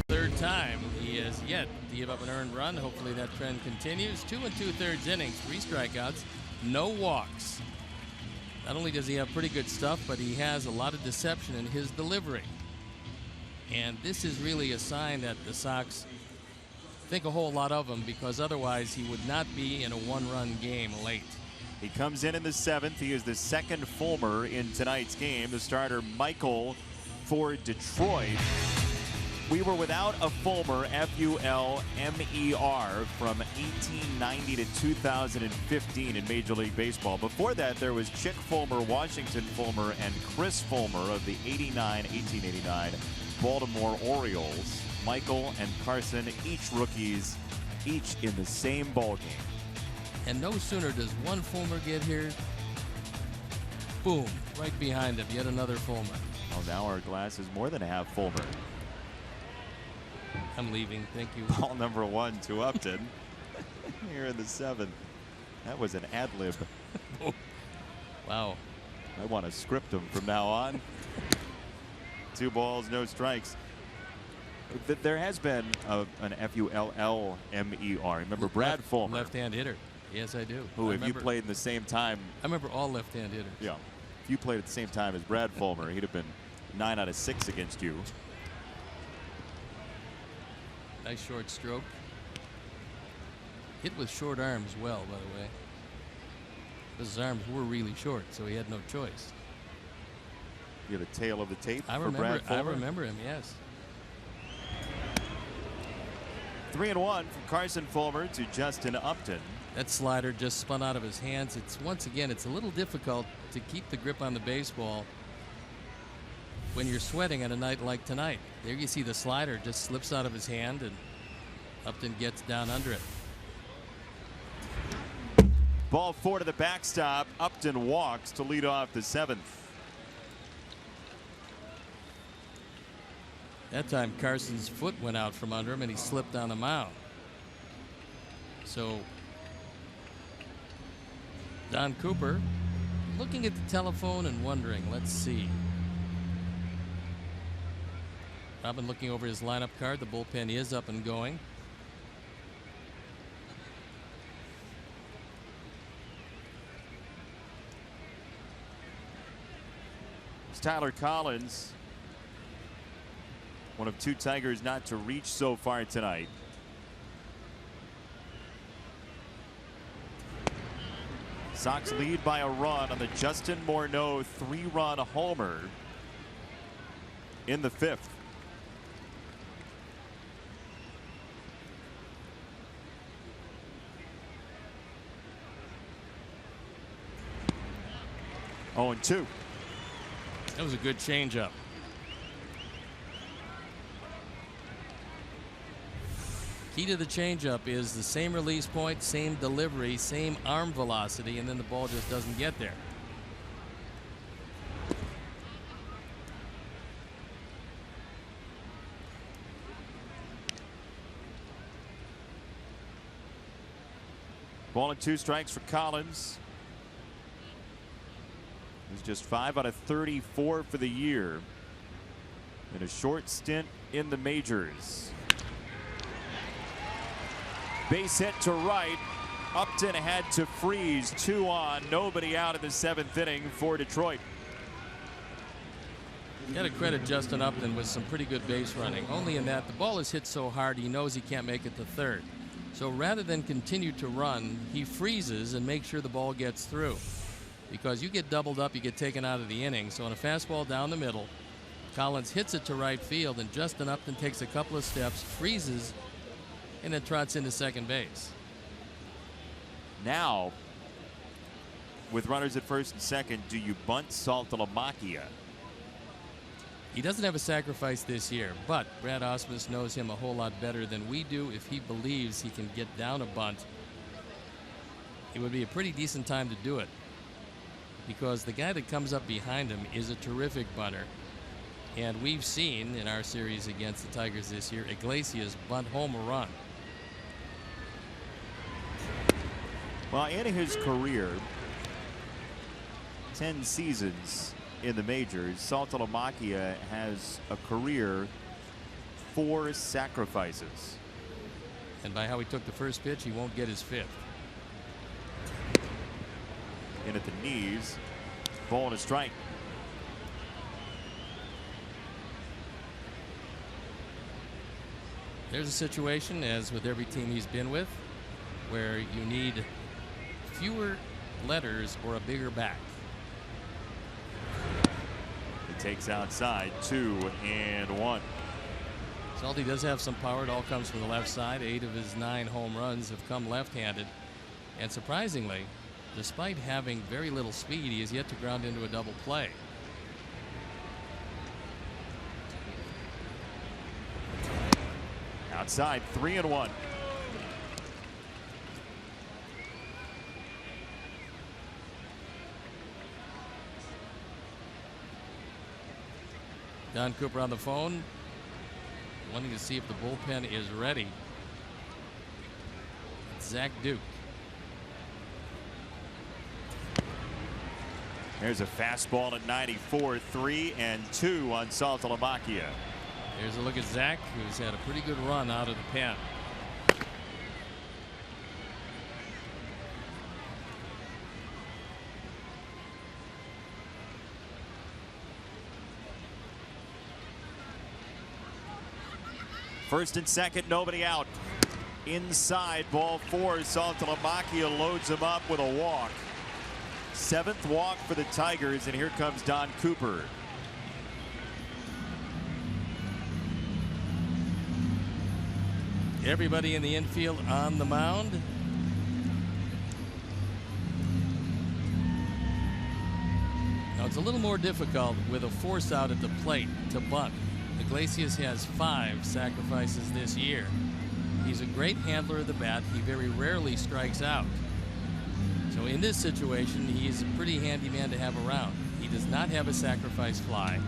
Third time he has yet to give up an earned run. Hopefully that trend continues. 2 2/3 innings, 3 strikeouts, no walks. Not only does he have pretty good stuff, but he has a lot of deception in his delivery. And this is really a sign that the Sox think a whole lot of him, because otherwise he would not be in a 1-run game late. He comes in the 7th. He is the second Fulmer in tonight's game. The starter, Michael, for Detroit. We were without a Fulmer, Fulmer, from 1890 to 2015 in Major League Baseball. Before that, there was Chick Fulmer, Washington Fulmer, and Chris Fulmer of the 1889 Baltimore Orioles. Michael and Carson, each rookies, each in the same ballgame. And no sooner does one Fulmer get here, boom, right behind him, yet another Fulmer. Well, now our glass is more than a half Fulmer. I'm leaving, thank you. Ball number 1 to Upton here in the 7th. That was an ad lib. Wow. I want to script him from now on. 2 balls, no strikes. There has been an Fulmer. Remember Brad Fulmer? Left-hand hitter. Yes, I do. Who, if you played in the same time? I remember all left-hand hitters. Yeah. If you played at the same time as Brad Fulmer, he'd have been 9 out of 6 against you. Nice short stroke. Hit with short arms well, by the way. His arms were really short, so he had no choice. You have a tail of the tape I for remember, Brad Fulmer? I remember him, yes. 3-1 from Carson Fulmer to Justin Upton. That slider just spun out of his hands. Once again, it's a little difficult to keep the grip on the baseball when you're sweating on a night like tonight. There you see the slider just slips out of his hand, and Upton gets down under it. Ball 4 to the backstop. Upton walks to lead off the 7th. That time Carson's foot went out from under him and he slipped on the mound. So Don Cooper looking at the telephone and wondering, let's see. Robin looking over his lineup card. The bullpen is up and going. It's Tyler Collins, one of 2 Tigers not to reach so far tonight. Sox lead by a run on the Justin Morneau 3-run homer in the 5th. Oh, and 2. That was a good changeup. Key to the changeup is the same release point, same delivery, same arm velocity, and then the ball just doesn't get there. Ball and 2 strikes for Collins. He's just 5 out of 34 for the year in a short stint in the majors. Base hit to right. Upton had to freeze. 2 on, nobody out in the 7th inning for Detroit. You got to credit Justin Upton with some pretty good base running. Only in that the ball is hit so hard he knows he can't make it to third. So rather than continue to run, he freezes and makes sure the ball gets through. Because you get doubled up, you get taken out of the inning. So on a fastball down the middle, Collins hits it to right field, and Justin Upton takes a couple of steps, freezes, and then trots into second base. Now, with runners at first and second, do you bunt Saltalamacchia? He doesn't have a sacrifice this year, but Brad Ausmus knows him a whole lot better than we do. If he believes he can get down a bunt, it would be a pretty decent time to do it. Because the guy that comes up behind him is a terrific bunter. And we've seen in our series against the Tigers this year, Iglesias bunt home a run. Well, in his career, 10 seasons in the majors, Saltalamacchia has a career 4 sacrifices. And by how he took the first pitch, he won't get his 5th. In at the knees, ball and a strike. There's a situation, as with every team he's been with, where you need fewer letters or a bigger back. He takes outside, 2-1. Salty does have some power. It all comes from the left side. 8 of his 9 home runs have come left-handed. And surprisingly, despite having very little speed, he has yet to ground into a double play. Outside, 3-1. Don Cooper on the phone, wanting to see if the bullpen is ready. It's Zach Duke. There's a fastball at 94, 3-2 on Saltalamacchia. Here's a look at Zach, who's had a pretty good run out of the pen. First and second, nobody out. Inside, ball 4. Saltalamacchia loads him up with a walk. 7th walk for the Tigers, and here comes Don Cooper. Everybody in the infield on the mound. Now, it's a little more difficult with a force out at the plate to bunt. Iglesias has 5 sacrifices this year. He's a great handler of the bat. He very rarely strikes out. So in this situation, he's a pretty handy man to have around. He does not have a sacrifice fly.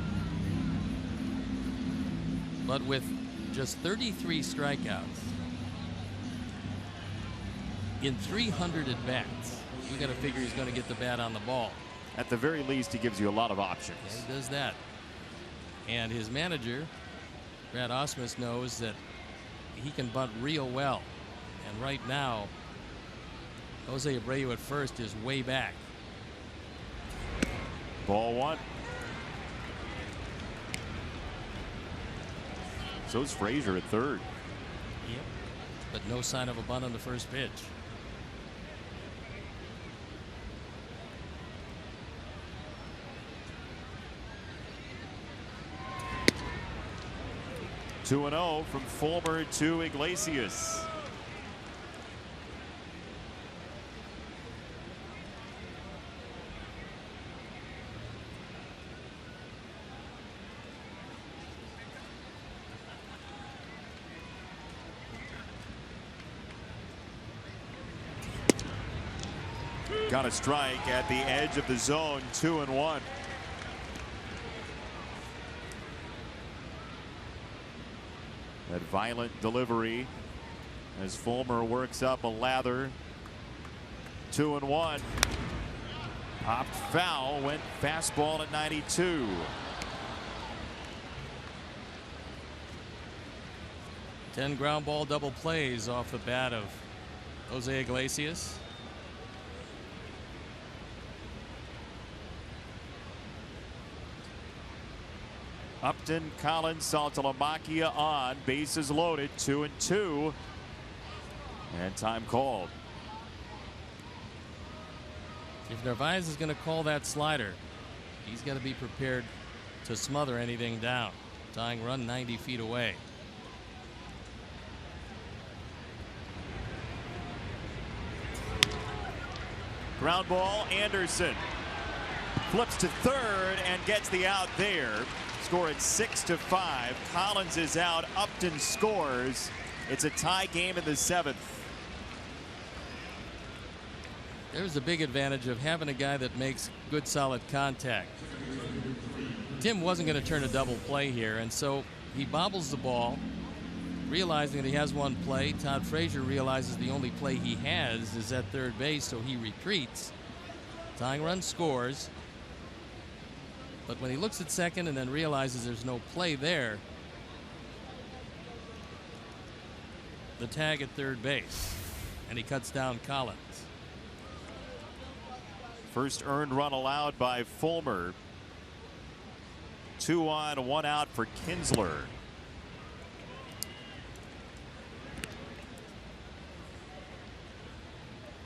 But with just 33 strikeouts in 300 at-bats, you got to figure he's going to get the bat on the ball. At the very least, he gives you a lot of options. Yeah, he does that. And his manager, Brad Ausmus, knows that he can bunt real well. And right now, Jose Abreu at first is way back. Ball 1. So's Frazier at third. Yep. But no sign of a bunt on the first pitch. Two and 0 from Fulmer to Iglesias. Got a strike at the edge of the zone. 2-1. That violent delivery as Fulmer works up a lather. 2-1. Popped foul, went fastball at 92. Ten ground ball double plays off the bat of Jose Iglesias. Upton, Collins, Saltalamacchia on. Bases loaded. 2-2. And time called. If Narvaez is going to call that slider, he's got to be prepared to smother anything down. Tying run 90 feet away. Ground ball. Anderson flips to third and gets the out there. Score at 6-5. Collins is out. Upton scores. It's a tie game in the 7th. There's a big advantage of having a guy that makes good solid contact. Tim wasn't going to turn a double play here, and so he bobbles the ball, realizing that he has one play. Todd Frazier realizes the only play he has is at third base, so he retreats. Tying run scores. But when he looks at second and then realizes there's no play there, the tag at third base, and he cuts down Collins. First earned run allowed by Fulmer. 2 on, 1 out for Kinsler.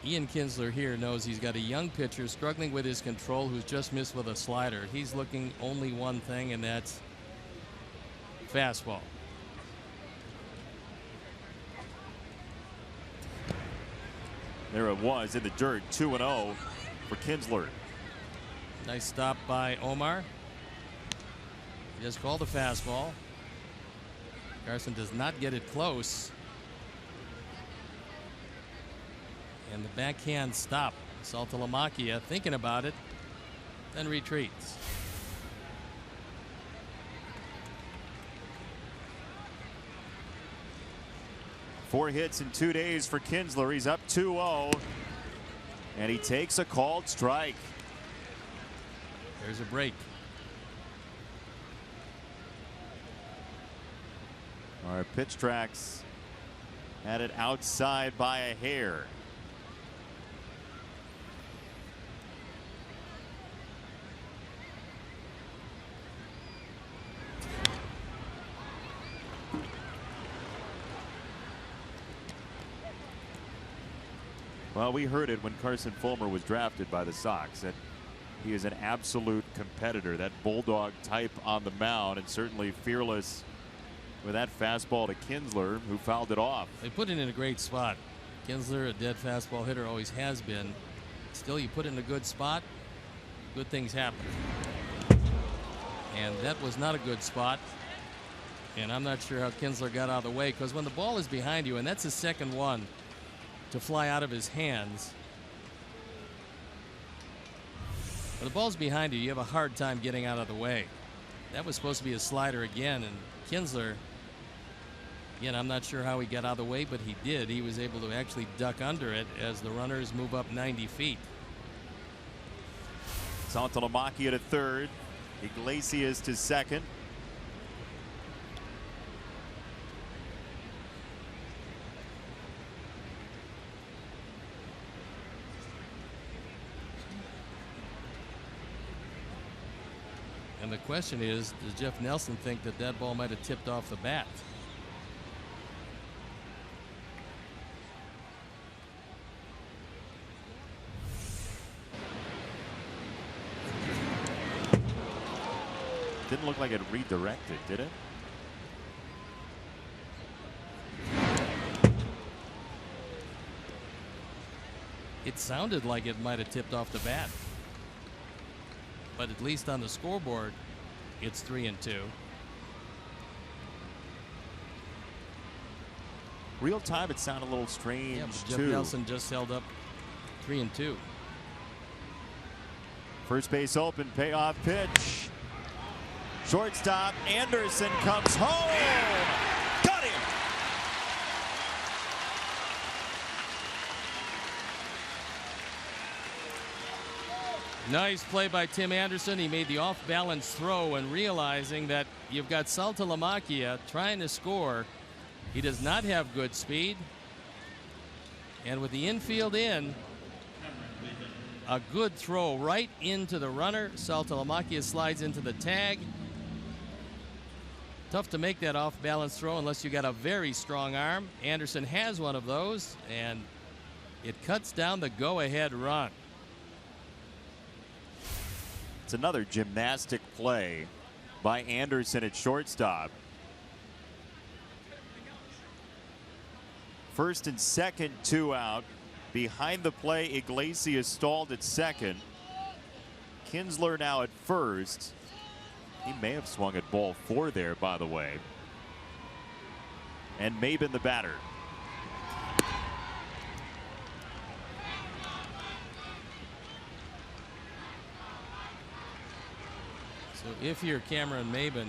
Ian Kinsler here knows he's got a young pitcher struggling with his control who's just missed with a slider. He's looking only one thing, and that's fastball. There it was in the dirt. 2-0 for Kinsler. Nice stop by Omar. He just called a fastball. Carson does not get it close. And the backhand stop. Saltalamacchia thinking about it, then retreats. Four hits in 2 days for Kinsler. He's up 2-0. And he takes a called strike. There's a break. Our pitch tracks had it outside by a hair. Well, we heard it when Carson Fulmer was drafted by the Sox, that he is an absolute competitor, that bulldog type on the mound, and certainly fearless with that fastball to Kinsler, who fouled it off. They put it in a great spot. Kinsler, a dead fastball hitter, always has been. Still, you put it in a good spot, good things happen. And that was not a good spot. And I'm not sure how Kinsler got out of the way, because when the ball is behind you, and that's his second one to fly out of his hands. When the ball's behind you, you have a hard time getting out of the way. That was supposed to be a slider again, and Kinsler, again, I'm not sure how he got out of the way, but he did. He was able to actually duck under it as the runners move up 90 feet. Saltalamacchia to third. Iglesias to second. And the question is, does Jeff Nelson think that that ball might have tipped off the bat? Didn't look like it redirected, did it? It sounded like it might have tipped off the bat. But at least on the scoreboard, it's 3-2. Real time, it sounded a little strange, yeah, but Jeff too. Nelson just held up 3-2. First base open, payoff pitch. Shortstop Anderson comes home. Got him. Nice play by Tim Anderson. He made the off-balance throw, and realizing that you've got Saltalamacchia trying to score. He does not have good speed. And with the infield in, a good throw right into the runner. Saltalamacchia slides into the tag. Tough to make that off-balance throw unless you got a very strong arm. Anderson has one of those, and it cuts down the go-ahead run. It's another gymnastic play by Anderson at shortstop. First and second, 2 out. Behind the play, Iglesias stalled at second. Kinsler now at first. He may have swung at ball 4 there, by the way. And Maben the batter. So if you're Cameron Maben,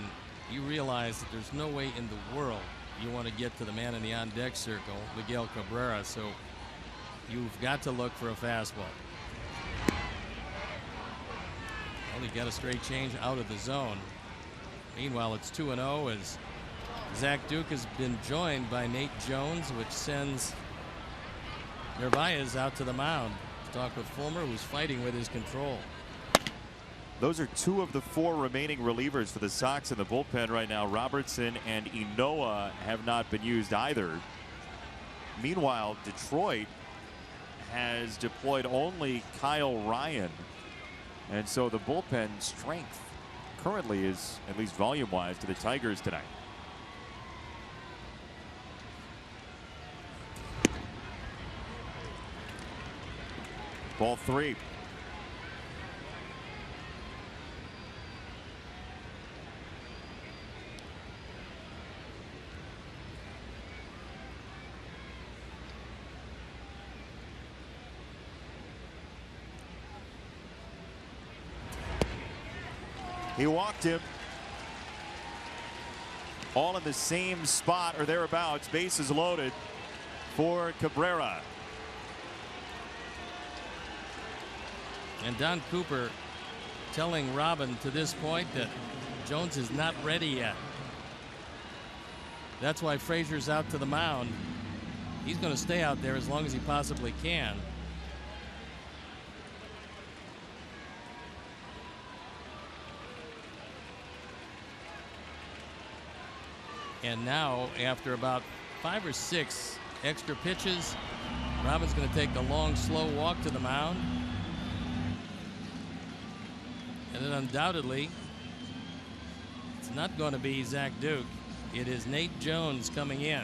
you realize that there's no way in the world you want to get to the man in the on-deck circle, Miguel Cabrera, so you've got to look for a fastball. Well, he got a straight change out of the zone. Meanwhile, it's 2-0 as Zach Duke has been joined by Nate Jones, which sends Narvaez out to the mound to talk with Fulmer, who's fighting with his control. Those are 2 of the 4 remaining relievers for the Sox in the bullpen right now. Robertson and Inoa have not been used either. Meanwhile, Detroit has deployed only Kyle Ryan. And so the bullpen strength currently is, at least volume-wise, to the Tigers tonight. Ball 3. He walked him. All in the same spot or thereabouts. Bases loaded for Cabrera. And Don Cooper telling Robin to this point that Jones is not ready yet. That's why Frazier's out to the mound. He's going to stay out there as long as he possibly can. And now, after about 5 or 6 extra pitches, Robin's going to take the long, slow walk to the mound. And then undoubtedly, it's not going to be Zach Duke. It is Nate Jones coming in.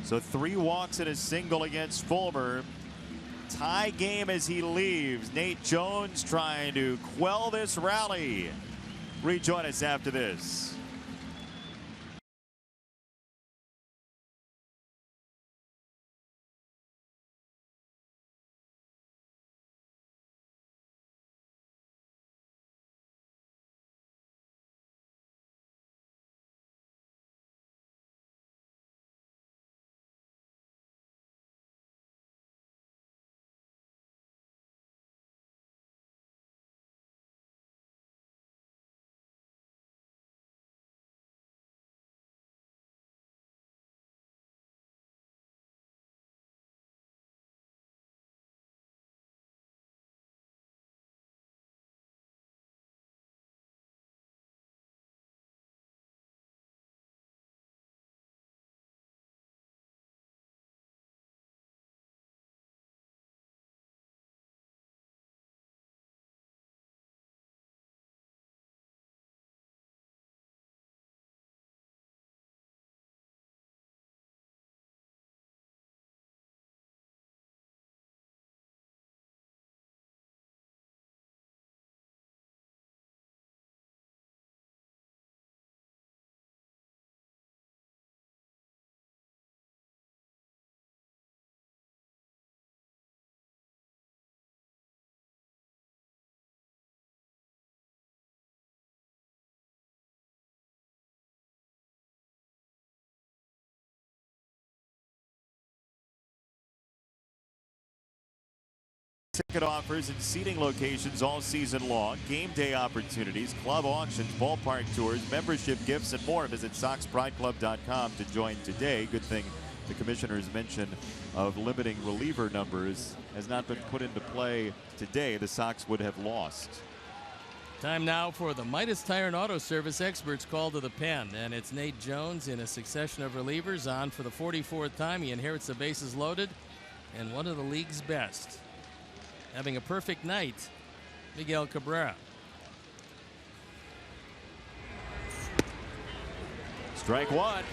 So 3 walks and a single against Fulmer. Tie game as he leaves. Nate Jones trying to quell this rally. Rejoin us after this. Ticket offers and seating locations all season long. Game day opportunities, club auctions, ballpark tours, membership gifts, and more. Visit SoxPrideClub.com to join today. Good thing the commissioner's mention of limiting reliever numbers has not been put into play today. The Sox would have lost. Time now for the Midas Tire and Auto Service experts call to the pen. And it's Nate Jones in a succession of relievers on for the 44th time. He inherits the bases loaded and one of the league's best. Having a perfect night, Miguel Cabrera. Strike one.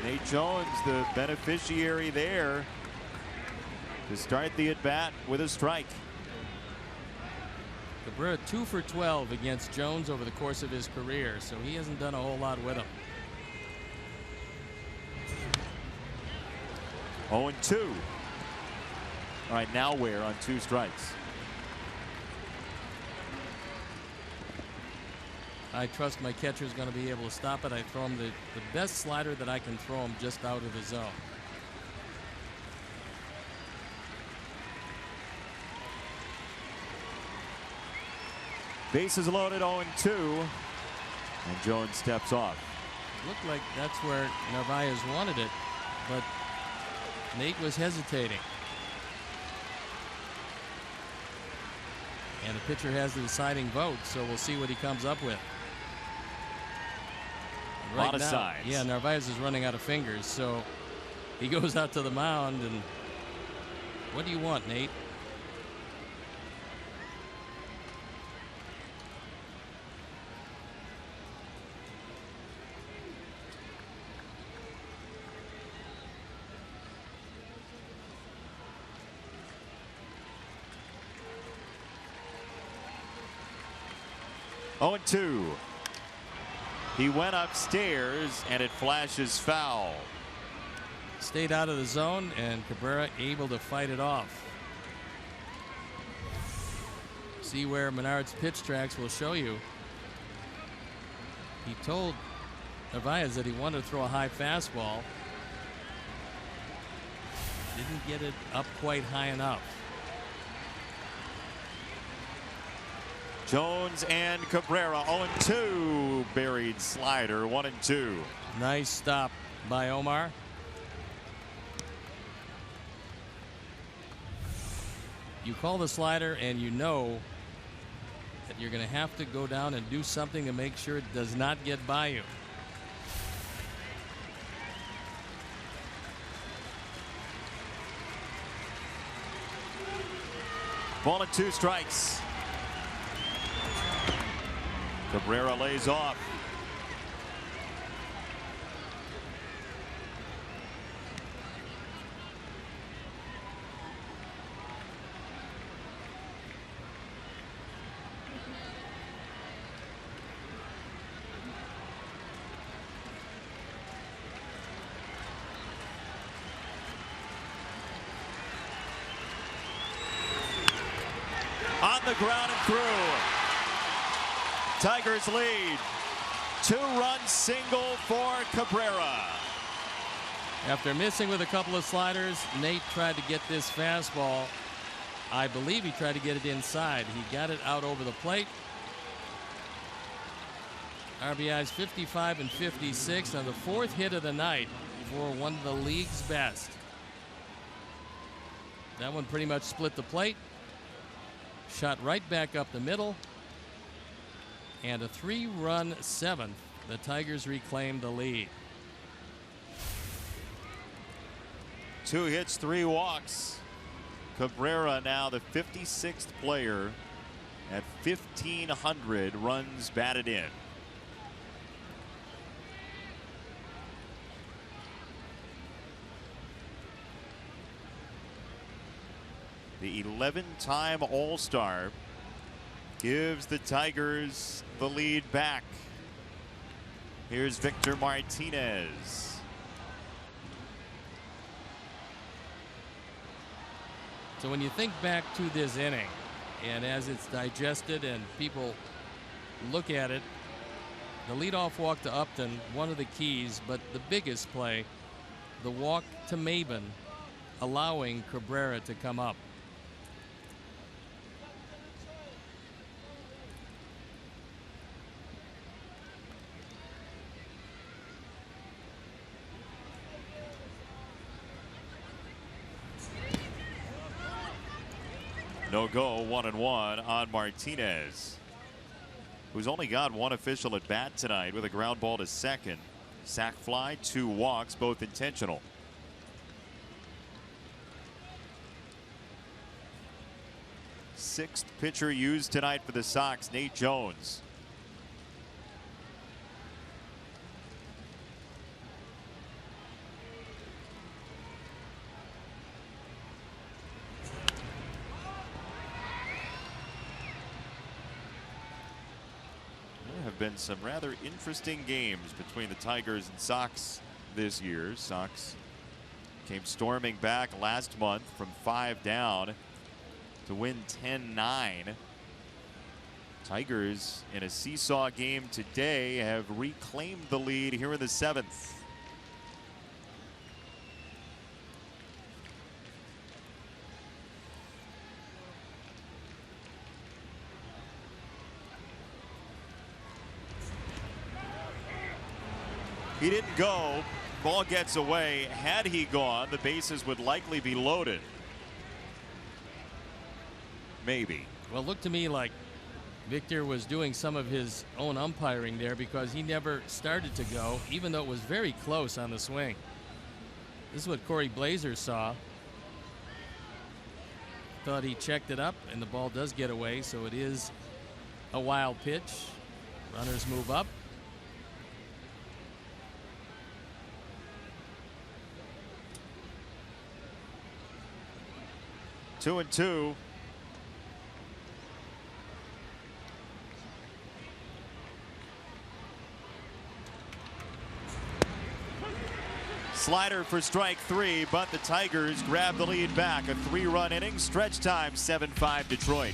Nate Jones, the beneficiary there to start the at-bat with a strike. Cabrera 2 for 12 against Jones over the course of his career, so he hasn't done a whole lot with him. 0-2. All right, now where on 2 strikes? I trust my catcher's going to be able to stop it. I throw him the best slider that I can throw him just out of the zone. Bases loaded, 0-2. And Jones steps off. It looked like that's where Narvaez wanted it, but Nate was hesitating. And the pitcher has the deciding vote, so we'll see what he comes up with. A lot of signs. Yeah, Narvaez is running out of fingers, so he goes out to the mound, and what do you want, Nate? Oh, 2. He went upstairs and it flashes foul. Stayed out of the zone and Cabrera able to fight it off. See where Menard's pitch tracks will show you. He told Narvaez that he wanted to throw a high fastball. Didn't get it up quite high enough. Jones and Cabrera, 0-2. Buried slider, 1-2. Nice stop by Omar. You call the slider and you know that you're going to have to go down and do something to make sure it does not get by you. Ball and 2 strikes. Cabrera lays off. on the ground and through. Tigers lead. 2-run single for Cabrera. After missing with a couple of sliders, Nate tried to get this fastball. I believe he tried to get it inside. He got it out over the plate. RBIs 55 and 56 on the 4th hit of the night for one of the league's best. That one pretty much split the plate. Shot right back up the middle. And a 3-run 7th. The Tigers reclaimed the lead. 2 hits, 3 walks. Cabrera now the 56th player at 1,500 runs batted in. The 11-time All-Star gives the Tigers the lead back. Here's Victor Martinez. So when you think back to this inning, and as it's digested and people look at it, the leadoff walk to Upton, one of the keys, but the biggest play, the walk to Maben, allowing Cabrera to come up. No go, 1-1 on Martinez, who's only got 1 official at bat tonight with a ground ball to second. Sac fly, 2 walks, both intentional. Sixth pitcher used tonight for the Sox, Nate Jones. Been some rather interesting games between the Tigers and Sox this year. Sox came storming back last month from 5 down to win 10-9. Tigers in a seesaw game today have reclaimed the lead here in the 7th. He didn't go. Ball gets away. Had he gone, the bases would likely be loaded. Maybe. Well, it looked to me like Victor was doing some of his own umpiring there, because he never started to go, even though it was very close on the swing. This is what Corey Blazer saw. Thought he checked it up, and the ball does get away, so it is a wild pitch. Runners move up. 2-2. Slider for strike 3, but the Tigers grab the lead back. A 3-run inning, stretch time, 7-5 Detroit.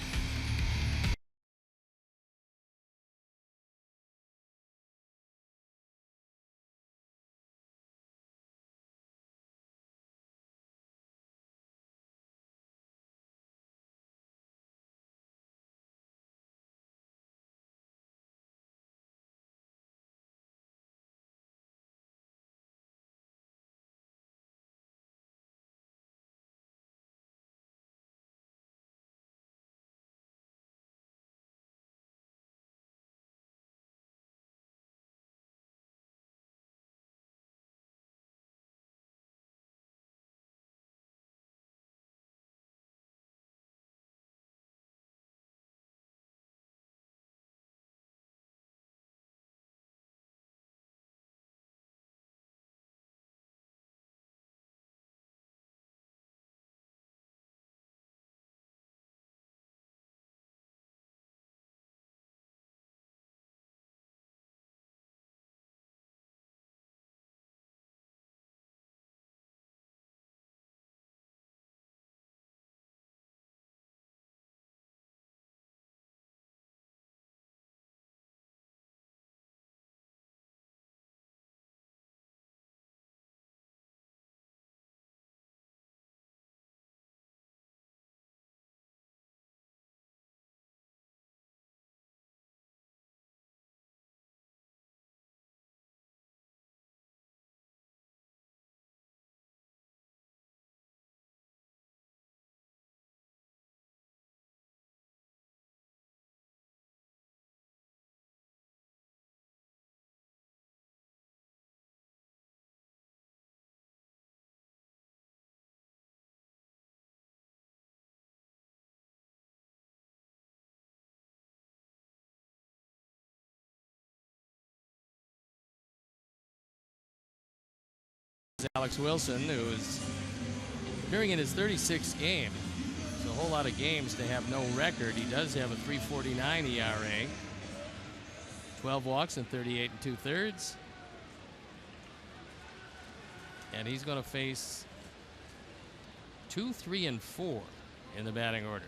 Alex Wilson, who is appearing in his 36th game. It's a whole lot of games to have no record. He does have a 3.49 ERA, 12 walks and 38 2/3. And he's going to face 2, 3, and 4 in the batting order.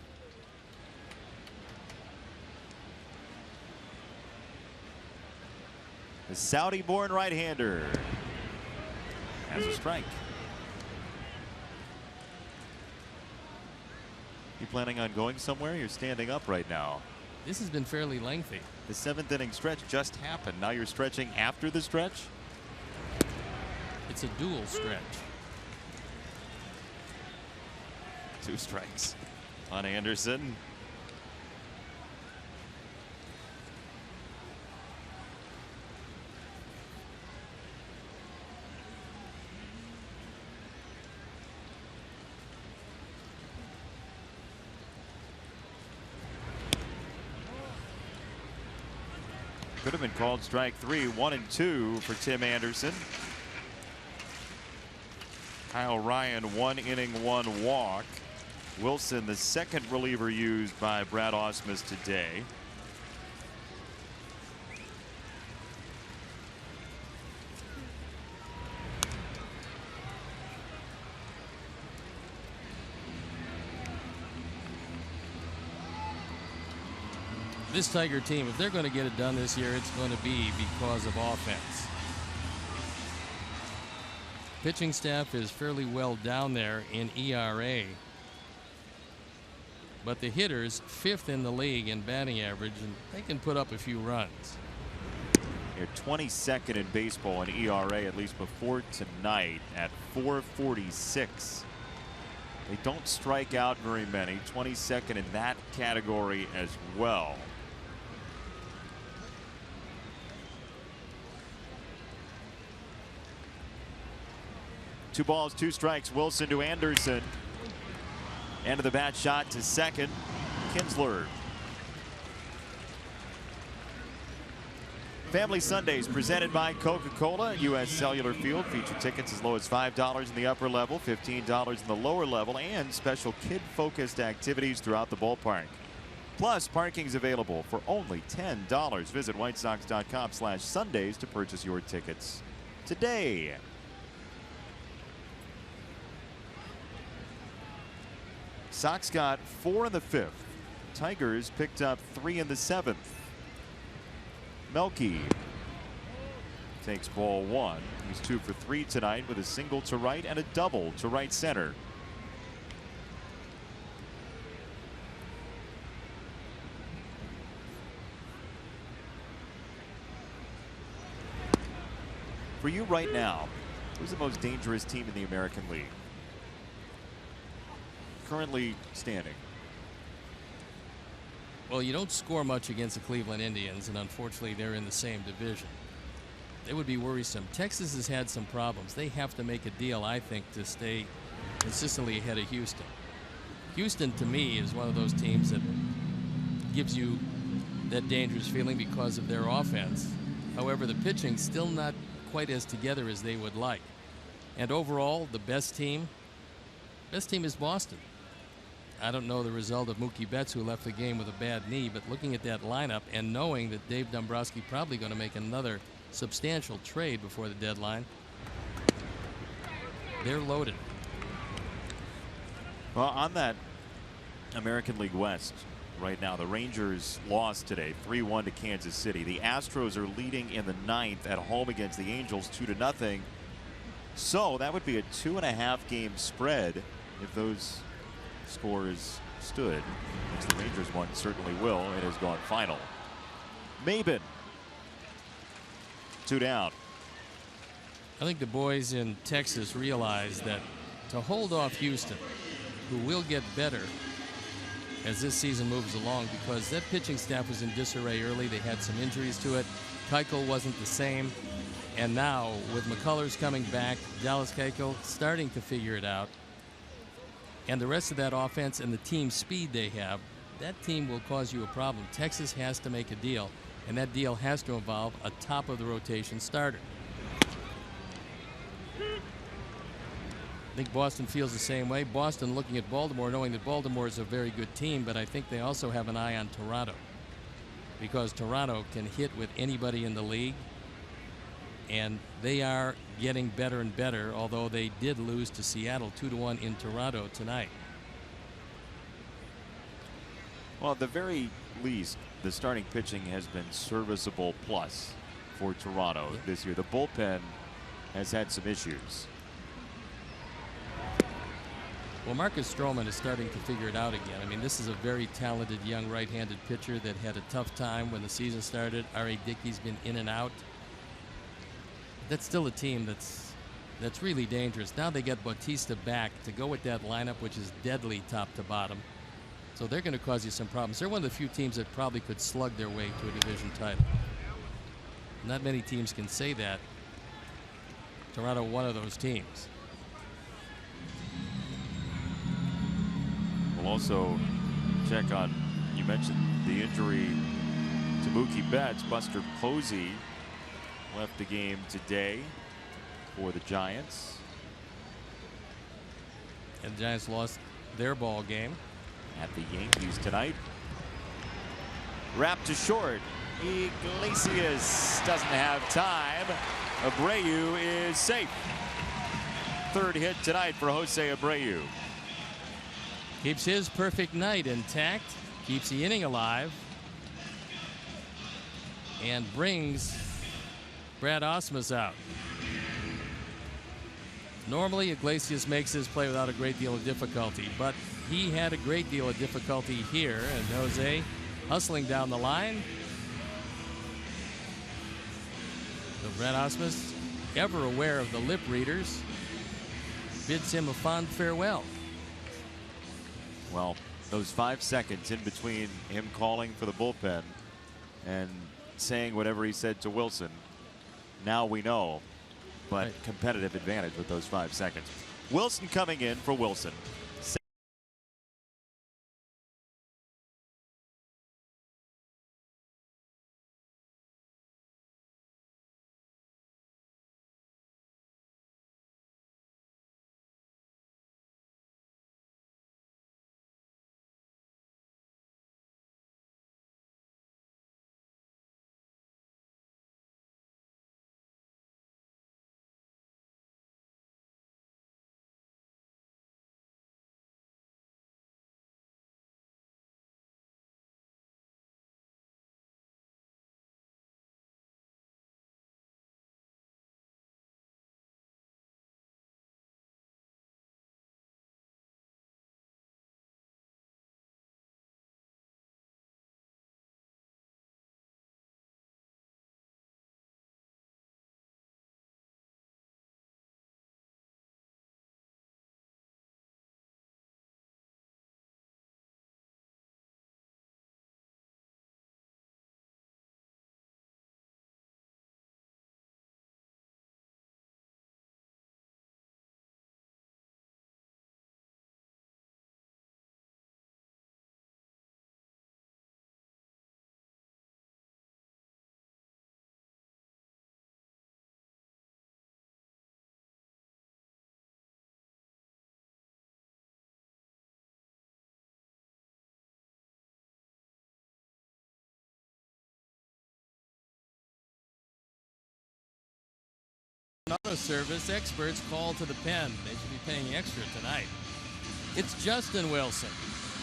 The Saudi-born right-hander has a strike. You planning on going somewhere? You're standing up right now. This has been fairly lengthy. The 7th inning stretch just happened. Now you're stretching after the stretch? It's a dual stretch. 2 strikes on Anderson. Could have been called strike 3. 1 and 2 for Tim Anderson. Kyle Ryan, 1 inning, 1 walk. Wilson, the second reliever used by Brad Ausmus today. This Tiger team, if they're going to get it done this year, it's going to be because of offense. Pitching staff is fairly well down there in ERA. But the hitters, 5th in the league in batting average, and they can put up a few runs. They're 22nd in baseball in ERA, at least before tonight, at 4.46. They don't strike out very many. 22nd in that category as well. Two balls, 2 strikes. Wilson to Anderson. End of the bat shot to second. Kinsler. Family Sundays presented by Coca-Cola. U.S. Cellular Field. Feature tickets as low as $5 in the upper level, $15 in the lower level, and special kid-focused activities throughout the ballpark. Plus, parking's available for only $10. Visit whitesox.com/Sundays to purchase your tickets today. Sox got 4 in the 5th. Tigers picked up 3 in the 7th. Melky takes ball 1. He's 2 for 3 tonight with a single to right and a double to right center. For you right now, who's the most dangerous team in the American League? Currently standing. Well, you don't score much against the Cleveland Indians, and unfortunately they're in the same division. They would be worrisome. Texas has had some problems. They have to make a deal, I think, to stay consistently ahead of Houston. Houston, to me, is one of those teams that gives you that dangerous feeling because of their offense. However, the pitching's still not quite as together as they would like. And overall, the best team is Boston. I don't know the result of Mookie Betts, who left the game with a bad knee, but looking at that lineup and knowing that Dave Dombrowski probably going to make another substantial trade before the deadline, they're loaded. Well, on that American League West right now, the Rangers lost today 3-1 to Kansas City. The Astros are leading in the 9th at home against the Angels 2-0. So that would be a 2.5 game spread if those scores stood, which the Rangers one certainly will. It has gone final. Maben, 2 down. I think the boys in Texas realize that to hold off Houston, who will get better as this season moves along, because that pitching staff was in disarray early. They had some injuries to it. Keuchel wasn't the same. And now with McCullers coming back, Dallas Keuchel starting to figure it out, and the rest of that offense and the team speed they have, that team will cause you a problem. Texas has to make a deal, and that deal has to involve a top of the rotation starter. I think Boston feels the same way. Boston looking at Baltimore, knowing that Baltimore is a very good team, but I think they also have an eye on Toronto, because Toronto can hit with anybody in the league, and they are getting better and better, although they did lose to Seattle 2-1 in Toronto tonight. Well, at the very least, the starting pitching has been serviceable plus for Toronto this year. The bullpen has had some issues. Well, Marcus Stroman is starting to figure it out again. I mean, this is a very talented young right-handed pitcher that had a tough time when the season started. R.A. Dickey's been in and out. That's still a team that's really dangerous. Now they get Bautista back to go with that lineup, which is deadly top to bottom. So they're going to cause you some problems. They're one of the few teams that probably could slug their way to a division title. Not many teams can say that. Toronto, one of those teams. We'll also check on, you mentioned the injury to Mookie Betts. Buster Posey left the game today for the Giants. And the Giants lost their ball game at the Yankees tonight. Wrapped to short. Iglesias doesn't have time. Abreu is safe. Third hit tonight for Jose Abreu. Keeps his perfect night intact, keeps the inning alive, and brings Brad Ausmus out. Normally, Iglesias makes his play without a great deal of difficulty, but he had a great deal of difficulty here, and Jose hustling down the line. So Brad Ausmus, ever aware of the lip readers, bids him a fond farewell. Well, those 5 seconds in between him calling for the bullpen and saying whatever he said to Wilson, now we know, but right. Competitive advantage with those 5 seconds. Wilson coming in for Wilson. Auto service experts call to the pen. They should be paying extra tonight. It's Justin Wilson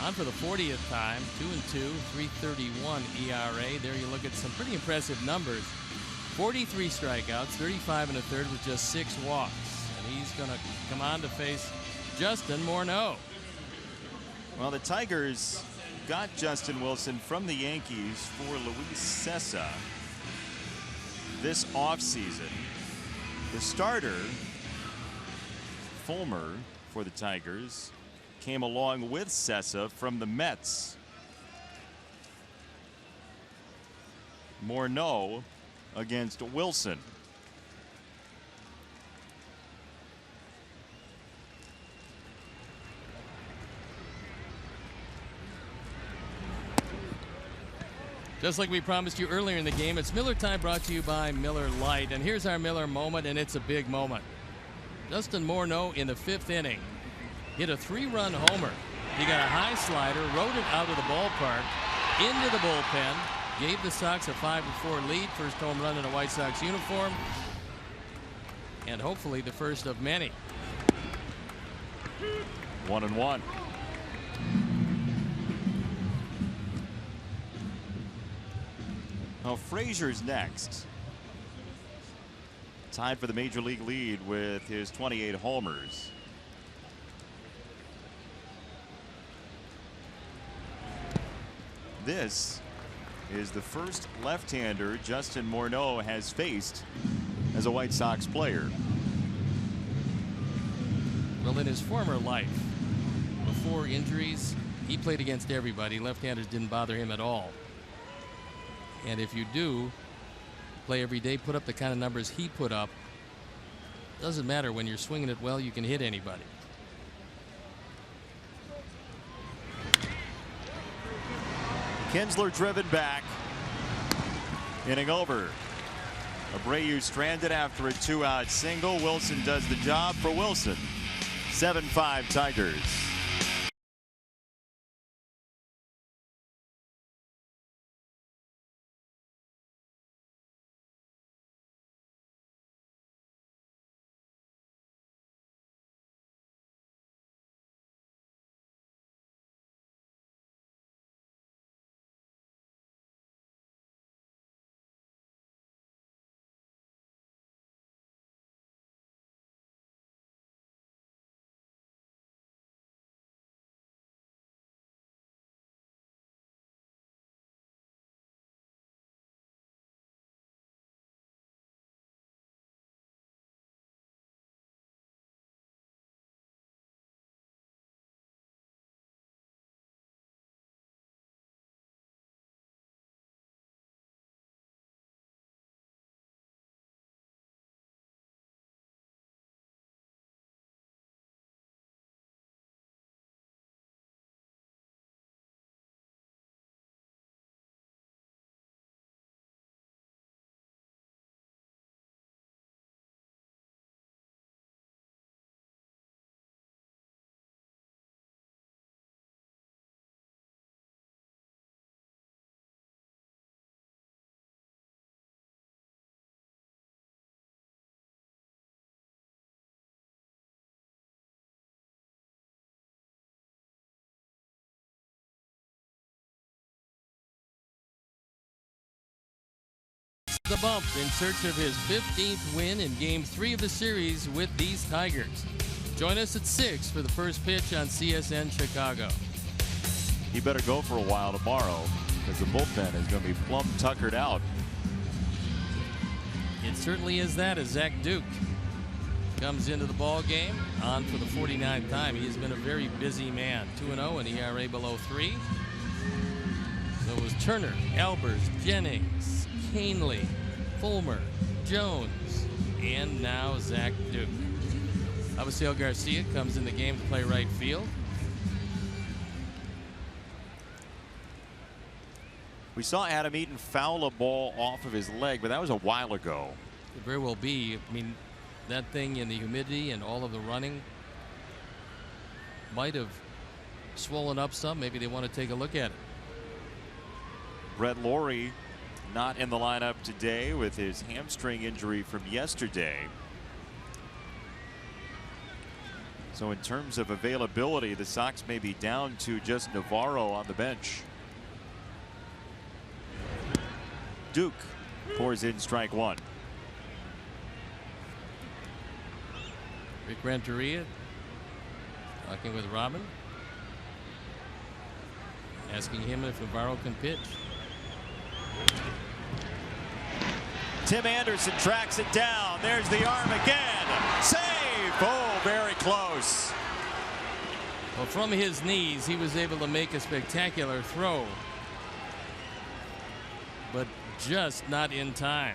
on for the 40th time. 2-2, 3.31 ERA. There you look at some pretty impressive numbers. 43 strikeouts, 35 and a third with just 6 walks. And he's going to come on to face Justin Morneau. Well, the Tigers got Justin Wilson from the Yankees for Luis Cessa this offseason. The starter, Fulmer, for the Tigers, came along with Cessa from the Mets. Morneau against Wilson. Just like we promised you earlier in the game, it's Miller Time, brought to you by Miller Lite. And here's our Miller moment, and it's a big moment. Justin Morneau in the 5th inning hit a 3-run homer. He got a high slider, rode it out of the ballpark, into the bullpen, gave the Sox a 5-4 lead. First home run in a White Sox uniform, and hopefully the first of many. 1-1. Now Frazier's next. Tied for the major league lead with his 28 homers. This is the first left-hander Justin Morneau has faced as a White Sox player. Well, in his former life, before injuries, he played against everybody. Left-handers didn't bother him at all. And if you do play every day, put up the kind of numbers he put up, doesn't matter. When you're swinging it well, you can hit anybody. Kinsler driven back. Inning over. Abreu stranded after a 2-out single. Wilson does the job for Wilson. 7-5 Tigers. The bump in search of his 15th win in Game 3 of the series with these Tigers. Join us at 6 for the first pitch on CSN Chicago. He better go for a while tomorrow because the bullpen is going to be plumb tuckered out. It certainly is that, as Zach Duke comes into the ball game on for the 49th time. He has been a very busy man. 2-0 and ERA below 3. So it was Turner, Albers, Jennings, Canely, Fulmer, Jones, and now Zach Duke. Avisail Garcia comes in the game to play right field. We saw Adam Eaton foul a ball off of his leg, but that was a while ago. Could very well be. I mean, that thing in the humidity and all of the running might have swollen up some. Maybe they want to take a look at it. Brett Lawrie not in the lineup today with his hamstring injury from yesterday. So in terms of availability, the Sox may be down to just Navarro on the bench. Duke pours in strike one. Rick Renteria talking with Robin, asking him if Navarro can pitch. Tim Anderson tracks it down. There's the arm again. Save! Oh, very close. Well, from his knees, he was able to make a spectacular throw, but just not in time.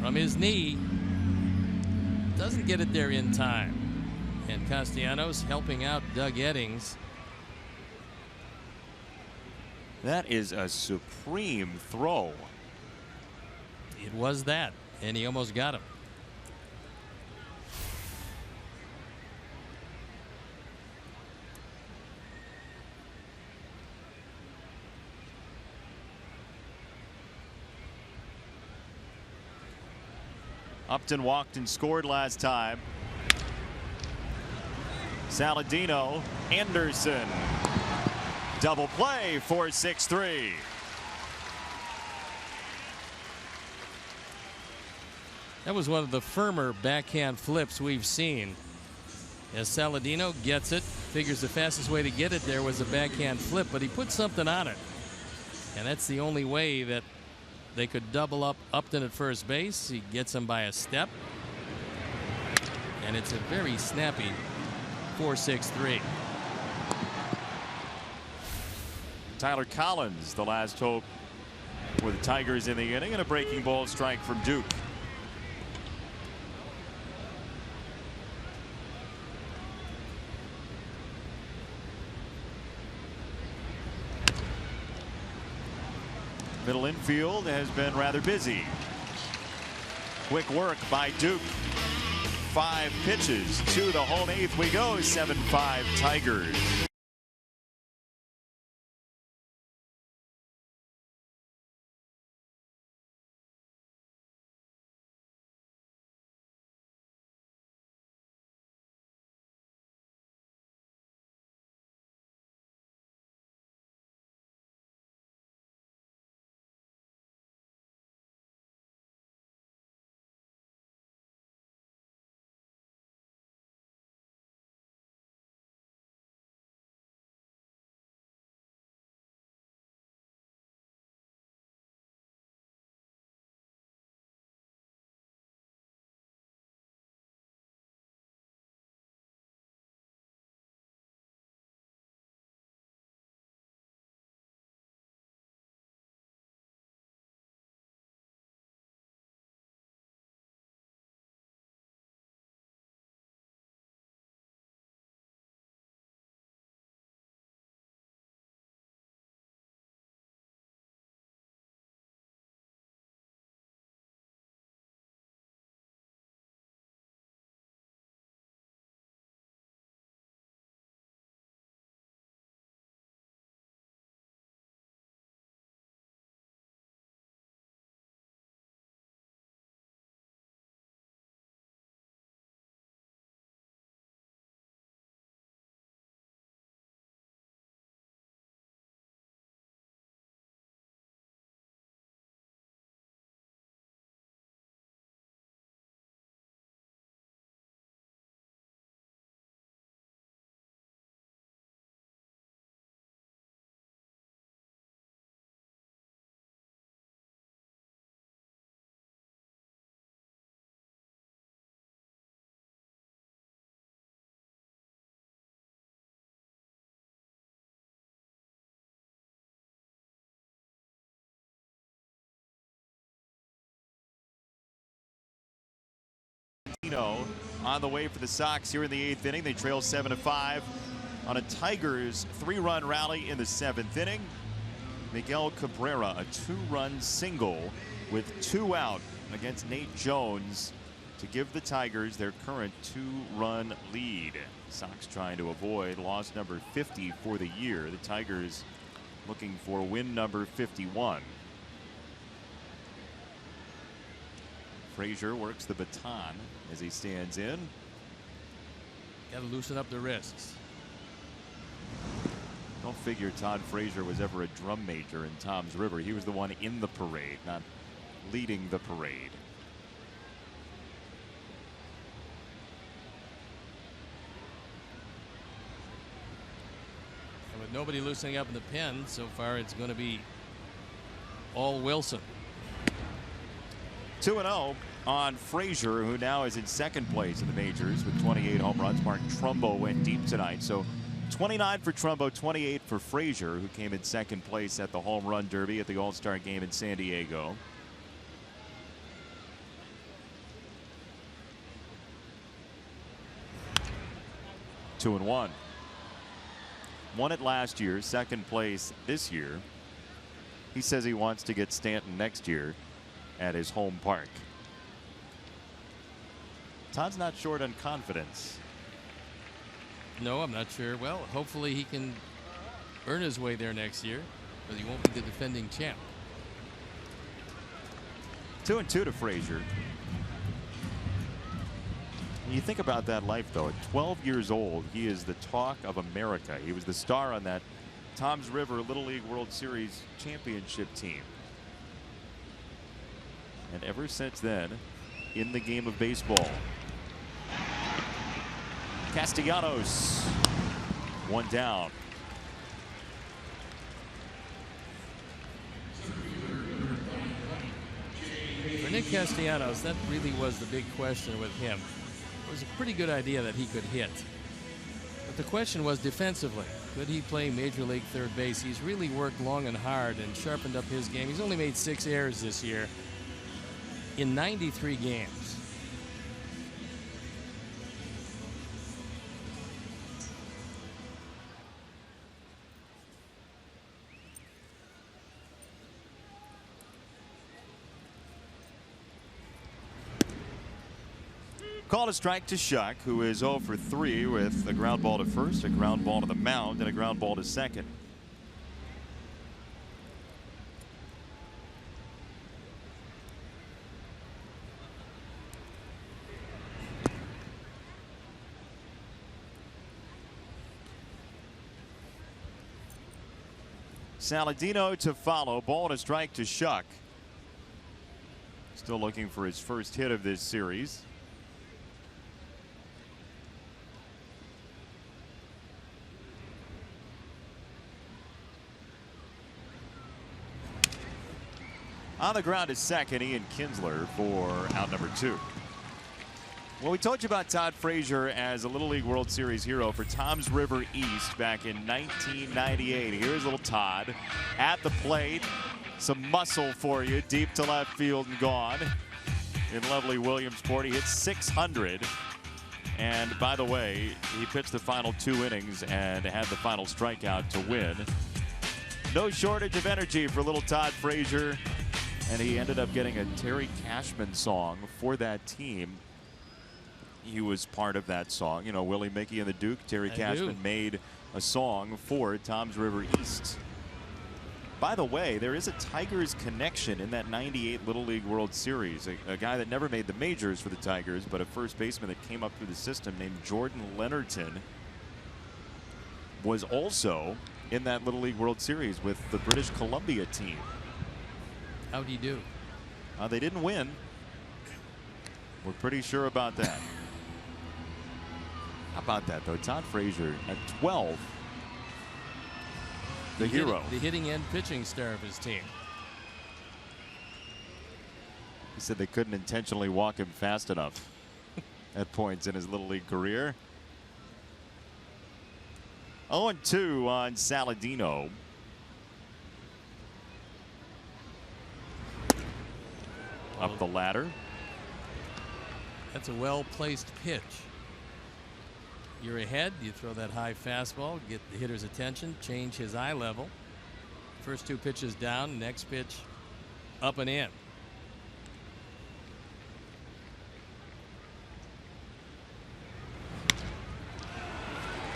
From his knee, doesn't get it there in time. And Castellanos helping out Doug Eddings. That is a supreme throw. It was that, and he almost got him. Upton walked and scored last time. Saladino, Anderson. Double play for 6-3. That was one of the firmer backhand flips we've seen. As Saladino gets it, figures the fastest way to get it there was a backhand flip, but he put something on it. And that's the only way that they could double up Upton at first base. He gets him by a step. And it's a very snappy 4-6-3. Tyler Collins, the last hope for the Tigers in the inning, and a breaking ball strike from Duke. Middle infield has been rather busy. Quick work by Duke. 5 pitches to the home eighth we go. 7-5 Tigers. On the way for the Sox here in the 8th inning. They trail 7-5 on a Tigers 3-run rally in the 7th inning. Miguel Cabrera, a 2-run single with 2 out against Nate Jones to give the Tigers their current 2-run lead. Sox trying to avoid loss number 50 for the year. The Tigers looking for win number 51. Frazier works the baton as he stands in. Got to loosen up the wrists. Don't figure Todd Frazier was ever a drum major in Tom's River. He was the one in the parade, not leading the parade. And with nobody loosening up in the pen so far, it's going to be all Wilson. 2-0 on Frazier, who now is in second place in the majors with 28 home runs. Mark Trumbo went deep tonight, so 29 for Trumbo, 28 for Frazier, who came in second place at the home run derby at the All-Star game in San Diego. Two and one. Won it last year, second place this year. He says he wants to get Stanton next year at his home park. Todd's not short on confidence. No, I'm not sure. Well, hopefully he can earn his way there next year, but he won't be the defending champ. 2-2 to Frazier. When you think about that life, though, at 12 years old, he is the talk of America. He was the star on that Toms River Little League World Series championship team. And ever since then, in the game of baseball. Castellanos, one down. For Nick Castellanos, that really was the big question with him. It was a pretty good idea that he could hit. But the question was defensively. Could he play Major League third base? He's really worked long and hard and sharpened up his game. He's only made 6 errors this year in 93 games. Called a strike to Shuck, who is 0 for 3 with a ground ball to first, a ground ball to the mound, and a ground ball to second. Saladino to follow. Ball and a strike to Shuck. Still looking for his first hit of this series. On the ground is second, Ian Kinsler for out number 2. Well, we told you about Todd Frazier as a Little League World Series hero for Toms River East back in 1998. Here's little Todd at the plate. Some muscle for you, deep to left field and gone. In lovely Williamsport, he hit 600. And by the way, he pitched the final 2 innings and had the final strikeout to win. No shortage of energy for little Todd Frazier. And he ended up getting a Terry Cashman song for that team. He was part of that song. You know, Willie Mickey and the Duke. Terry Cashman made a song for Toms River East. By the way, there is a Tigers connection in that 98 Little League World Series. A guy that never made the majors for the Tigers, but a first baseman that came up through the system named Jordan Leonardton was also in that Little League World Series with the British Columbia team. How'd he do? They didn't win. We're pretty sure about that. How about that, though? Todd Frazier at 12. The hero. The hitting and pitching star of his team. He said they couldn't intentionally walk him fast enough at points in his Little League career. 0-2 on Saladino. Up the ladder. That's a well-placed pitch. You're ahead, you throw that high fastball, get the hitter's attention, change his eye level. First 2 pitches down, next pitch up and in.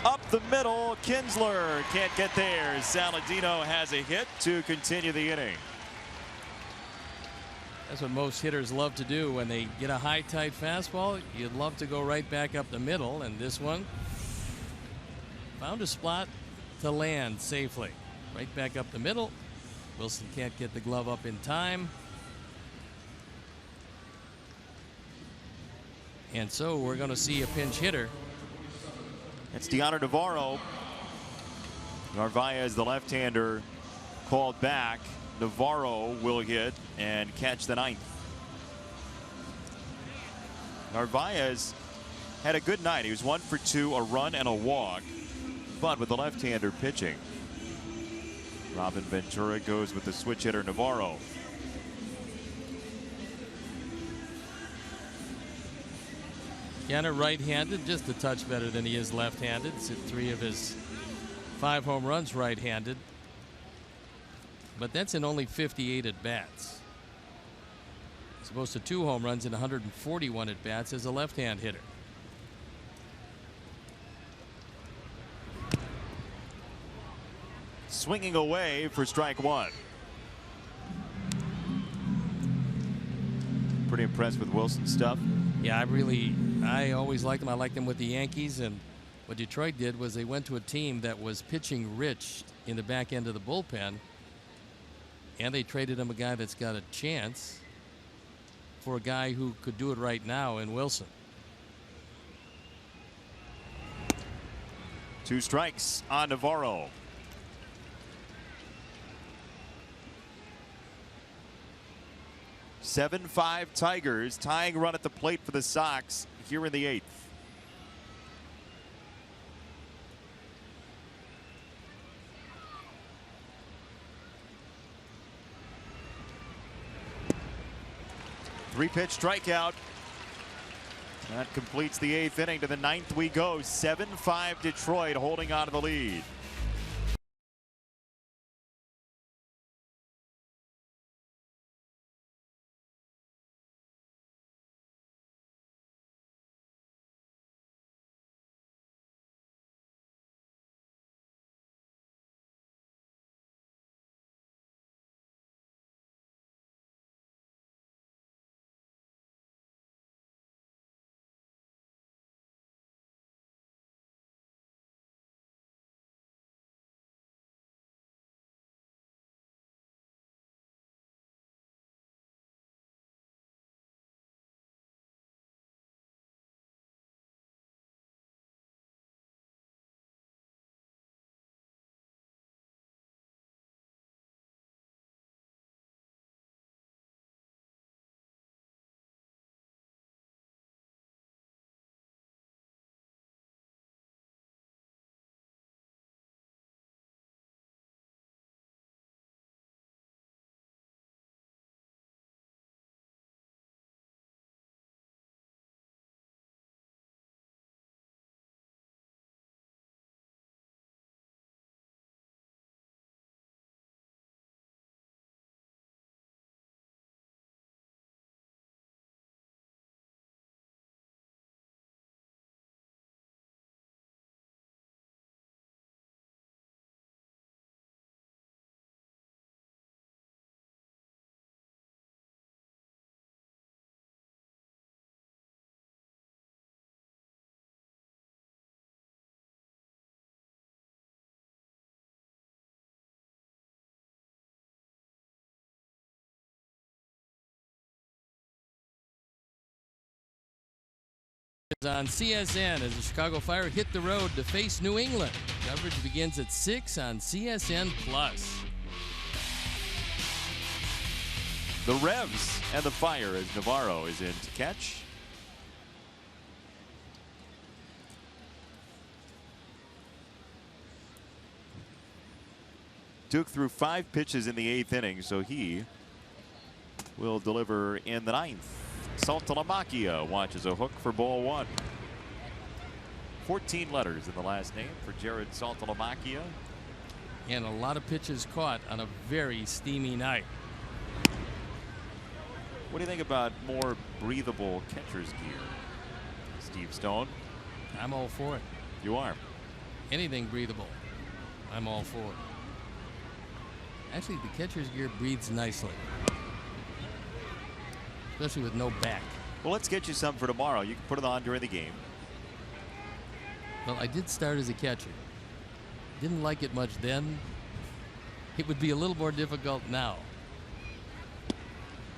Up the middle, Kinsler can't get there. Saladino has a hit to continue the inning. That's what most hitters love to do when they get a high, tight fastball. You'd love to go right back up the middle, and this one found a spot to land safely. Right back up the middle. Wilson can't get the glove up in time. And so we're going to see a pinch hitter. It's Deanna Navarro. Narvaez, the left-hander, called back. Navarro will hit and catch the 9th. Narvaez had a good night. He was 1 for 2, a run and a walk, but with the left-hander pitching. Robin Ventura goes with the switch hitter Navarro. Ganner right-handed, just a touch better than he is left-handed. Hit 3 of his 5 home runs right-handed. but that's in only 58 at-bats, as opposed to 2 home runs in 141 at-bats as a left-hand hitter. Swinging away for strike one. Pretty impressed with Wilson's stuff. Yeah, I always liked him. I liked him with the Yankees, and what Detroit did was they went to a team that was pitching rich in the back end of the bullpen, and they traded him a guy that's got a chance for a guy who could do it right now in Wilson. 2 strikes on Navarro. "7-5 Tigers, tying run at the plate for the Sox here in the 8th. Three-pitch strikeout. That completes the 8th inning. To the 9th we go. 7-5 Detroit, holding on to the lead. On CSN as the Chicago Fire hit the road to face New England. Coverage begins at 6 on CSN+. The Revs and the Fire as Navarro is in to catch. Duke threw 5 pitches in the 8th inning, so he will deliver in the 9th. Saltalamacchia watches a hook for ball 1. 14 letters in the last name for Jared Saltalamacchia. And a lot of pitches caught on a very steamy night. What do you think about more breathable catcher's gear, Steve Stone? I'm all for it. You are? Anything breathable, I'm all for it. Actually, the catcher's gear breathes nicely, especially with no back. Well, let's get you some for tomorrow. You can put it on during the game. Well, I did start as a catcher. Didn't like it much then. It would be a little more difficult now.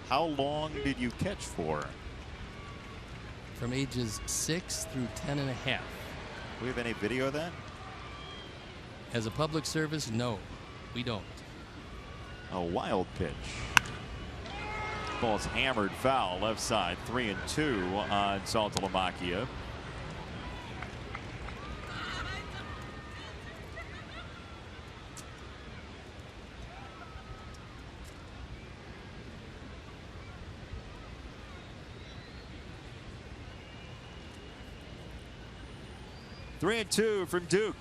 How long did you catch for? From ages 6 through 10 and a half. Do we have any video of that? As a public service, no, we don't. A wild pitch. Ball's hammered foul left side. 3-2 on Saltalamacchia. Three and 2 from Duke.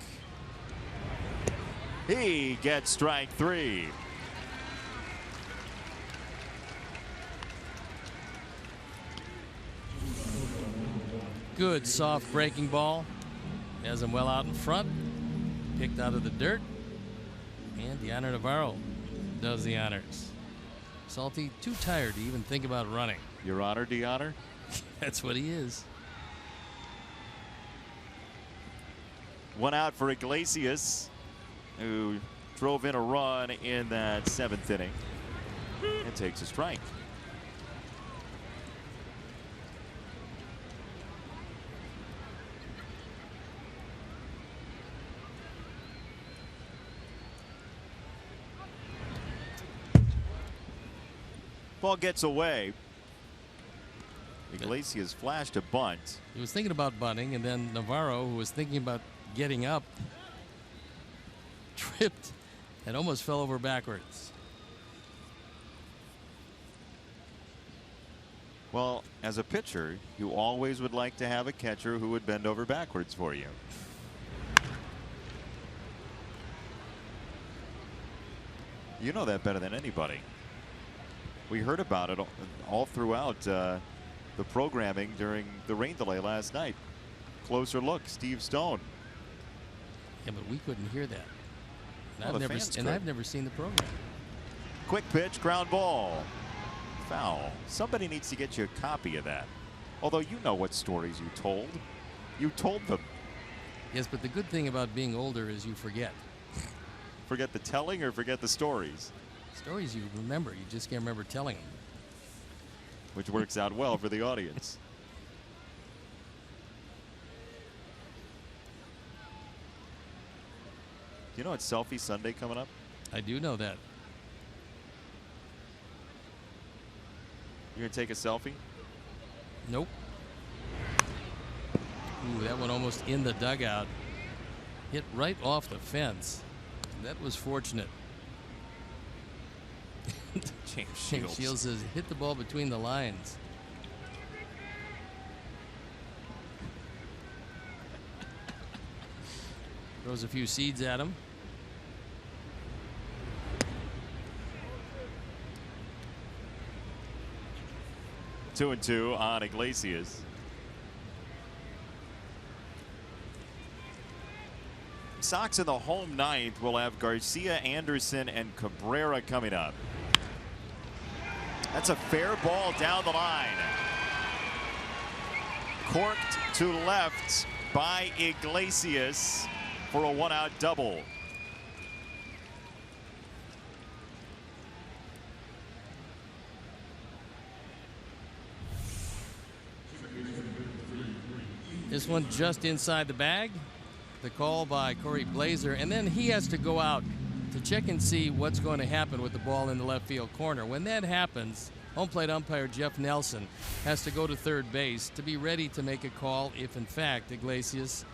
He gets strike 3. Good soft breaking ball. Has him well out in front. Picked out of the dirt. And Deanna Navarro does the honors. Salty, too tired to even think about running. Your Honor, Deanna? That's what he is. One out for Iglesias, who drove in a run in that 7th inning and takes a strike. Ball gets away. Iglesias flashed a bunt. He was thinking about bunting, and then Navarro, who was thinking about getting up, tripped and almost fell over backwards. Well, as a pitcher, you always would like to have a catcher who would bend over backwards for you. You know that better than anybody. We heard about it all throughout the programming during the rain delay last night. Closer look, Steve Stone. Yeah, but we couldn't hear that. And, Well, I've never seen the program. Quick pitch, ground ball. Foul. Somebody needs to get you a copy of that. Although you know what stories you told. You told them. Yes, but the good thing about being older is you forget. Forget the telling or forget the stories? Stories you remember, you just can't remember telling them. Which works out well for the audience. You know it's Selfie Sunday coming up? I do know that. You gonna take a selfie? Nope. Ooh, that one almost in the dugout. Hit right off the fence. That was fortunate. James Shields says hit the ball between the lines. Throws a few seeds at him. Two and two on Iglesias. Sox in the home ninth will have Garcia, Anderson, and Cabrera coming up. That's a fair ball down the line. Corked to left by Iglesias for a one-out double. This one just inside the bag. The call by Corey Blazer, and then he has to go out to check and see what's going to happen with the ball in the left field corner. When that happens, home plate umpire Jeff Nelson has to go to third base to be ready to make a call if in fact Iglesias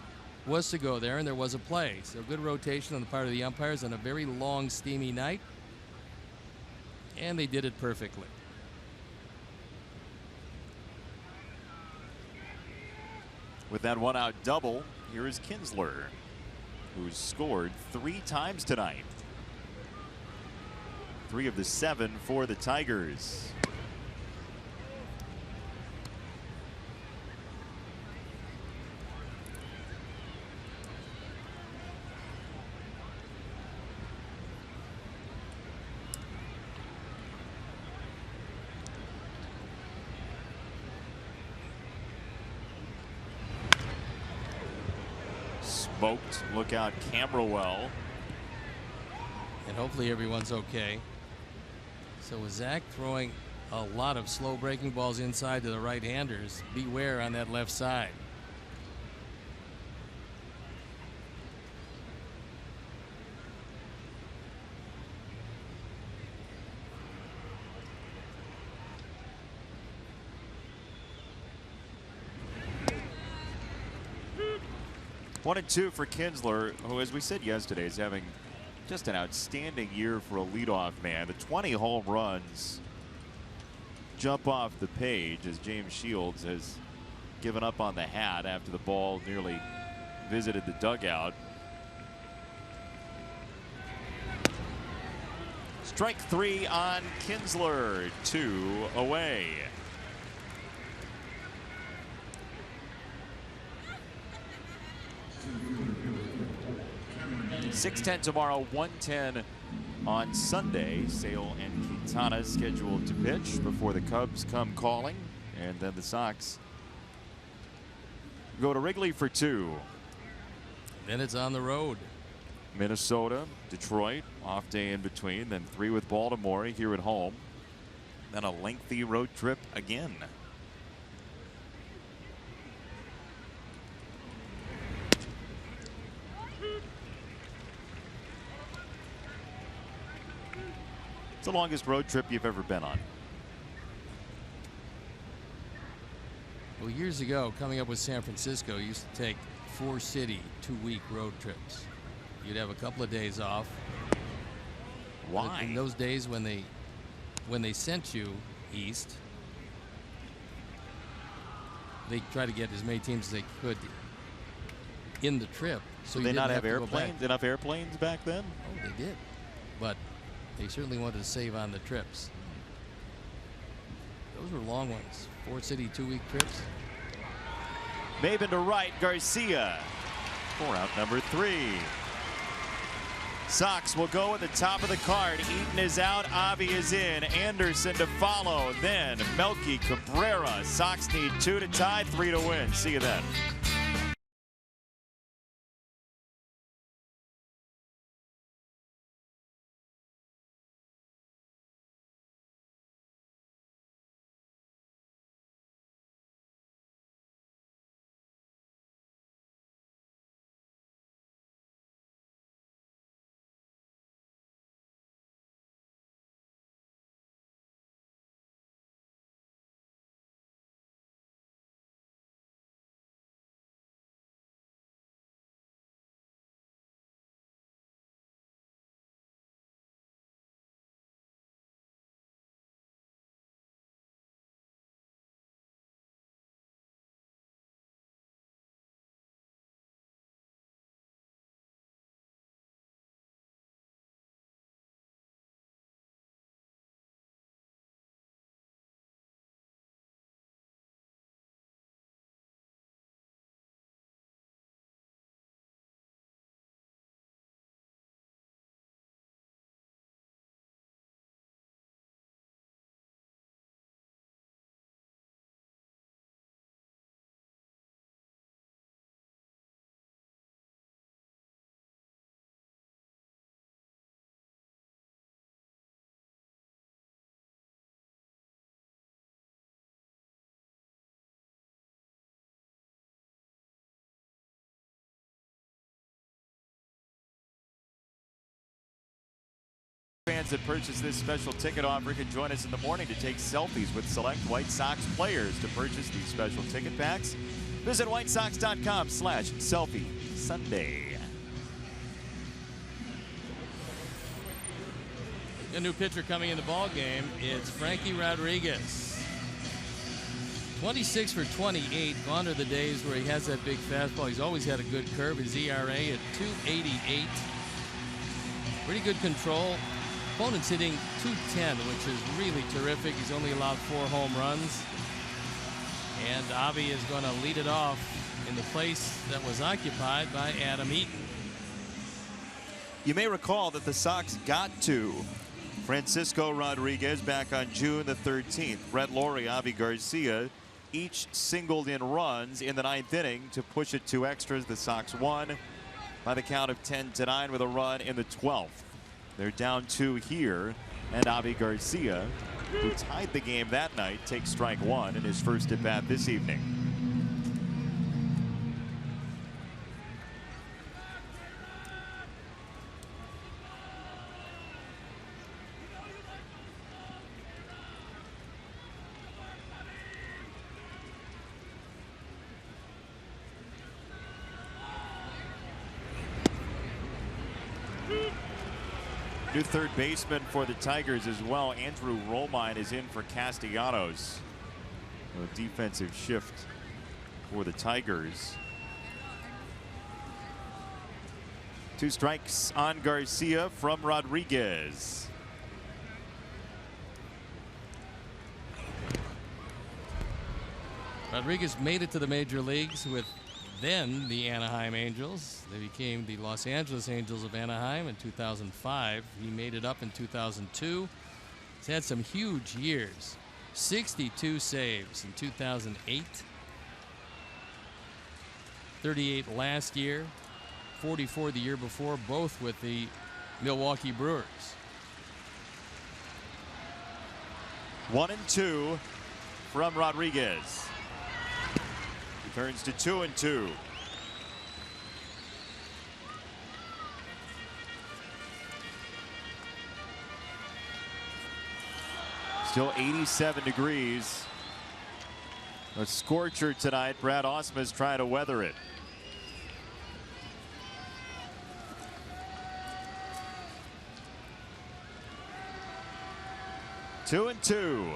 was to go there and there was a play. So good rotation on the part of the umpires on a very long, steamy night, and they did it perfectly. With that one-out double, here is Kinsler, who's scored 3 times tonight. 3 of the 7 for the Tigers. Smoked. Look out, Camberwell. And hopefully everyone's okay. So with Zach throwing a lot of slow breaking balls inside to the right-handers, beware on that left side. One and two for Kinsler, who, as we said yesterday, is having just an outstanding year for a leadoff man. The 20 home runs jump off the page as James Shields has given up on the hat after the ball nearly visited the dugout. Strike 3 on Kinsler, 2 away. 6:10 tomorrow, 1:10 on Sunday. Sale and Quintana scheduled to pitch before the Cubs come calling, and then the Sox go to Wrigley for 2. Then it's on the road. Minnesota, Detroit, off day in between, then 3 with Baltimore here at home. Then a lengthy road trip again. It's the longest road trip you've ever been on. Well, years ago, coming up with San Francisco, used to take 4-city, 2-week road trips. You'd have a couple of days off. Why? In those days when they sent you east, they try to get as many teams as they could in the trip. So did they not have airplanes? Enough airplanes back then? Oh, they did, but they certainly wanted to save on the trips. Those were long ones. 4-city, 2-week trips. Maben to right, Garcia for out number 3. Sox will go at the top of the card. Eaton is out, Avi is in, Anderson to follow, then Melky, Cabrera. Sox need 2 to tie, 3 to win. See you then. Fans that purchase this special ticket offer can join us in the morning to take selfies with select White Sox players. To purchase these special ticket packs, visit whitesox.com/selfie Sunday. A new pitcher coming in the ball game. It's Frankie Rodriguez. 26 for 28. Gone are the days where he has that big fastball. He's always had a good curve. His ERA at 2.88. Pretty good control. Opponent's hitting 210, which is really terrific. He's only allowed 4 home runs. And Avi is going to lead it off in the place that was occupied by Adam Eaton. You may recall that the Sox got to Francisco Rodriguez back on June the 13th. Brett Lawrie, Avi Garcia each singled in runs in the 9th inning to push it to extras. The Sox won by the count of 10-9 with a run in the 12th. They're down 2 here, and Avi Garcia, who tied the game that night, takes strike 1 in his first at bat this evening. New third baseman for the Tigers as well. Andrew Romine is in for Castellanos. A defensive shift for the Tigers. 2 strikes on Garcia from Rodriguez. Rodriguez made it to the major leagues with then the Anaheim Angels. They became the Los Angeles Angels of Anaheim in 2005. He made it up in 2002. He's had some huge years. 62 saves in 2008. 38 last year. 44 the year before, both with the Milwaukee Brewers. 1-2 from Rodriguez. He turns to 2-2. Still 87 degrees. A scorcher tonight. Brad Ausmus trying to weather it. Two and two.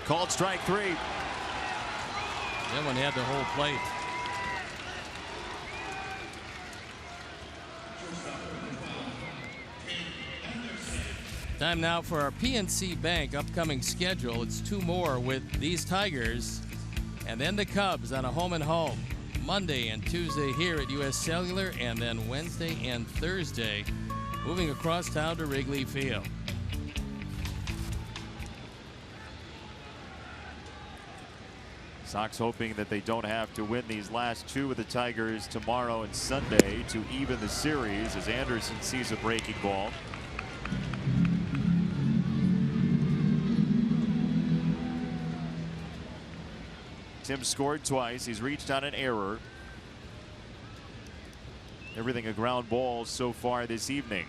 Called strike three. That one had the whole plate. Time now for our PNC Bank upcoming schedule. It's two more with these Tigers and then the Cubs on a home and home. Monday and Tuesday here at US Cellular, and then Wednesday and Thursday moving across town to Wrigley Field. Sox hoping that they don't have to win these last two with the Tigers tomorrow and Sunday to even the series, as Anderson sees a breaking ball. Tim scored twice. He's reached on an error. Everything a ground ball so far this evening.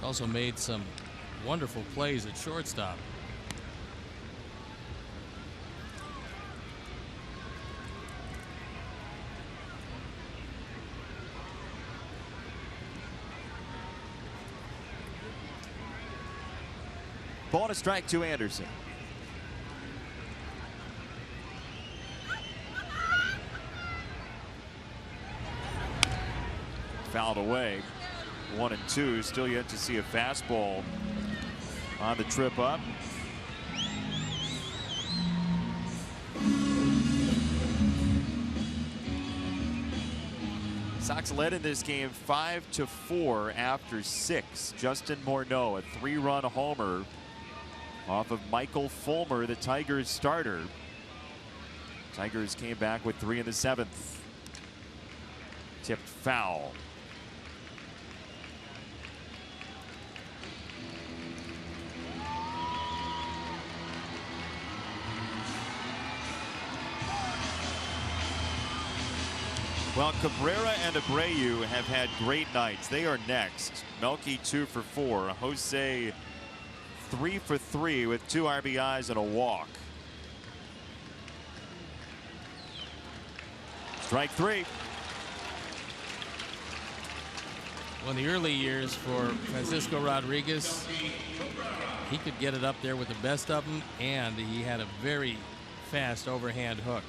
Also made some wonderful plays at shortstop. Ball to strike to Anderson. Fouled away. 1-2. Still yet to see a fastball on the trip up. Sox led in this game 5-4 after 6. Justin Morneau, a 3-run homer off of Michael Fulmer, the Tigers starter. Tigers came back with 3 in the 7th. Tipped foul. Well, Cabrera and Abreu have had great nights. They are next. Melky 2 for 4. Jose 3 for 3 with 2 RBIs and a walk. Strike 3. Well, in the early years for Francisco Rodriguez, he could get it up there with the best of them, and he had a very fast overhand hook.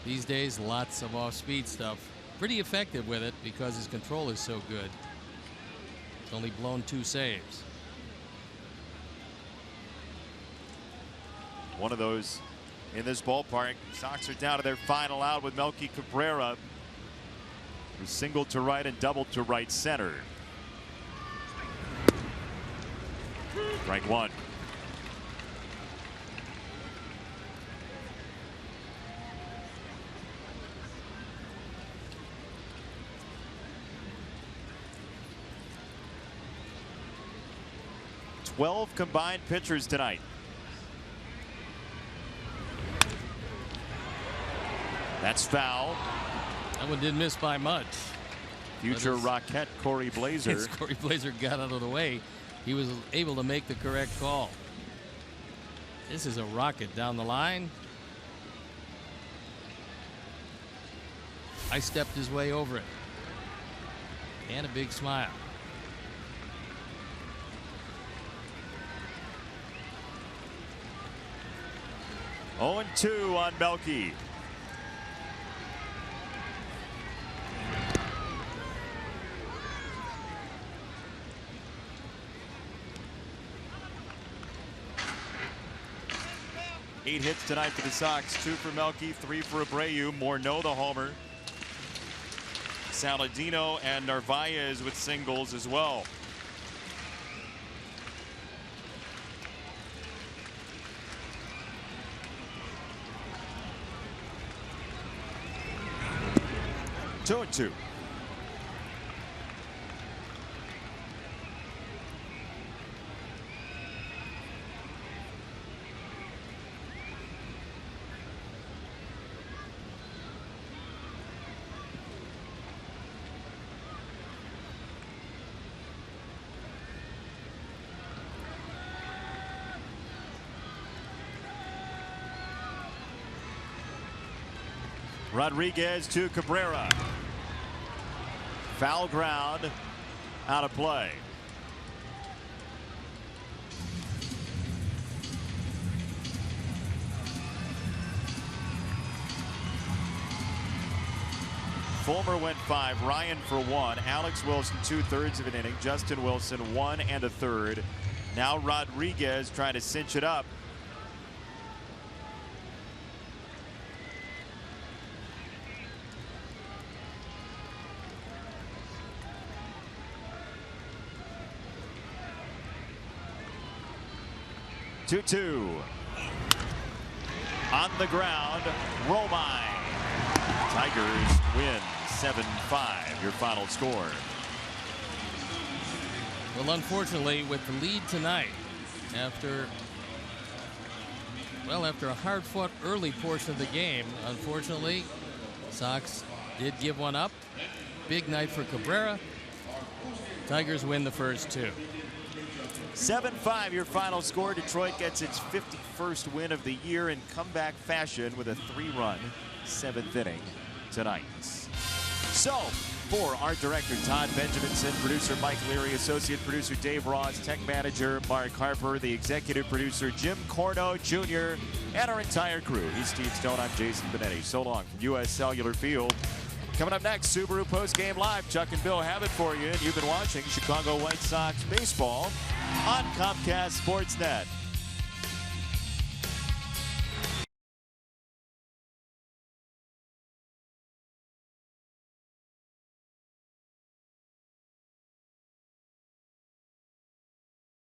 These days, lots of off-speed stuff. Pretty effective with it because his control is so good. He's only blown 2 saves. One of those in this ballpark. Sox are down to their final out with Melky Cabrera, who singled to right and doubled to right center. Strike 1. Twelve combined pitchers tonight. That's foul. That one didn't miss by much. Future Rocket Corey Blazer. As Corey Blazer got out of the way, he was able to make the correct call. This is a rocket down the line. I stepped his way over it. And a big smile. Oh, 2 on Melky. 8 hits tonight for the Sox. 2 for Melky, 3 for Abreu. Morneau the homer. Saladino and Narvaez with singles as well. 2-2. Rodriguez to Cabrera. Foul ground, out of play. Fulmer went 5, Ryan for 1, Alex Wilson 2/3 of an inning, Justin Wilson 1 1/3. Now Rodriguez trying to cinch it up. Two. On the ground, Romine. Tigers win 7-5. Your final score. Well, unfortunately, with the lead tonight, after a hard-fought early portion of the game, unfortunately, Sox did give one up. Big night for Cabrera. Tigers win the first 2. 7-5 your final score. Detroit gets its 51st win of the year in comeback fashion with a 3-run 7th inning tonight. So, for art director Todd Benjaminson, producer Mike Leary, associate producer Dave Ross, tech manager Mark Harper, the executive producer Jim Corno Jr., and our entire crew. He's Steve Stone. I'm Jason Benetti. So long from U.S. Cellular Field. Coming up next, Subaru Postgame Live. Chuck and Bill have it for you. And you've been watching Chicago White Sox baseball on Comcast Sportsnet.